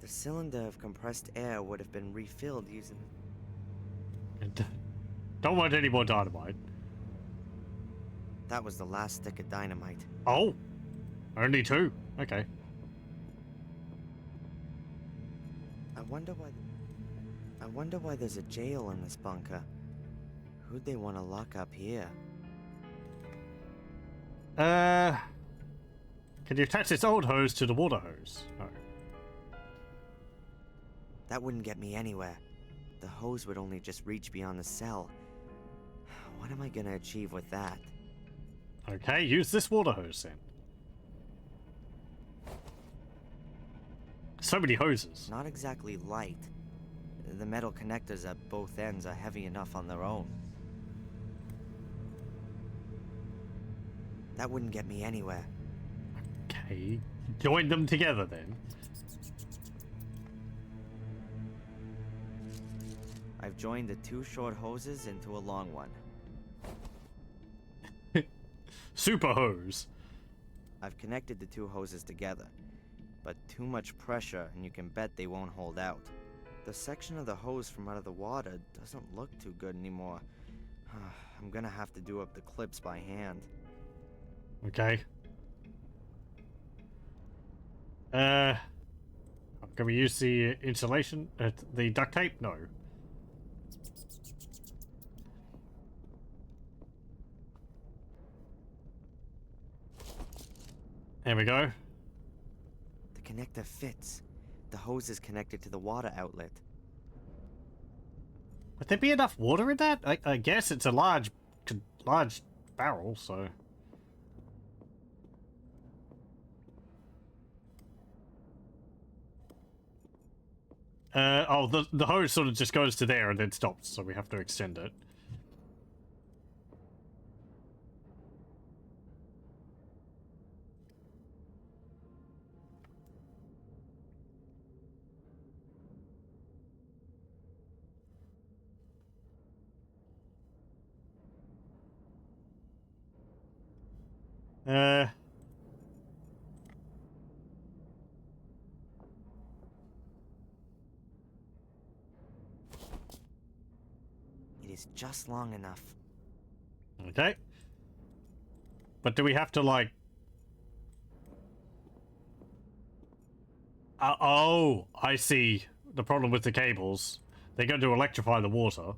The cylinder of compressed air would have been refilled using... Don't want any more dynamite. That was the last stick of dynamite. Oh! Only two. Okay. I wonder why there's a jail in this bunker. Who'd they want to lock up here? Can you attach this old hose to the water hose? No. That wouldn't get me anywhere. The hose would only just reach beyond the cell. What am I gonna achieve with that? Okay, use this water hose then. So many hoses. Not exactly light. The metal connectors at both ends are heavy enough on their own. That wouldn't get me anywhere. Okay, join them together then. I've joined the two short hoses into a long one. Super hose. I've connected the two hoses together, but too much pressure and you can bet they won't hold out. The section of the hose from out of the water doesn't look too good anymore. I'm gonna have to do up the clips by hand. Okay. Can we use the insulation? The duct tape? No. There we go. The connector fits. The hose is connected to the water outlet. Would there be enough water in that? I guess it's a large barrel, so... oh, the hose sort of just goes to there and then stops, so we have to extend it. is just long enough. Okay. But do we have to, like... oh, I see the problem with the cables. They're going to electrify the water.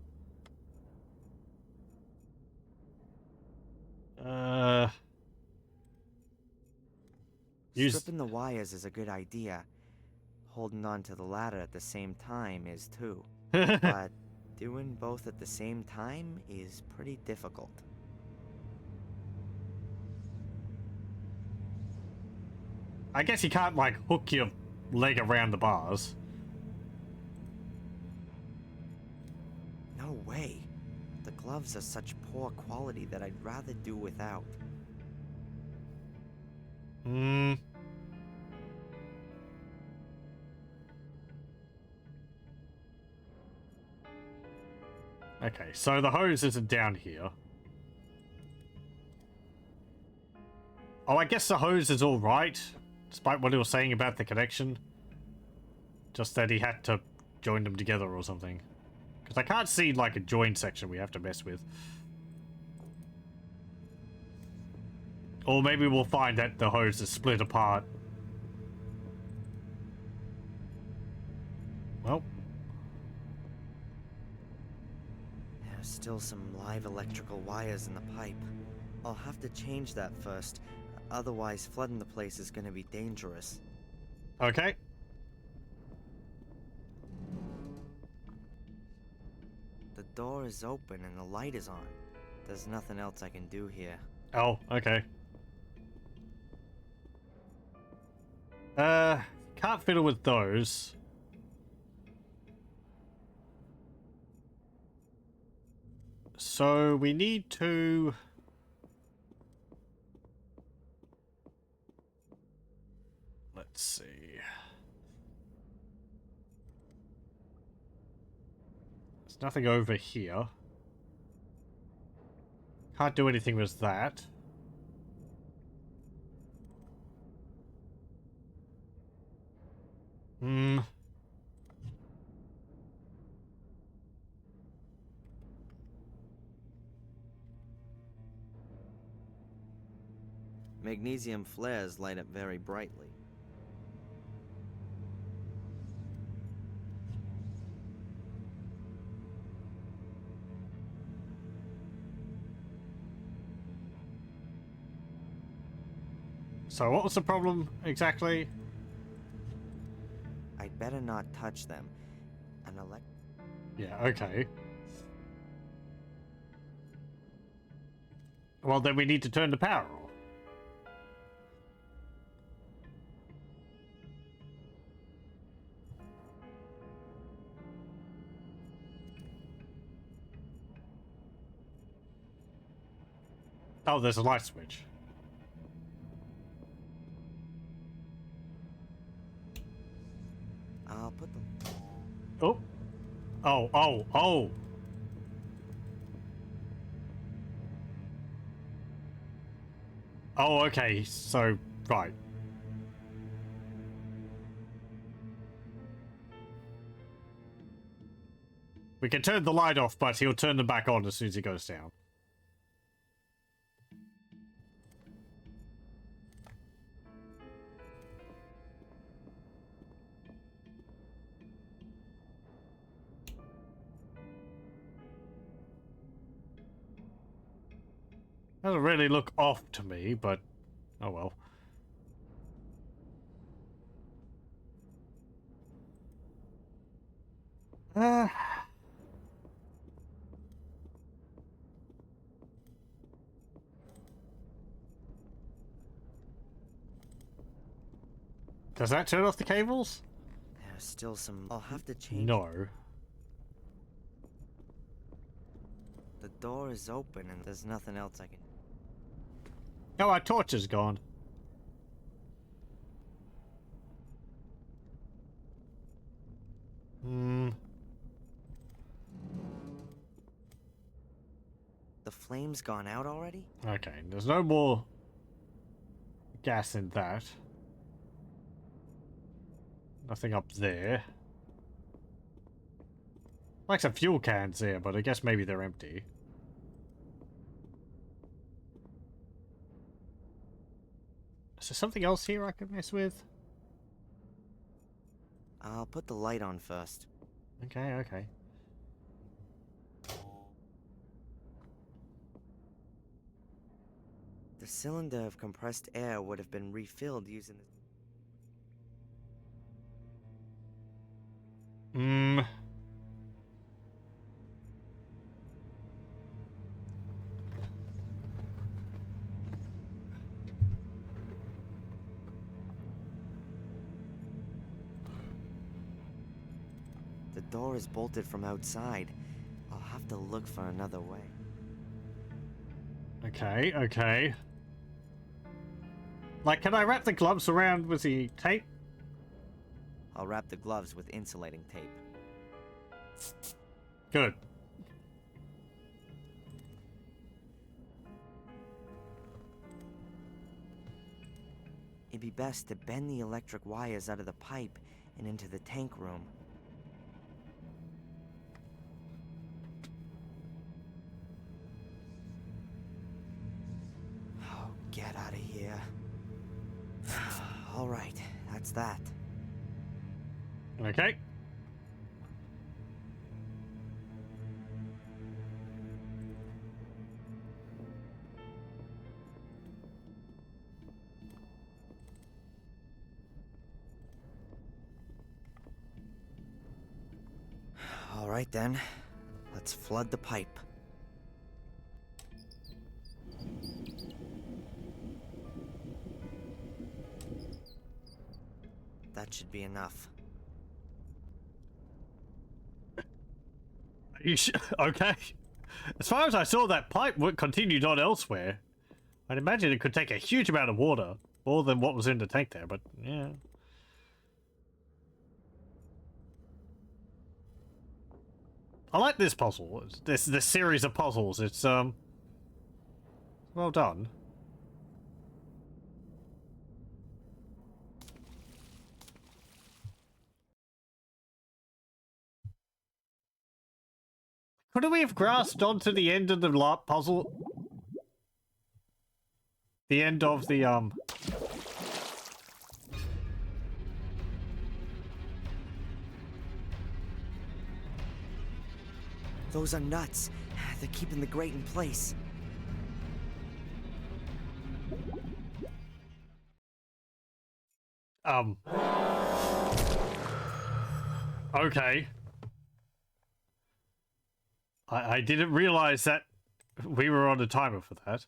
Stripping the wires is a good idea. Holding on to the ladder at the same time is too. But doing both at the same time is pretty difficult. I guess you can't, like, hook your leg around the bars. No way. The gloves are such poor quality that I'd rather do without. Hmm. Okay, so the hose isn't down here. Oh, I guess the hose is all right, despite what he was saying about the connection. Just that he had to join them together or something. Because I can't see, like, a join section we have to mess with. Or maybe we'll find that the hose is split apart. Well. There's still some live electrical wires in the pipe. I'll have to change that first. Otherwise, flooding the place is gonna be dangerous. Okay. The door is open and the light is on. There's nothing else I can do here. Oh, okay. Can't fiddle with those. So we need to... Let's see. There's nothing over here. Can't do anything with that. Hmm. Magnesium flares light up very brightly. So what was the problem exactly? I'd better not touch them. Yeah, okay. Well, then we need to turn the power off. Oh, there's a light switch. I'll put them. Oh. Oh, oh, oh. Oh, okay. So, right. We can turn the light off, but he'll turn them back on as soon as he goes down. Doesn't really look off to me, but oh well. Does that turn off the cables? There's still some... I'll have to change... No. The door is open and there's nothing else I can... Oh, our torch is gone. Hmm. The flame's gone out already? Okay, there's no more gas in that. Nothing up there. Like some fuel cans there, but I guess maybe they're empty. Is there something else here I could mess with? I'll put the light on first. Okay, okay. The cylinder of compressed air would have been refilled using the... The door is bolted from outside. I'll have to look for another way. Okay, okay. Like, can I wrap the gloves around with the tape? I'll wrap the gloves with insulating tape. Good. It'd be best to bend the electric wires out of the pipe and into the tank room. Oh, get out of here. All right, that's that. Okay. All right then, let's flood the pipe. That should be enough. Okay. As far as I saw, that pipe continued on elsewhere. I'd imagine it could take a huge amount of water, more than what was in the tank there, but yeah. I like this puzzle. This series of puzzles. It's well done. Couldn't we have grasped onto the end of the puzzle? The end of the Those are nuts. They're keeping the grate in place. Okay. I didn't realize that we were on a timer for that.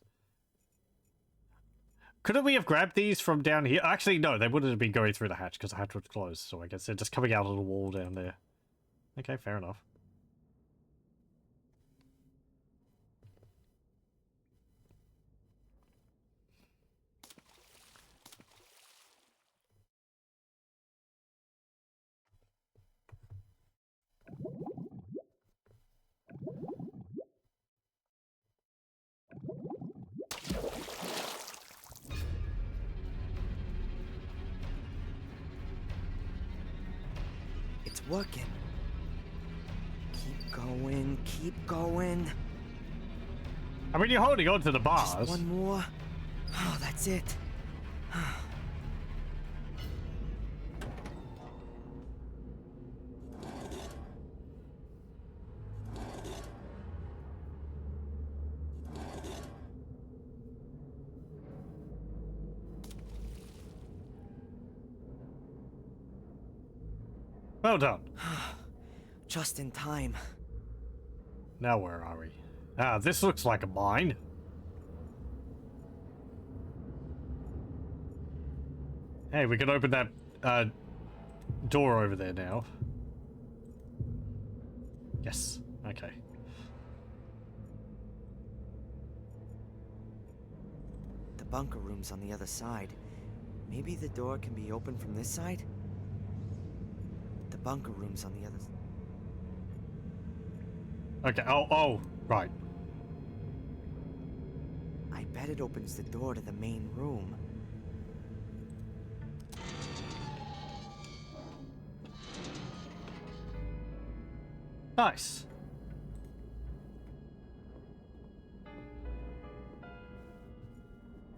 Couldn't we have grabbed these from down here? Actually, no, they wouldn't have been going through the hatch because the hatch was closed, so I guess they're just coming out of the wall down there. Okay, fair enough. It's working. Keep going, keep going. I mean, you're holding on to the bars. Just one more. Oh, that's it. Well done. Just in time. Now where are we? Ah, this looks like a mine. Hey, we can open that door over there now. Yes. Okay. The bunker room's on the other side. Maybe the door can be opened from this side? The bunker room's on the other side. Okay, oh, right. I bet it opens the door to the main room. Nice.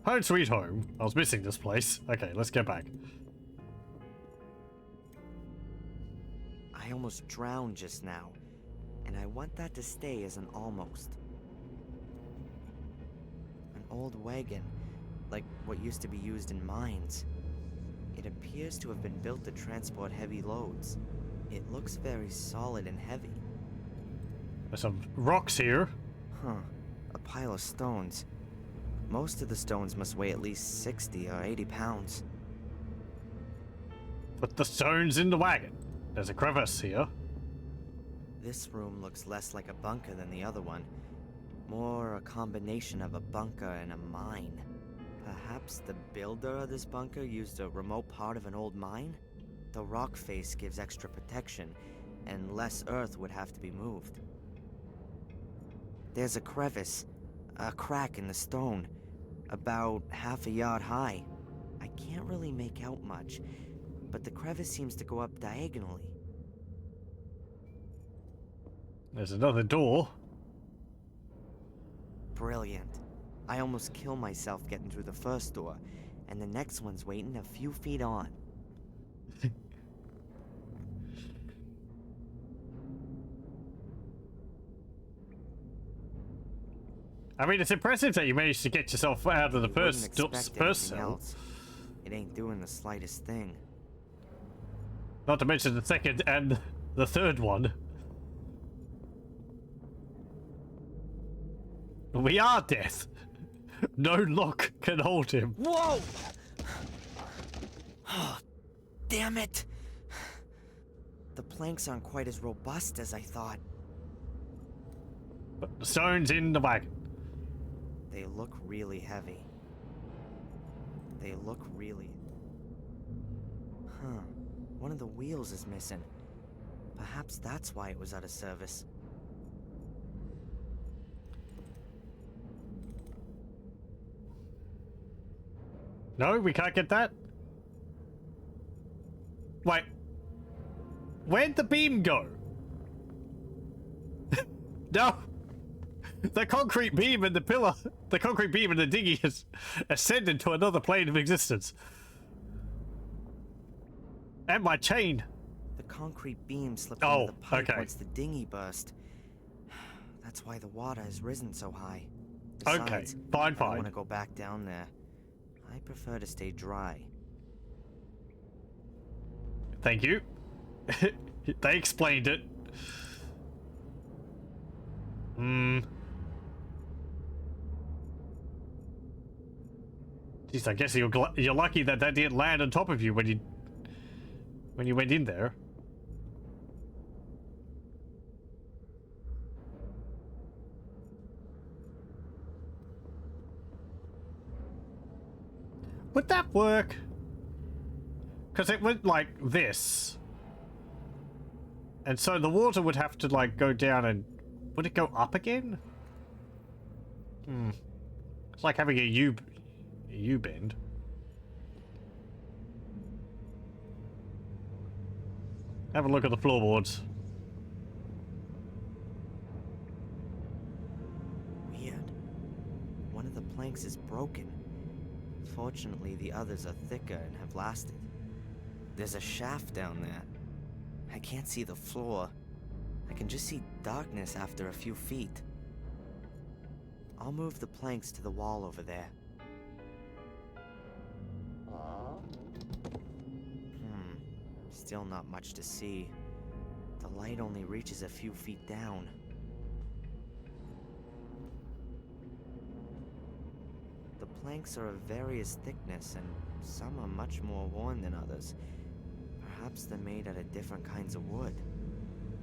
Home sweet home. I was missing this place. Okay, let's get back. I almost drowned just now, and I want that to stay as an almost. An old wagon, like what used to be used in mines. It appears to have been built to transport heavy loads. It looks very solid and heavy. There's some rocks here. Huh, a pile of stones. Most of the stones must weigh at least 60 or 80 pounds. Put the stones in the wagon. There's a crevice here. This room looks less like a bunker than the other one. More a combination of a bunker and a mine. Perhaps the builder of this bunker used a remote part of an old mine? The rock face gives extra protection, and less earth would have to be moved. There's a crevice, a crack in the stone, about half a yard high. I can't really make out much, but the crevice seems to go up diagonally. There's another door. Brilliant. I almost kill myself getting through the first door, and the next one's waiting a few feet on. I mean, it's impressive that you managed to get yourself out of the first cell. Else. It ain't doing the slightest thing. Not to mention the second and the third one. We are death. No lock can hold him. Whoa! Oh, damn it! The planks aren't quite as robust as I thought. Put the stones in the wagon. They look really heavy. They look really... Huh. One of the wheels is missing. Perhaps that's why it was out of service. No, we can't get that? Wait. Where'd the beam go? No! The concrete beam and the pillar, the concrete beam and the dinghy has ascended to another plane of existence. And my chain. The concrete beam slipped into the pipe once the dinghy burst. That's why the water has risen so high. Besides, fine. I don't want to go back down there. I prefer to stay dry. Thank you. They explained it. Jeez, I guess you're lucky that didn't land on top of you when you went in there. Would that work? Because it went like this. And so the water would have to like go down and... Would it go up again? It's like having a U-bend. Have a look at the floorboards. Weird. One of the planks is broken. Fortunately, the others are thicker and have lasted. There's a shaft down there. I can't see the floor. I can just see darkness after a few feet. I'll move the planks to the wall over there. Still not much to see. The light only reaches a few feet down. The planks are of various thickness, and some are much more worn than others. Perhaps they're made out of different kinds of wood.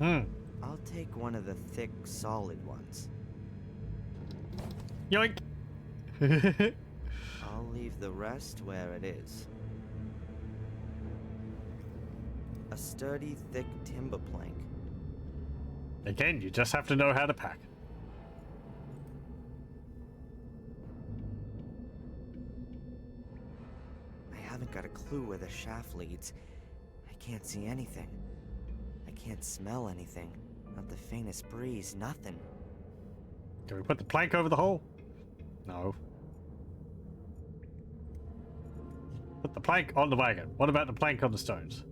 I'll take one of the thick, solid ones. Yoink! I'll leave the rest where it is. A sturdy, thick timber plank. Again, you just have to know how to pack. I haven't got a clue where the shaft leads. I can't see anything. I can't smell anything. Not the faintest breeze, nothing. Can we put the plank over the hole? No. Put the plank on the wagon. What about the plank on the stones?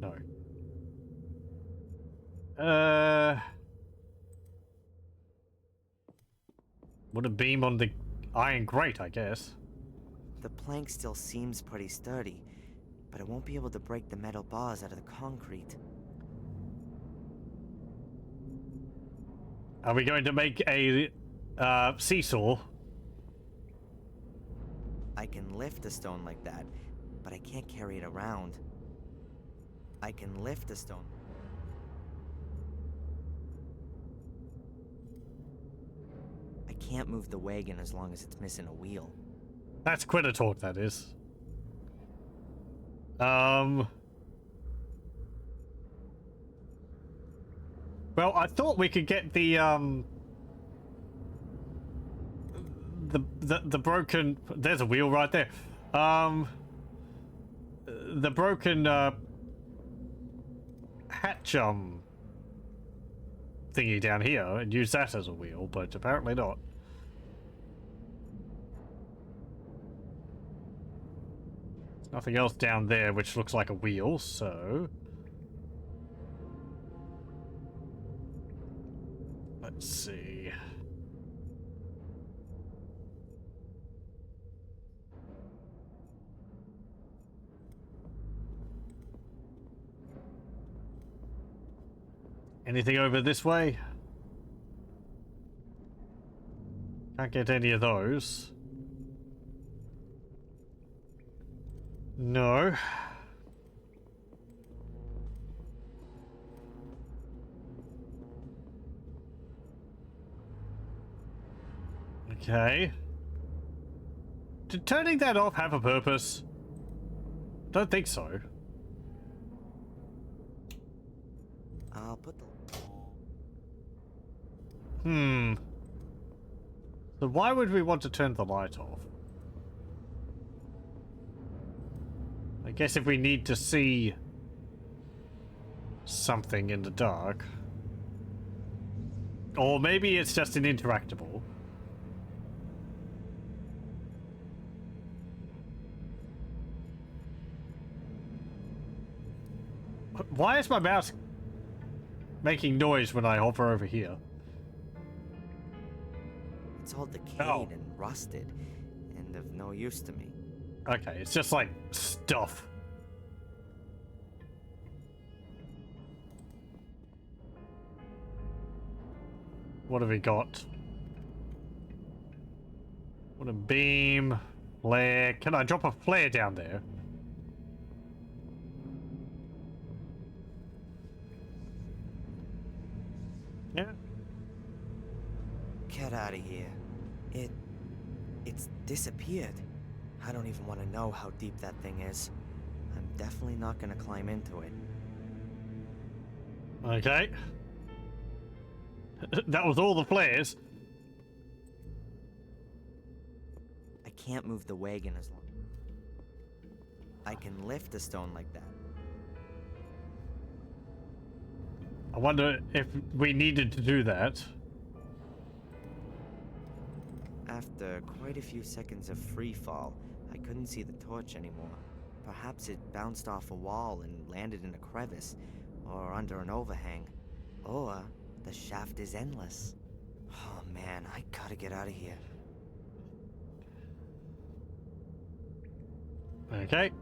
No. Would a beam on the iron grate, I guess. The plank still seems pretty sturdy, but it won't be able to break the metal bars out of the concrete. Are we going to make a seesaw? I can lift a stone like that, but I can't carry it around. I can lift a stone. I can't move the wagon as long as it's missing a wheel. That's quitter talk, that is. Well, I thought we could get the broken. There's a wheel right there. The broken hatch thingy down here and use that as a wheel, but apparently not. Nothing else down there which looks like a wheel, so let's see. Anything over this way? Can't get any of those. No. Okay. Did turning that off have a purpose? Don't think so. I'll put the... So why would we want to turn the light off? I guess if we need to see something in the dark. Or maybe it's just an interactable. Why is my mouse making noise when I hover over here? It's all decayed and rusted, and of no use to me. Okay, it's just like stuff. What have we got? What a beam, flare. Can I drop a flare down there? Yeah. Get out of here. It's disappeared. I don't even want to know how deep that thing is. I'm definitely not gonna climb into it. Okay. That was all the flares. I can't move the wagon as long. I can lift a stone like that. I wonder if we needed to do that. After quite a few seconds of free fall, I couldn't see the torch anymore. Perhaps it bounced off a wall and landed in a crevice, or under an overhang. Or the shaft is endless. Oh man, I gotta get out of here. Okay.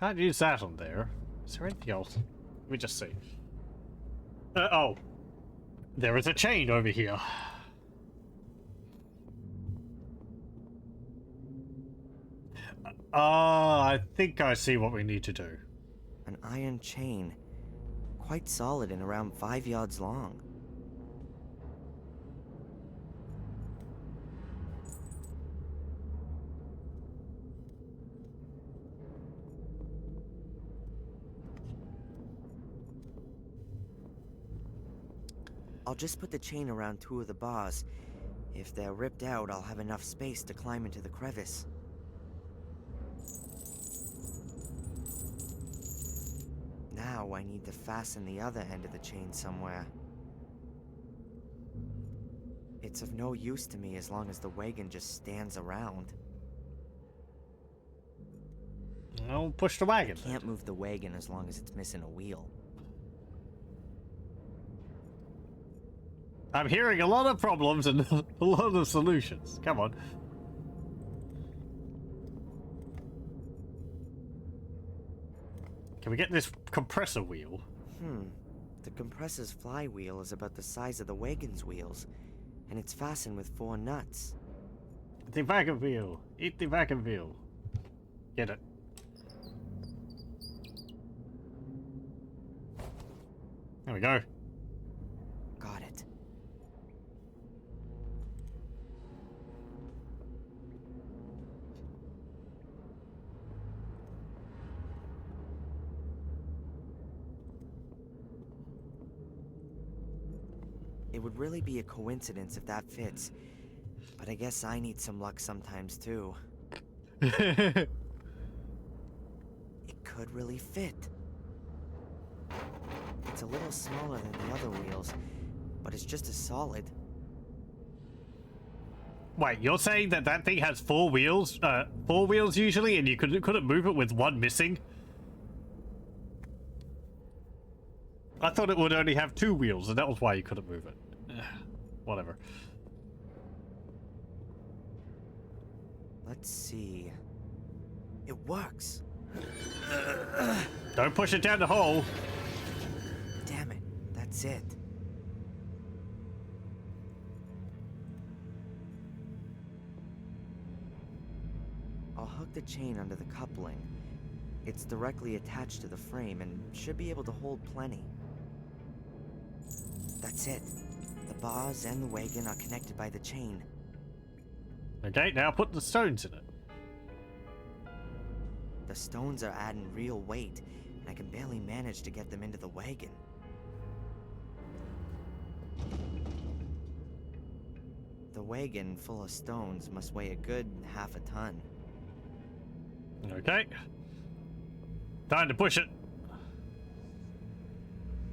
Can't use that on there. Is there anything else? Let me just see. Oh. There is a chain over here. I think I see what we need to do. An iron chain. Quite solid and around 5 yards long. I'll just put the chain around 2 of the bars. If they're ripped out, I'll have enough space to climb into the crevice. Now I need to fasten the other end of the chain somewhere. It's of no use to me as long as the wagon just stands around. I'll push the wagon. Can't move the wagon as long as it's missing a wheel. I'm hearing a lot of problems and a lot of solutions. Come on. Can we get this compressor wheel? The compressor's flywheel is about the size of the wagon's wheels, and it's fastened with 4 nuts. The wagon wheel. Eat the wagon wheel. Get it. There we go. Got it. It would really be a coincidence if that fits, but I guess I need some luck sometimes too. It could really fit. It's a little smaller than the other wheels, but it's just as solid. Wait, you're saying that that thing has 4 wheels? 4 wheels usually, and you couldn't move it with 1 missing? I thought it would only have 2 wheels, and that was why you couldn't move it. Whatever. Let's see. It works. Don't push it down the hole. Damn it, that's it. I'll hook the chain under the coupling. It's directly attached to the frame and should be able to hold plenty. That's it. The bars and the wagon are connected by the chain. Okay, now put the stones in it. The stones are adding real weight, and I can barely manage to get them into the wagon. The wagon full of stones must weigh a good half a ton. Okay. Time to push it.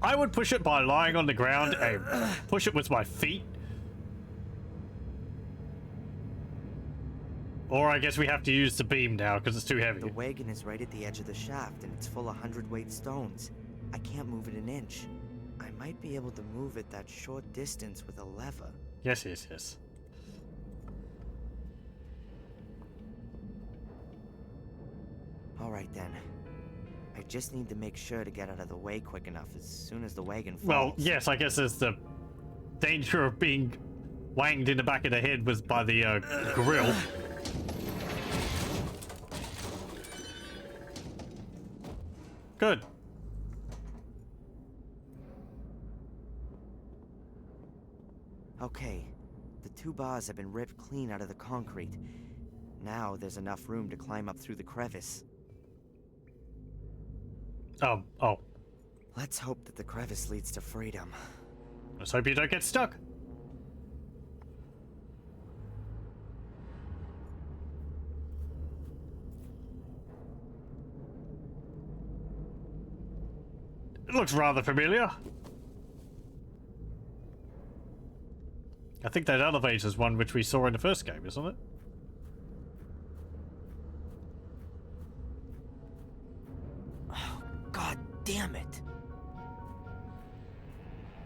I would push it by lying on the ground and push it with my feet. Or I guess we have to use the beam now because it's too heavy. The wagon is right at the edge of the shaft and it's full of 100-weight stones. I can't move it an inch. I might be able to move it that short distance with a lever. Yes, yes, yes. Alright then. I just need to make sure to get out of the way quick enough as soon as the wagon falls. Well, yes, I guess there's the danger of being wanged in the back of the head with by the grill. Good. Okay, the 2 bars have been ripped clean out of the concrete. Now there's enough room to climb up through the crevice. Oh. Let's hope that the crevice leads to freedom. Let's hope you don't get stuck. It looks rather familiar. I think that elevator is one which we saw in the first game, isn't it? Oh, God damn it!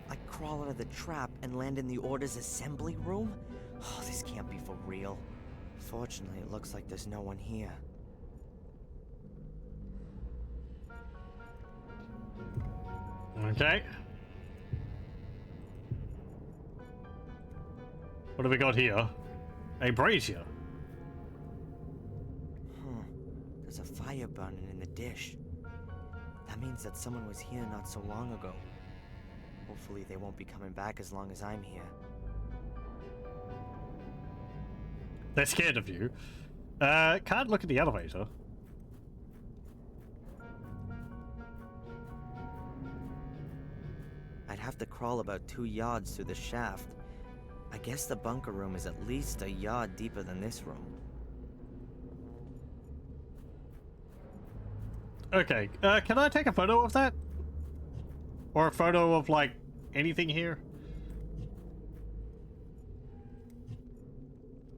I crawl out of the trap and land in the Order's assembly room? Oh, this can't be for real. Fortunately, it looks like there's no one here. Okay. What have we got here? A brazier. There's a fire burning in the dish. That means that someone was here not so long ago. Hopefully they won't be coming back as long as I'm here. They're scared of you. Can't look at the elevator. I'd have to crawl about 2 yards through the shaft. I guess the bunker room is at least a yard deeper than this room. Okay, can I take a photo of that? Or a photo of, like, anything here?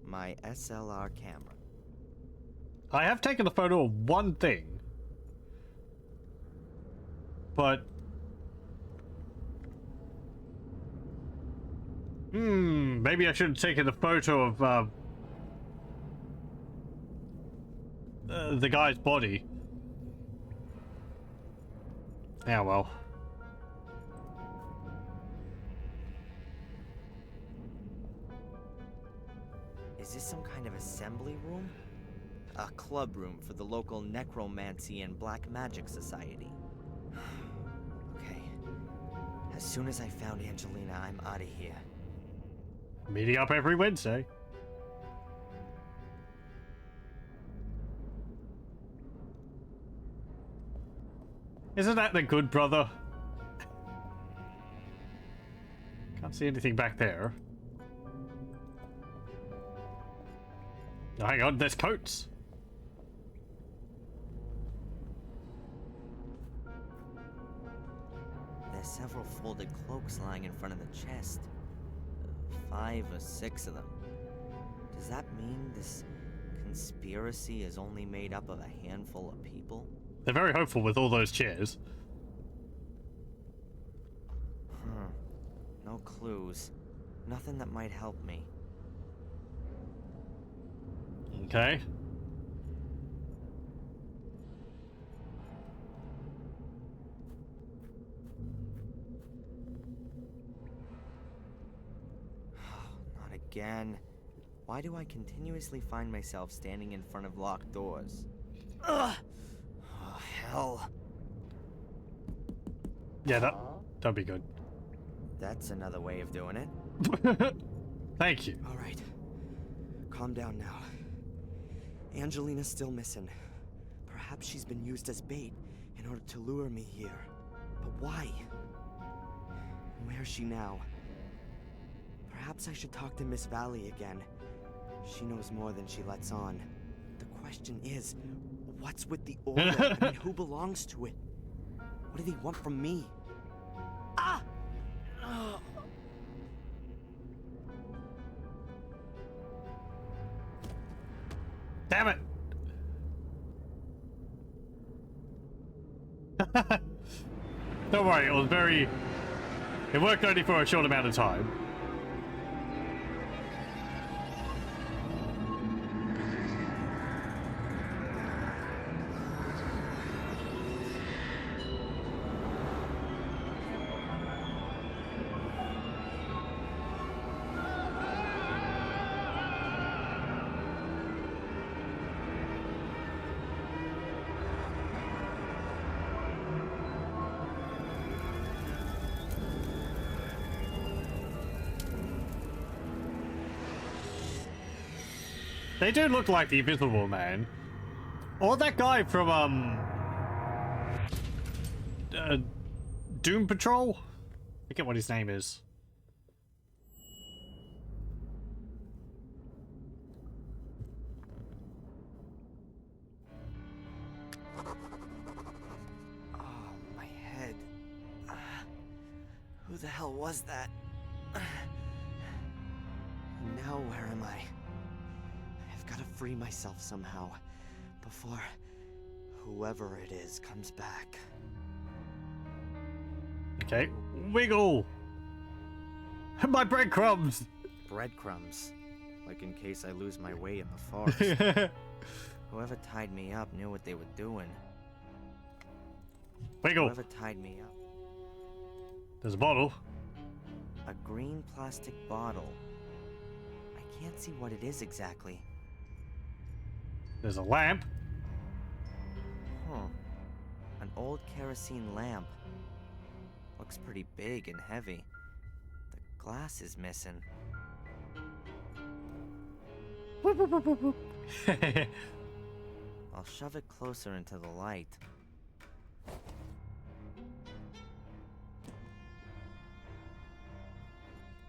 My SLR camera. I have taken a photo of one thing. But... maybe I should have taken a photo of, the guy's body. Yeah, well. Is this some kind of assembly room? A club room for the local necromancy and black magic society. Okay. As soon as I found Angelina, I'm out of here. Meeting up every Wednesday. Isn't that the good brother? Can't see anything back there. Oh, hang on, there's coats. There's several folded cloaks lying in front of the chest. 5 or 6 of them. Does that mean this conspiracy is only made up of a handful of people? They're very hopeful with all those chairs. No clues. Nothing that might help me. Okay. Not again. Why do I continuously find myself standing in front of locked doors? Ugh! Oh, hell. Yeah, that'd be good. That's another way of doing it. Thank you. All right. Calm down now. Angelina's still missing. Perhaps she's been used as bait in order to lure me here. But why? Where is she now? Perhaps I should talk to Miss Valley again. She knows more than she lets on. The question is, what's with the oil? I mean, who belongs to it? What do they want from me? Ah! Oh. Damn it! Don't worry, it was very... It worked only for a short amount of time. They do look like the Invisible Man. Or that guy from, Doom Patrol? I forget what his name is. Oh, my head. Who the hell was that? Now where am I? I've got to free myself somehow before whoever it is comes back. Okay, wiggle! My breadcrumbs! Breadcrumbs. Like in case I lose my way in the forest. Whoever tied me up knew what they were doing. Wiggle! Whoever tied me up. There's a bottle. A green plastic bottle. I can't see what it is exactly. There's a lamp. Huh. An old kerosene lamp. Looks pretty big and heavy. The glass is missing. I'll shove it closer into the light.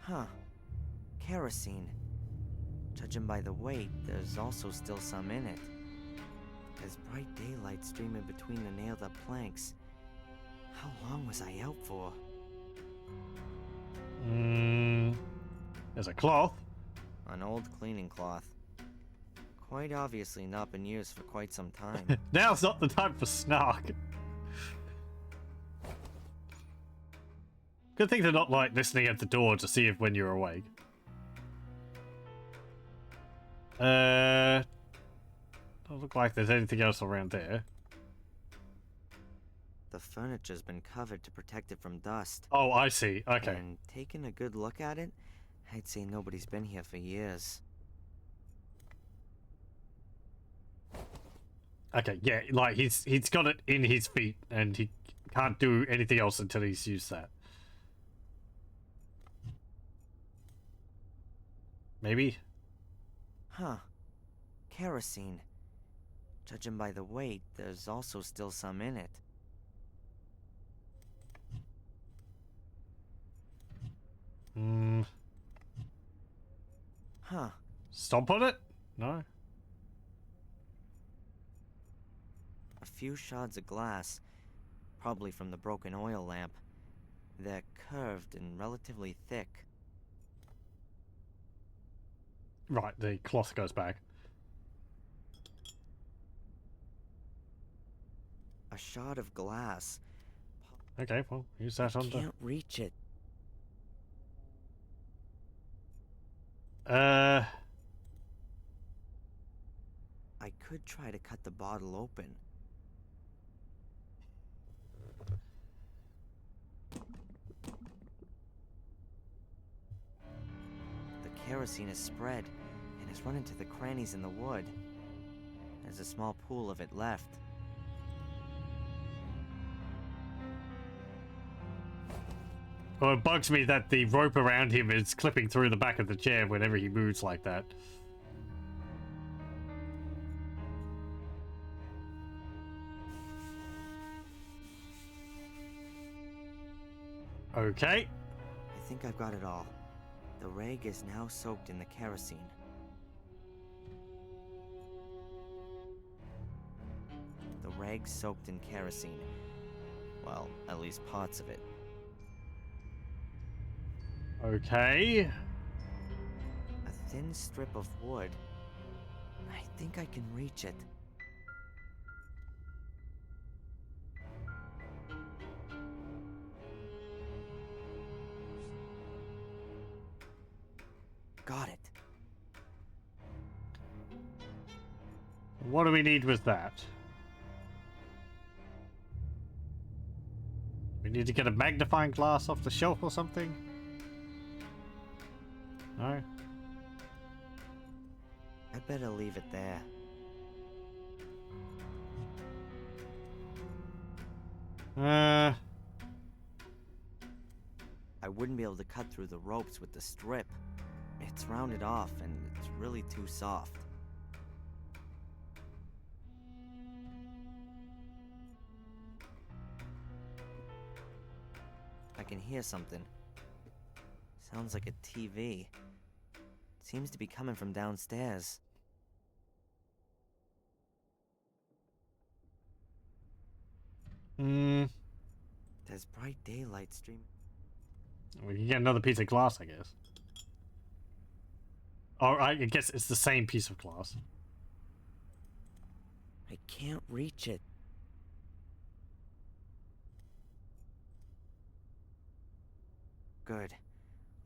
Huh. kerosene. Judging by the weight, there's also still some in it. There's bright daylight streaming between the nailed-up planks. How long was I out for? There's a cloth. An old cleaning cloth. Quite obviously not been used for quite some time. Now's not the time for snark. Good thing they're not like listening at the door to see if when you're awake. Doesn't look like there's anything else around there. The furniture's been covered to protect it from dust. Oh, I see. Okay. And taking a good look at it, I'd say nobody's been here for years. Okay, yeah, like he's got it in his feet and he can't do anything else until he's used that. Maybe? Huh. Kerosene. Judging by the weight, there's also still some in it. Huh. Stomp on it? No. A few shards of glass, probably from the broken oil lamp. They're curved and relatively thick. Right, the cloth goes back. A shard of glass. Okay, well, use that on Can't reach it. the... I could try to cut the bottle open. The kerosene is spread and has run into the crannies in the wood. There's a small pool of it left. Well, it bugs me that the rope around him is clipping through the back of the chair whenever he moves like that. Okay. I think I've got it all. The rag is now soaked in the kerosene. The rag's soaked in kerosene. Well, at least parts of it. Okay. A thin strip of wood. I think I can reach it. Got it. What do we need with that? We need to get a magnifying glass off the shelf or something? No? I'd better leave it there. I wouldn't be able to cut through the ropes with the strip. It's rounded off and it's really too soft. I can hear something. Sounds like a TV. Seems to be coming from downstairs. There's bright daylight streaming. We can get another piece of glass, I guess. Or I guess it's the same piece of glass. I can't reach it. Good.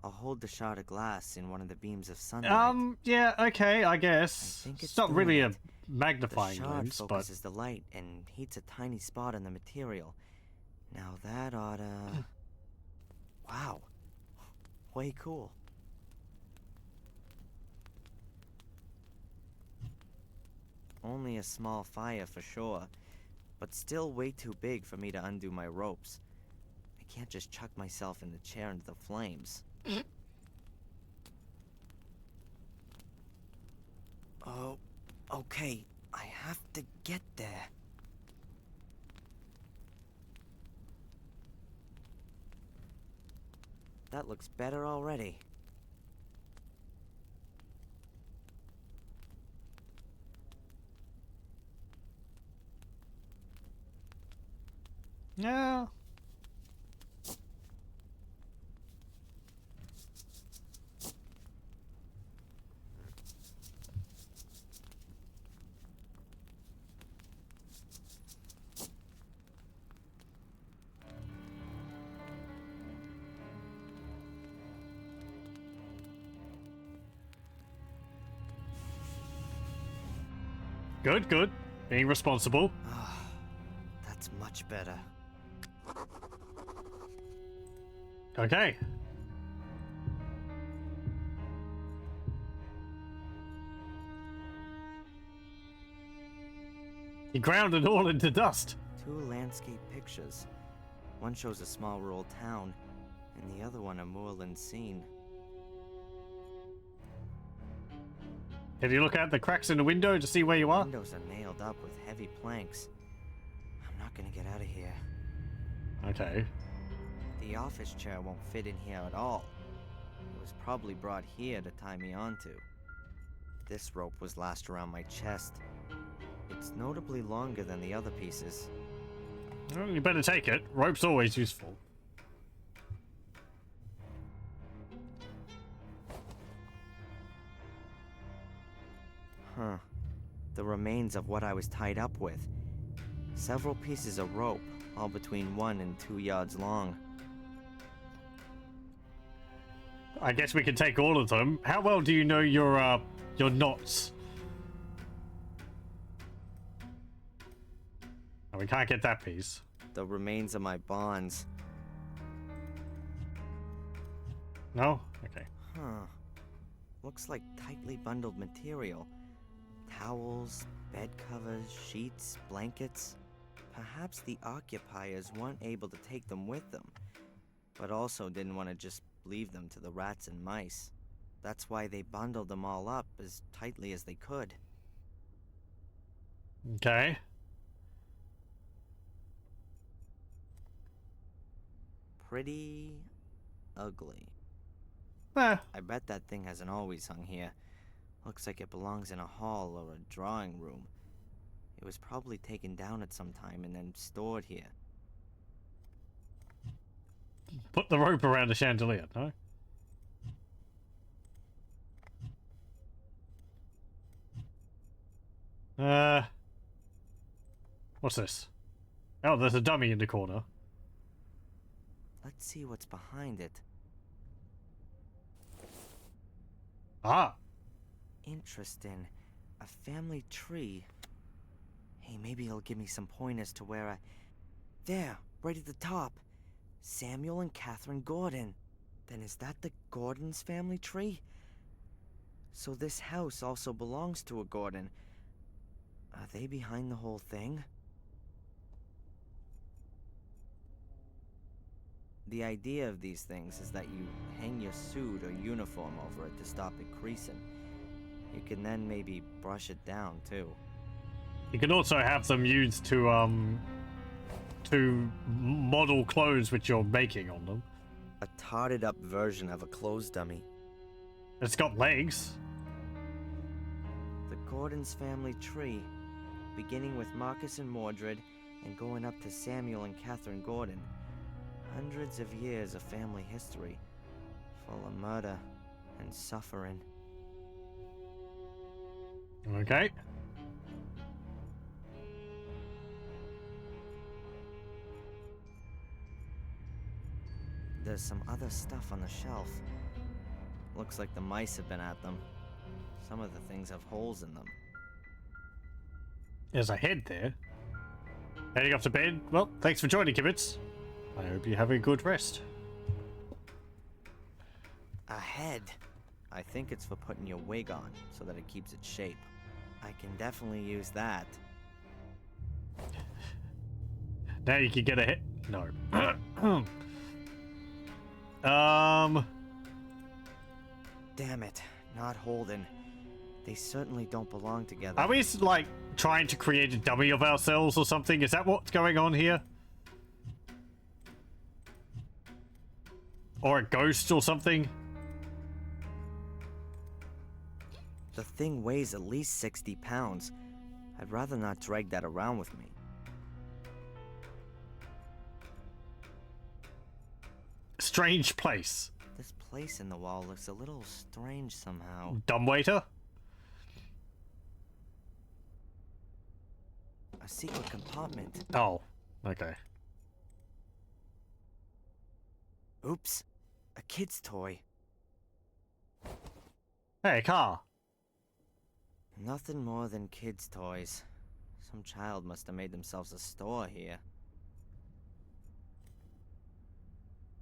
I'll hold the shard of glass in one of the beams of sunlight. Yeah, okay, I guess. I think It's not really a doing it. magnifying The shard lens, but... focuses the light and heats a tiny spot on the material. Now that oughta... Wow. Way cool. Only a small fire for sure, but still way too big for me to undo my ropes. I can't just chuck myself in the chair into the flames. Oh, okay. I have to get there. That looks better already. Yeah. Good, good. Being responsible. That's much better. Okay. He ground it all into dust. 2 landscape pictures. One shows a small rural town, and the other one a moorland scene. Did you look out the cracks in the window to see where you are? Windows are nailed up with heavy planks. I'm not gonna get out of here. Okay. The office chair won't fit in here at all. It was probably brought here to tie me onto. This rope was lashed around my chest. It's notably longer than the other pieces. Well, you better take it. Rope's always useful. Huh. The remains of what I was tied up with. Several pieces of rope, all between 1 and 2 yards long. I guess we can take all of them. How well do you know your knots? Oh, we can't get that piece. The remains of my bonds. No? Okay. Huh. Looks like tightly bundled material. Towels, bed covers, sheets, blankets. Perhaps the occupiers weren't able to take them with them, but also didn't want to just leave them to the rats and mice. That's why they bundled them all up as tightly as they could. Okay. Pretty ugly. Eh. I bet that thing hasn't always hung here. Looks like it belongs in a hall or a drawing room. It was probably taken down at some time and then stored here. Put the rope around the chandelier, no? What's this? Oh, there's a dummy in the corner. Let's see what's behind it. Ah. Interesting. A family tree. Hey, maybe he'll give me some pointers to where I... There, right at the top. Samuel and Catherine Gordon. Then is that the Gordon's family tree? So this house also belongs to a Gordon. Are they behind the whole thing? The idea of these things is that you hang your suit or uniform over it to stop it creasing. You can then maybe brush it down, too. You can also have them used to model clothes which you're making on them. A tarted up version of a clothes dummy. It's got legs. The Gordon's family tree, beginning with Marcus and Mordred and going up to Samuel and Catherine Gordon. Hundreds of years of family history, full of murder and suffering. Okay. There's some other stuff on the shelf. Looks like the mice have been at them. Some of the things have holes in them. There's a head there. Heading off to bed. Well, thanks for joining, Kibbits. I hope you have a good rest. A head. I think it's for putting your wig on, so that it keeps its shape. I can definitely use that. Now you can get a hit. No. Damn it, not holding. They certainly don't belong together. Are we like trying to create a dummy of ourselves or something? Is that what's going on here? Or a ghost or something? The thing weighs at least 60 pounds. I'd rather not drag that around with me. strange place. This place in the wall looks a little strange somehow. Dumbwaiter? A secret compartment. Oh, okay. Oops. A kid's toy. Hey, car. Nothing more than kids' toys. Some child must have made themselves a store here.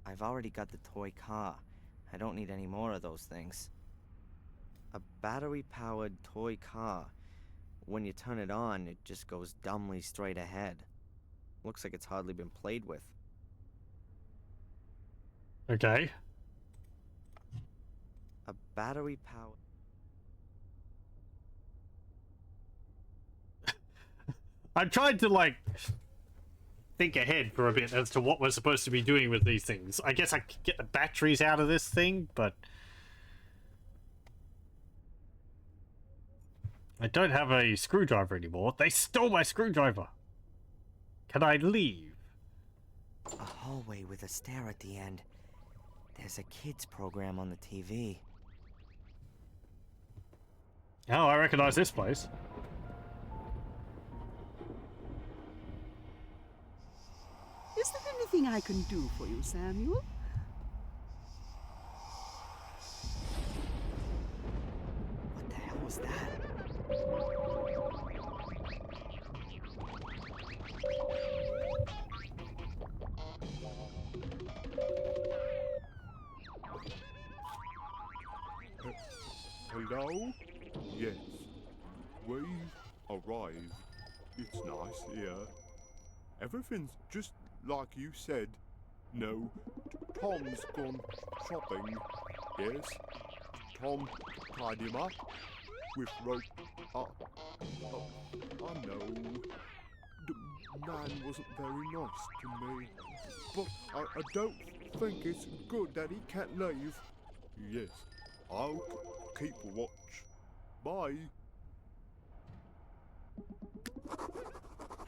I've already got the toy car. I don't need any more of those things. A battery-powered toy car. When you turn it on, it just goes dumbly straight ahead. Looks like it's hardly been played with. Okay. A battery-powered... I'm trying to, like, think ahead for a bit as to what we're supposed to be doing with these things. I guess I could get the batteries out of this thing, but... I don't have a screwdriver anymore. They stole my screwdriver. Can I leave? A hallway with a stair at the end. There's a kids program on the TV. Oh, I recognize this place. Is there anything I can do for you, Samuel? What the hell was that? Hello? Yes. We've arrived. It's nice here. Everything's just like you said. No, Tom's gone shopping. Yes. Tom tied him up with rope. I know. The man wasn't very nice to me. But I don't think it's good that he can't leave. Yes, I'll keep watch. Bye.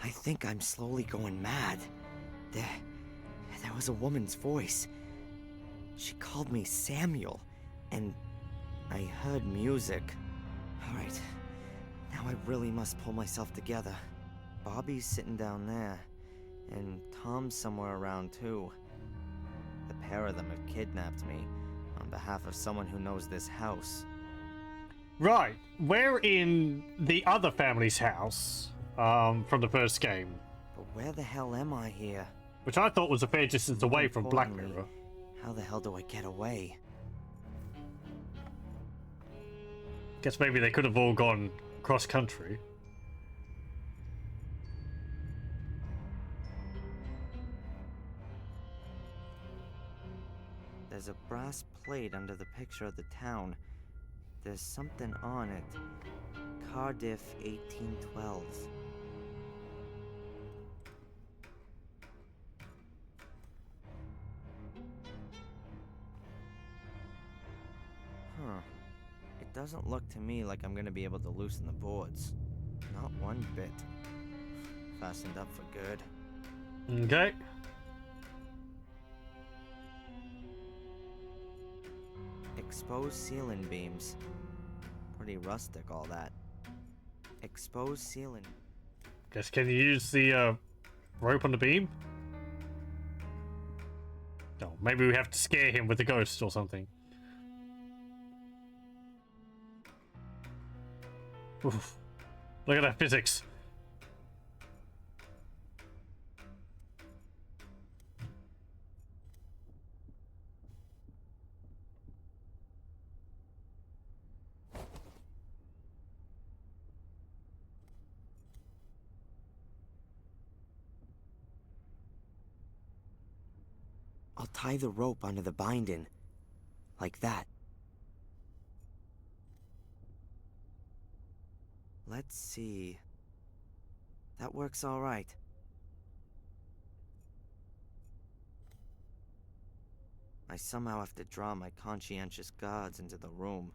I think I'm slowly going mad. There was a woman's voice. She called me Samuel, and I heard music. Alright, now I really must pull myself together. Bobby's sitting down there, and Tom's somewhere around too. The pair of them have kidnapped me on behalf of someone who knows this house. Right, we're in the other family's house from the first game. But where the hell am I here? Which I thought was a fair distance away from Black Mirror. How the hell do I get away? Guess maybe they could have all gone cross-country. There's a brass plate under the picture of the town. There's something on it. Cardiff 1812. Huh. It doesn't look to me like I'm gonna be able to loosen the boards. Not one bit. Fastened up for good. Okay. Exposed ceiling beams. Pretty rustic, all that. Exposed ceiling. Guess can you use the rope on the beam? No, maybe we have to scare him with the ghost or something. Oof. Look at that physics. I'll tie the rope onto the binding. Like that. Let's see. That works all right. I somehow have to draw my conscientious guards into the room.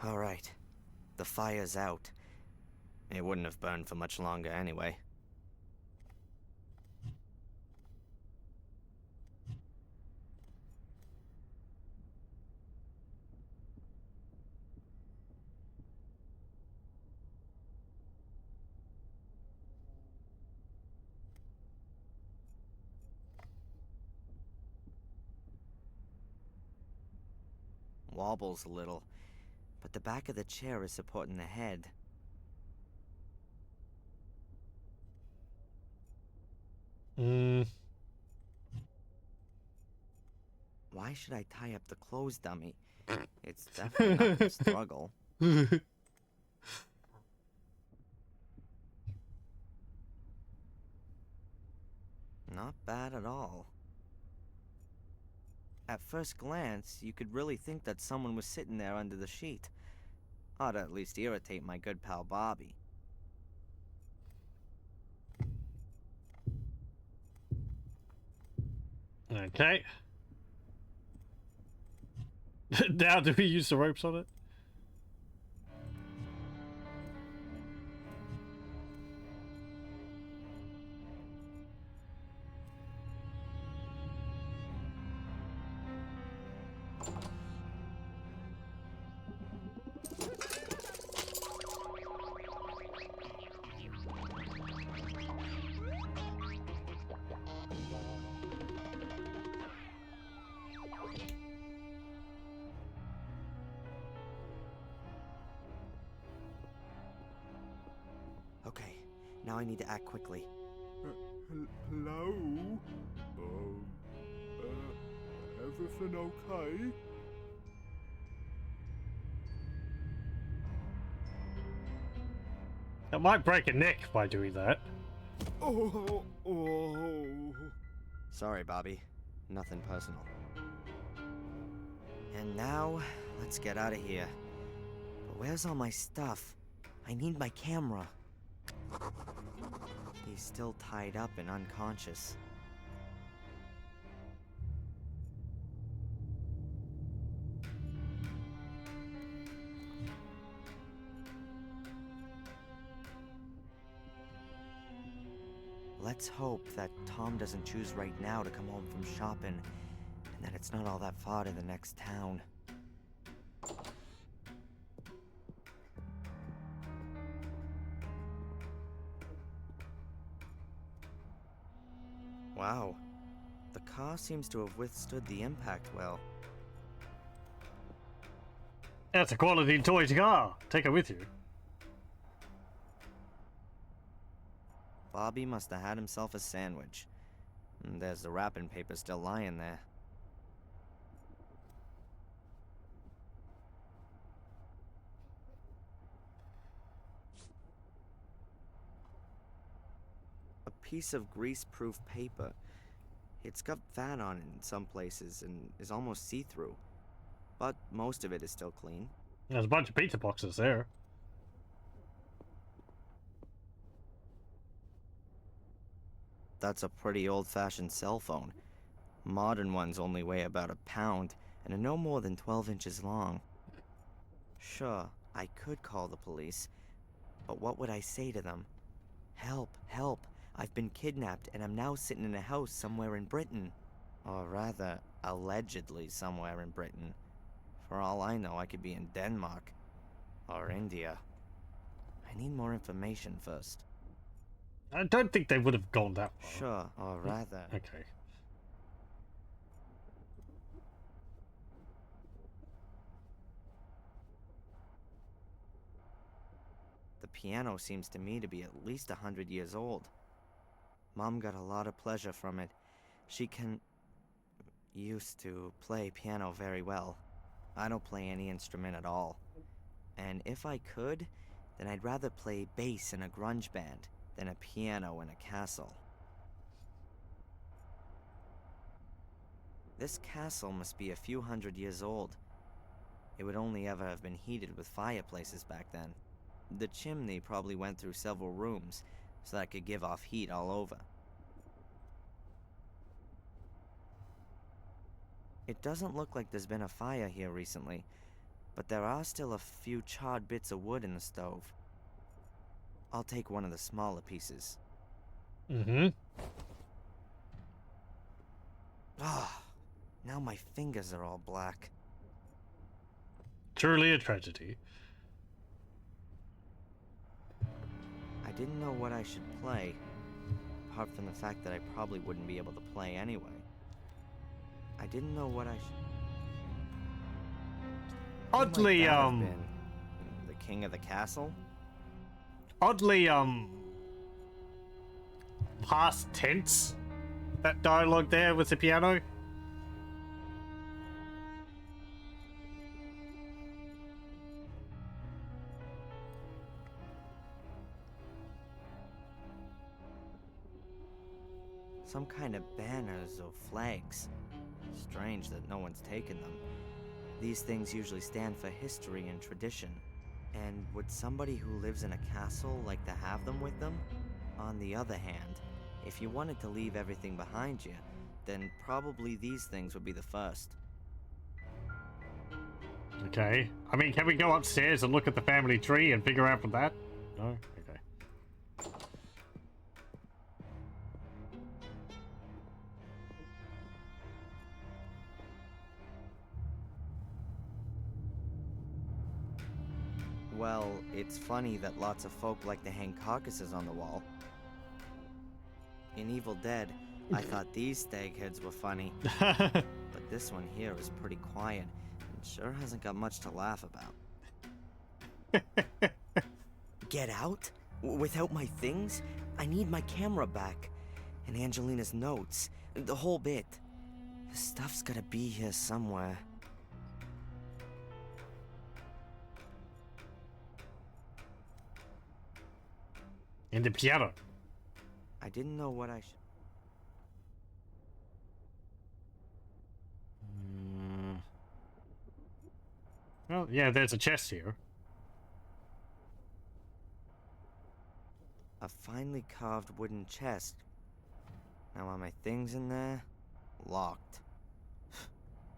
All right. The fire's out. It wouldn't have burned for much longer anyway. Wobbles a little, but the back of the chair is supporting the head. Why should I tie up the clothes dummy? It's definitely not gonna struggle. Not bad at all. At first glance, you could really think that someone was sitting there under the sheet. Ought to at least irritate my good pal Bobby. Okay. Now, do we use the ropes on it? Okay, now I need to act quickly. Hello? Everything okay? I might break a neck by doing that. Oh. Sorry, Bobby. Nothing personal. And now, let's get out of here. But where's all my stuff? I need my camera. He's still tied up and unconscious. Let's hope that Tom doesn't choose right now to come home from shopping, and that it's not all that far to the next town. Wow. The car seems to have withstood the impact well. That's a quality toy car. Take it with you. Bobby must have had himself a sandwich. And there's the wrapping paper still lying there. A piece of grease-proof paper. It's got fat on it in some places and is almost see-through. But most of it is still clean. There's a bunch of pizza boxes there. That's a pretty old-fashioned cell phone. Modern ones only weigh about a pound and are no more than 12 inches long. Sure, I could call the police, but what would I say to them? Help, help, I've been kidnapped and I'm now sitting in a house somewhere in Britain. Or rather, allegedly somewhere in Britain. For all I know, I could be in Denmark. Or India. I need more information first. I don't think they would have gone that far. Sure, or rather... Okay. The piano seems to me to be at least 100 years old. Mom got a lot of pleasure from it. She used to play piano very well. I don't play any instrument at all. And if I could, then I'd rather play bass in a grunge band than a piano in a castle. This castle must be a few hundred years old. It would only ever have been heated with fireplaces back then. The chimney probably went through several rooms, so that it could give off heat all over. It doesn't look like there's been a fire here recently, but there are still a few charred bits of wood in the stove. I'll take one of the smaller pieces. Mm-hmm. Ah, now my fingers are all black. Truly a tragedy. I didn't know what I should play, apart from the fact that I probably wouldn't be able to play anyway. I didn't know what I should... Oddly, Who might that have been? The king of the castle? Oddly, past tense. That dialogue there with the piano. Some kind of banners or flags. Strange that no one's taken them. These things usually stand for history and tradition. And would somebody who lives in a castle like to have them with them? On the other hand, if you wanted to leave everything behind you, then probably these things would be the first. Okay. I mean, can we go upstairs and look at the family tree and figure out from that? No? Okay. Well, it's funny that lots of folk like to hang carcasses on the wall. In Evil Dead, I thought these stag heads were funny. But this one here is pretty quiet and sure hasn't got much to laugh about. Get out? Without my things? I need my camera back. And Angelina's notes. The whole bit. The stuff's gotta be here somewhere. In the piano. I didn't know what I should... Well, yeah, there's a chest here. A finely carved wooden chest. Now are my things in there? Locked.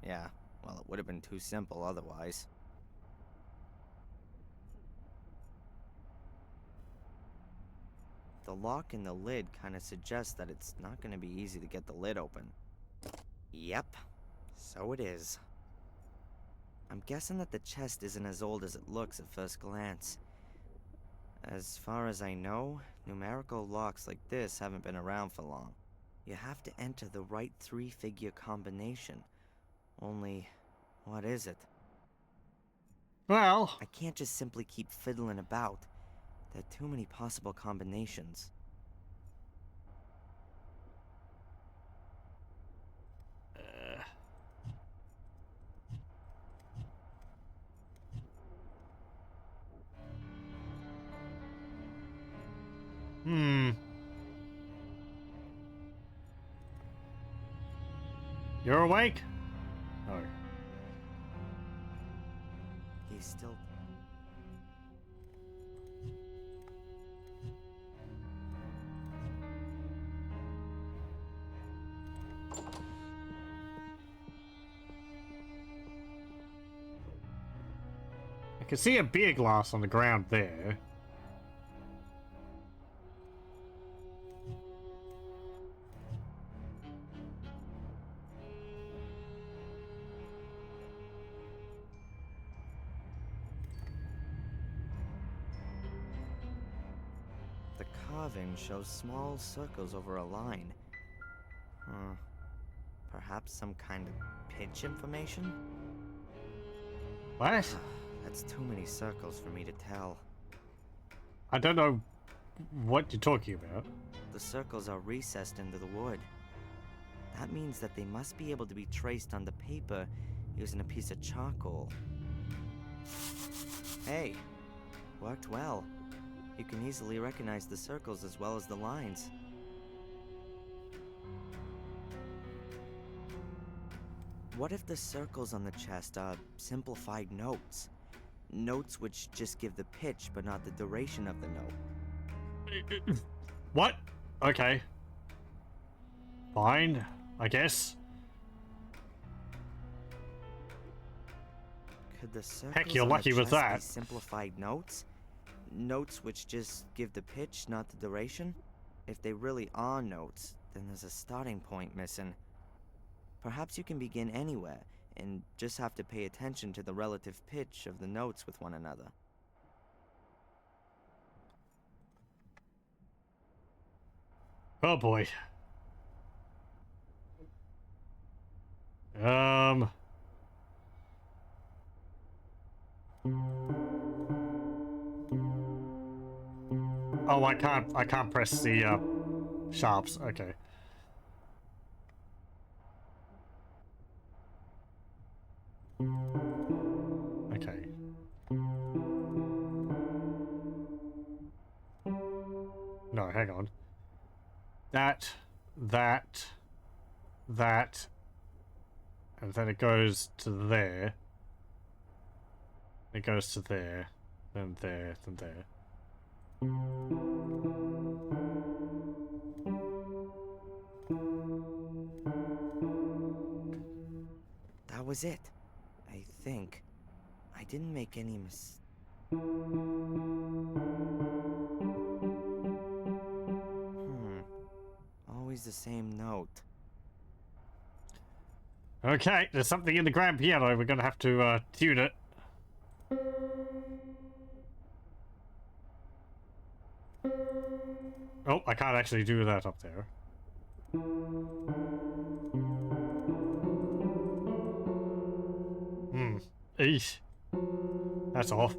Yeah, well, it would have been too simple otherwise. The lock in the lid kind of suggests that it's not going to be easy to get the lid open. Yep, so it is. I'm guessing that the chest isn't as old as it looks at first glance. As far as I know, numerical locks like this haven't been around for long. You have to enter the right 3-figure combination. Only, what is it? Well, I can't just simply keep fiddling about. There are too many possible combinations. You're awake? No. He's still... I can see a beer glass on the ground there. The carving shows small circles over a line. Perhaps some kind of pitch information? What? That's too many circles for me to tell. I don't know what you're talking about. The circles are recessed into the wood. That means that they must be able to be traced on the paper using a piece of charcoal. Hey, worked well. You can easily recognize the circles as well as the lines. What if the circles on the chest are simplified notes? Notes which just give the pitch but not the duration of the note. What? Okay. Fine, I guess. Could the circles Heck, you're on lucky the with chest that. be simplified notes? Notes which just give the pitch, not the duration? If they really are notes, then there's a starting point missing. Perhaps you can begin anywhere, and just have to pay attention to the relative pitch of the notes with one another. Oh boy. Oh, I can't press the sharps. Okay. Okay. No, hang on. That, and then it goes to there. It goes to there, then there, then there. That was it, I think. I didn't make any always the same note. Okay, there's something in the grand piano. We're gonna have to tune it. Oh, I can't actually do that up there. Eesh. That's off.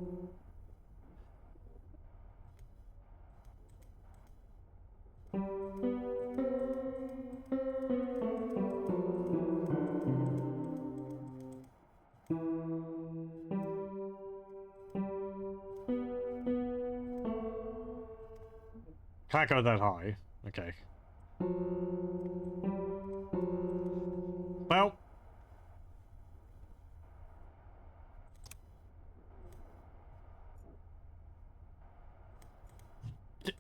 Can't go that high. Okay. Well.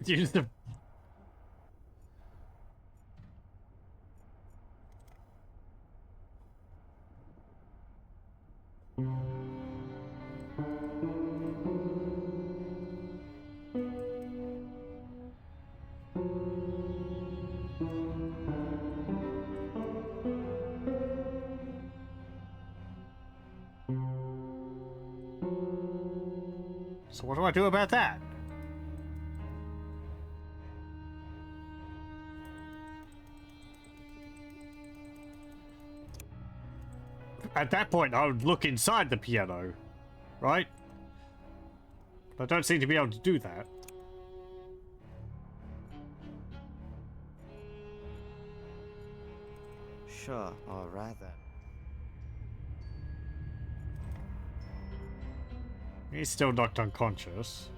Use the... So what do I do about that? At that point, I would look inside the piano, right? But I don't seem to be able to do that. Sure, or rather. He's still knocked unconscious.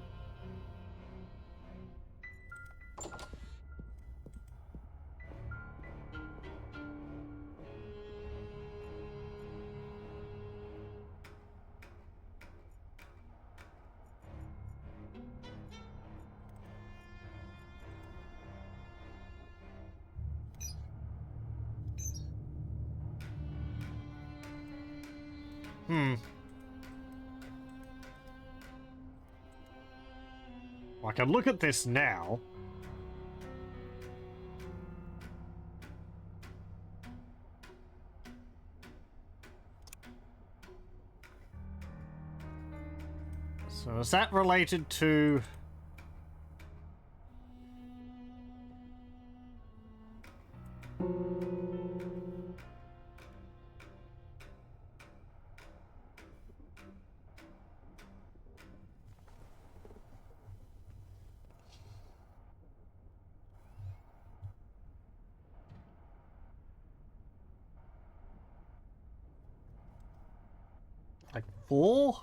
I can look at this now. So is that related to... like 4?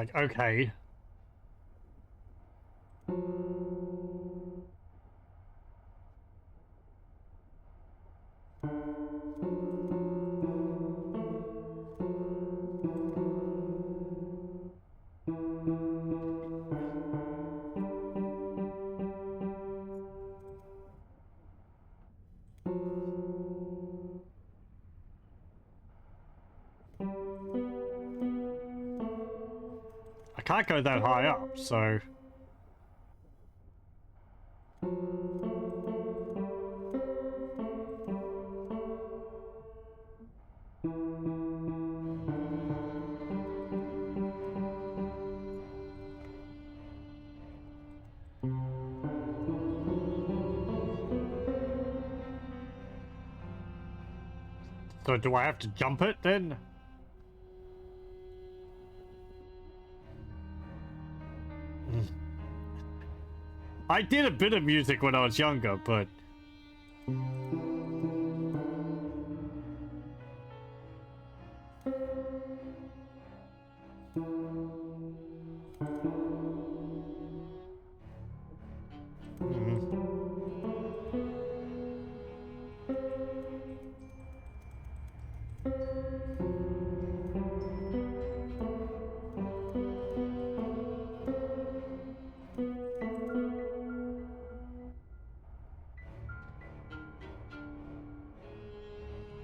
Like, okay. I can't go that high up, so... So do I have to jump it then? I did a bit of music when I was younger, but...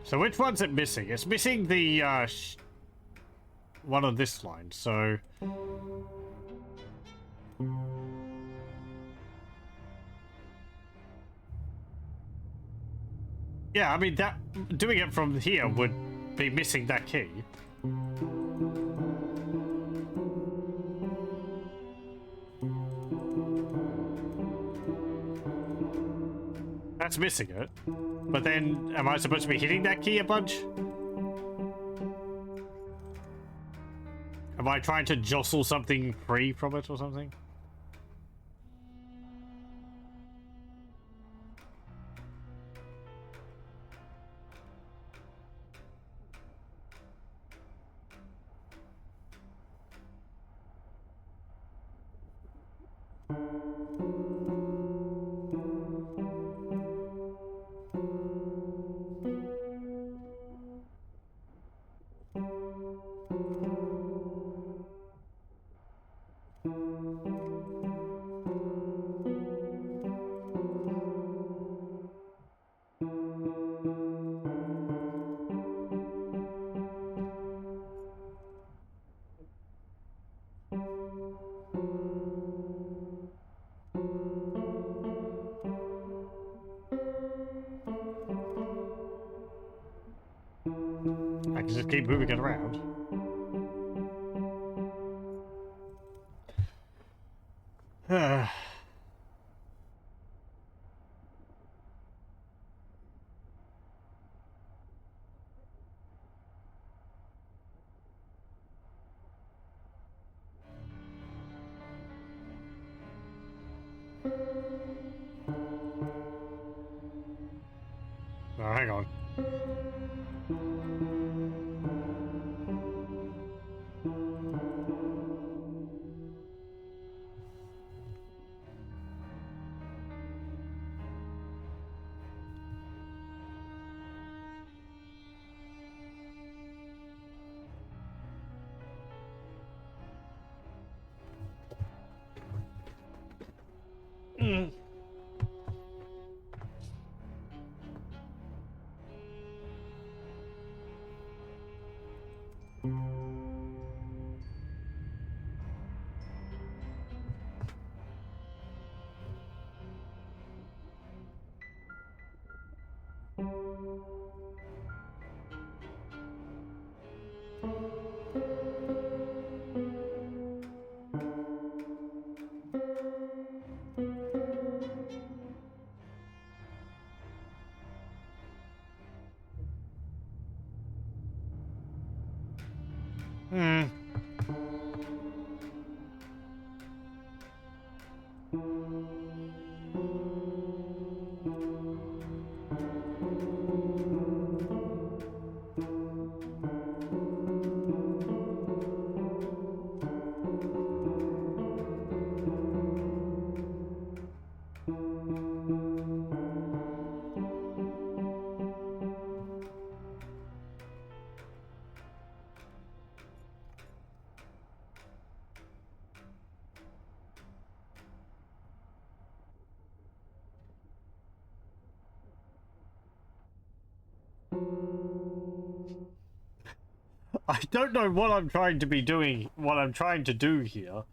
So which one's it missing? It's missing the, one on this line, so... Yeah, I mean, that... doing it from here would be missing that key. That's missing it. But then, am I supposed to be hitting that key a bunch? Am I trying to jostle something free from it or something? I can just keep moving it around. Oh, hang on. I don't know what I'm trying to be doing, what I'm trying to do here.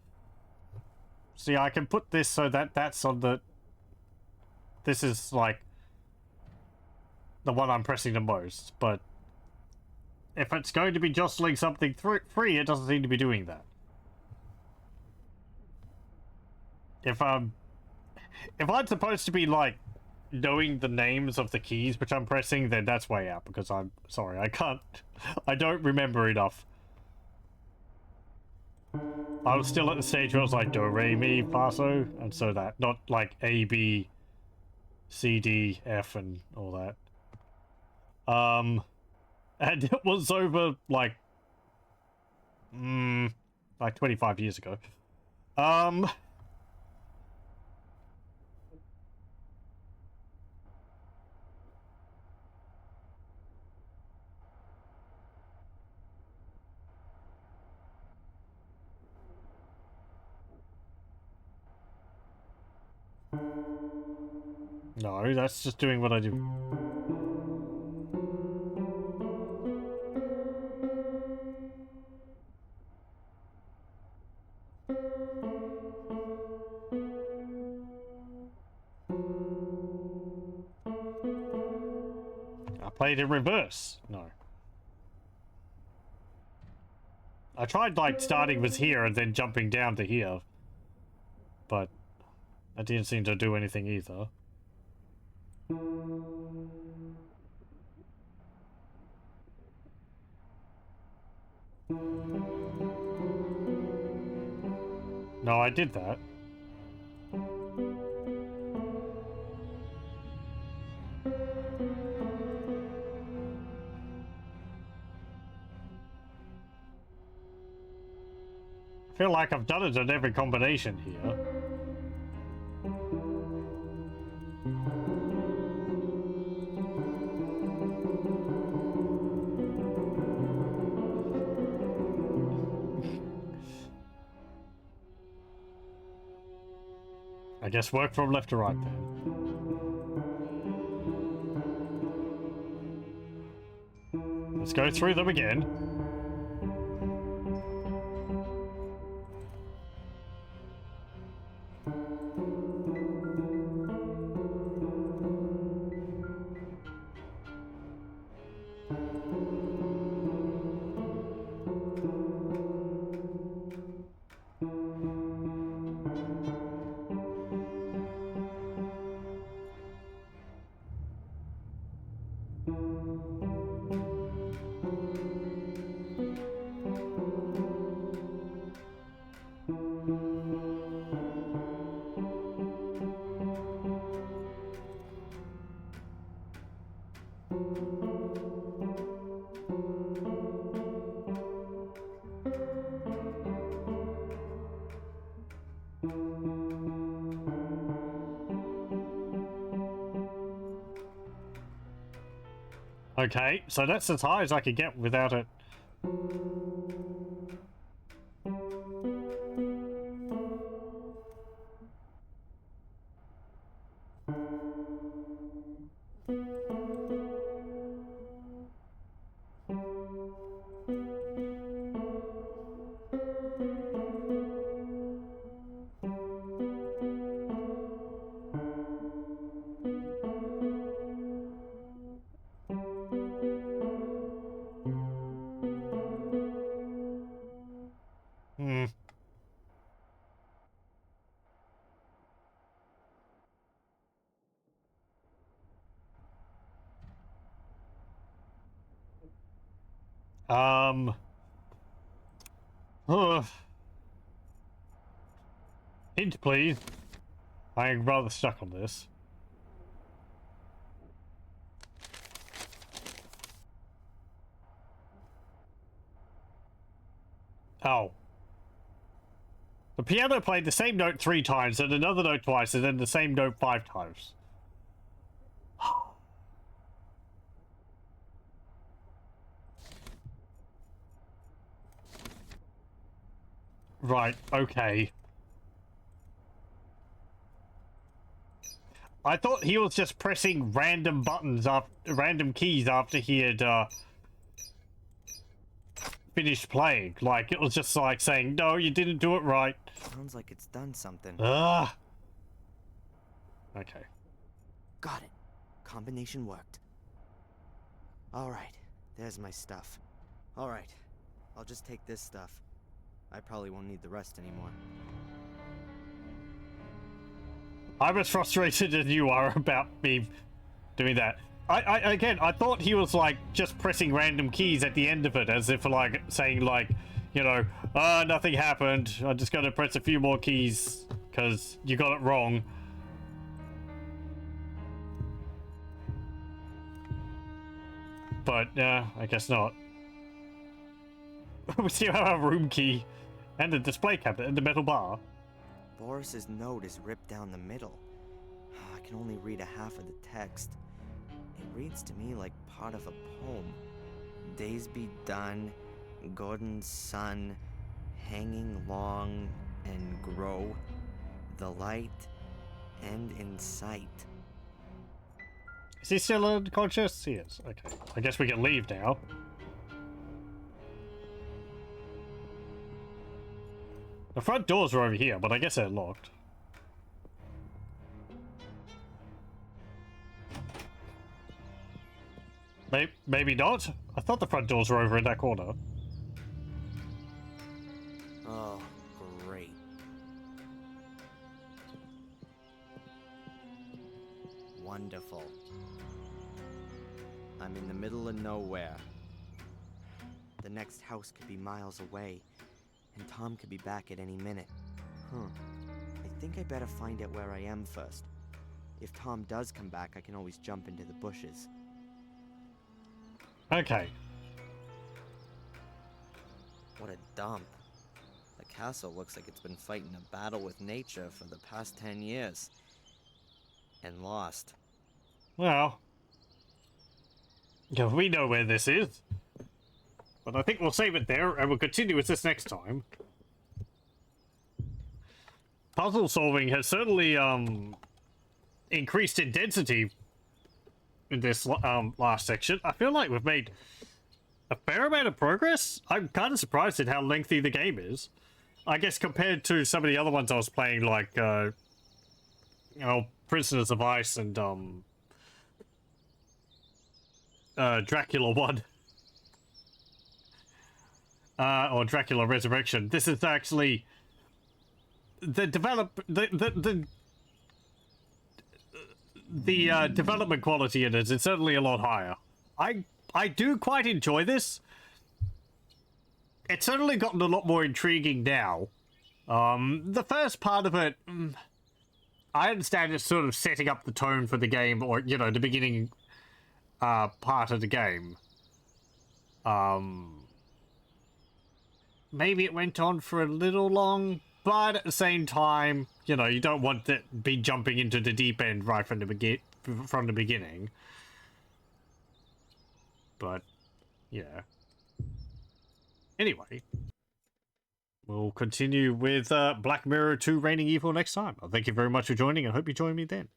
See, I can put this so that that's on the... This is, like, the one I'm pressing the most, but if it's going to be jostling something free, it doesn't seem to be doing that. If I'm supposed to be, like, knowing the names of the keys which I'm pressing, then that's way out, because I'm sorry, I don't remember enough. I was still at the stage where I was like, do, re, mi, fa, so, and so that, not like A, B, C, D, F, and all that. And it was over, like 25 years ago. No, that's just doing what I do. I played in reverse. No. I tried, like, starting with here and then jumping down to here. But that didn't seem to do anything either. No, I did that. I feel like I've done it in every combination here. I guess work from left to right then. Let's go through them again. Okay, so that's as high as I could get without it. Hint, please. I'm rather stuck on this. Oh. The piano played the same note 3 times, and another note twice, and then the same note 5 times. Right, okay. I thought he was just pressing random buttons random keys after he had finished playing. Like, it was just like saying, no, you didn't do it right. Sounds like it's done something. Ah. Okay. Got it. Combination worked. Alright, there's my stuff. Alright, I'll just take this stuff. I probably won't need the rest anymore. I'm as frustrated as you are about me doing that. I thought he was like just pressing random keys at the end of it, as if like saying like, you know, nothing happened. I'm just gonna press a few more keys because you got it wrong. But I guess not. We still have a room key and a display cabinet and the metal bar. Boris's note is ripped down the middle. I can only read a half of the text. It reads to me like part of a poem. Days be done, Gordon's sun, hanging long and grow, the light end in sight. Is he still unconscious? He is. Okay. I guess we can leave now. The front doors are over here, but I guess they're locked. Maybe not? I thought the front doors were over in that corner. Oh, great. Wonderful. I'm in the middle of nowhere. The next house could be miles away, and Tom could be back at any minute. I think I better find out where I am first. If Tom does come back, I can always jump into the bushes. Okay. What a dump. The castle looks like it's been fighting a battle with nature for the past 10 years. And lost. Well. Yeah, we know where this is. But I think we'll save it there, and we'll continue with this next time. Puzzle solving has certainly, increased in density in this, last section. I feel like we've made a fair amount of progress. I'm kind of surprised at how lengthy the game is. I guess compared to some of the other ones I was playing, like, you know, Prisoners of Ice and, Dracula 1. Or Dracula Resurrection. This is actually the development quality in it is certainly a lot higher. I do quite enjoy this. It's certainly gotten a lot more intriguing now. The first part of it, I understand it's sort of setting up the tone for the game, or, you know, the beginning part of the game. Maybe it went on for a little long, but at the same time, you know, you don't want to be jumping into the deep end right from the beginning. But, yeah. Anyway, we'll continue with Black Mirror 2 Reigning Evil next time. Thank you very much for joining, and hope you join me then.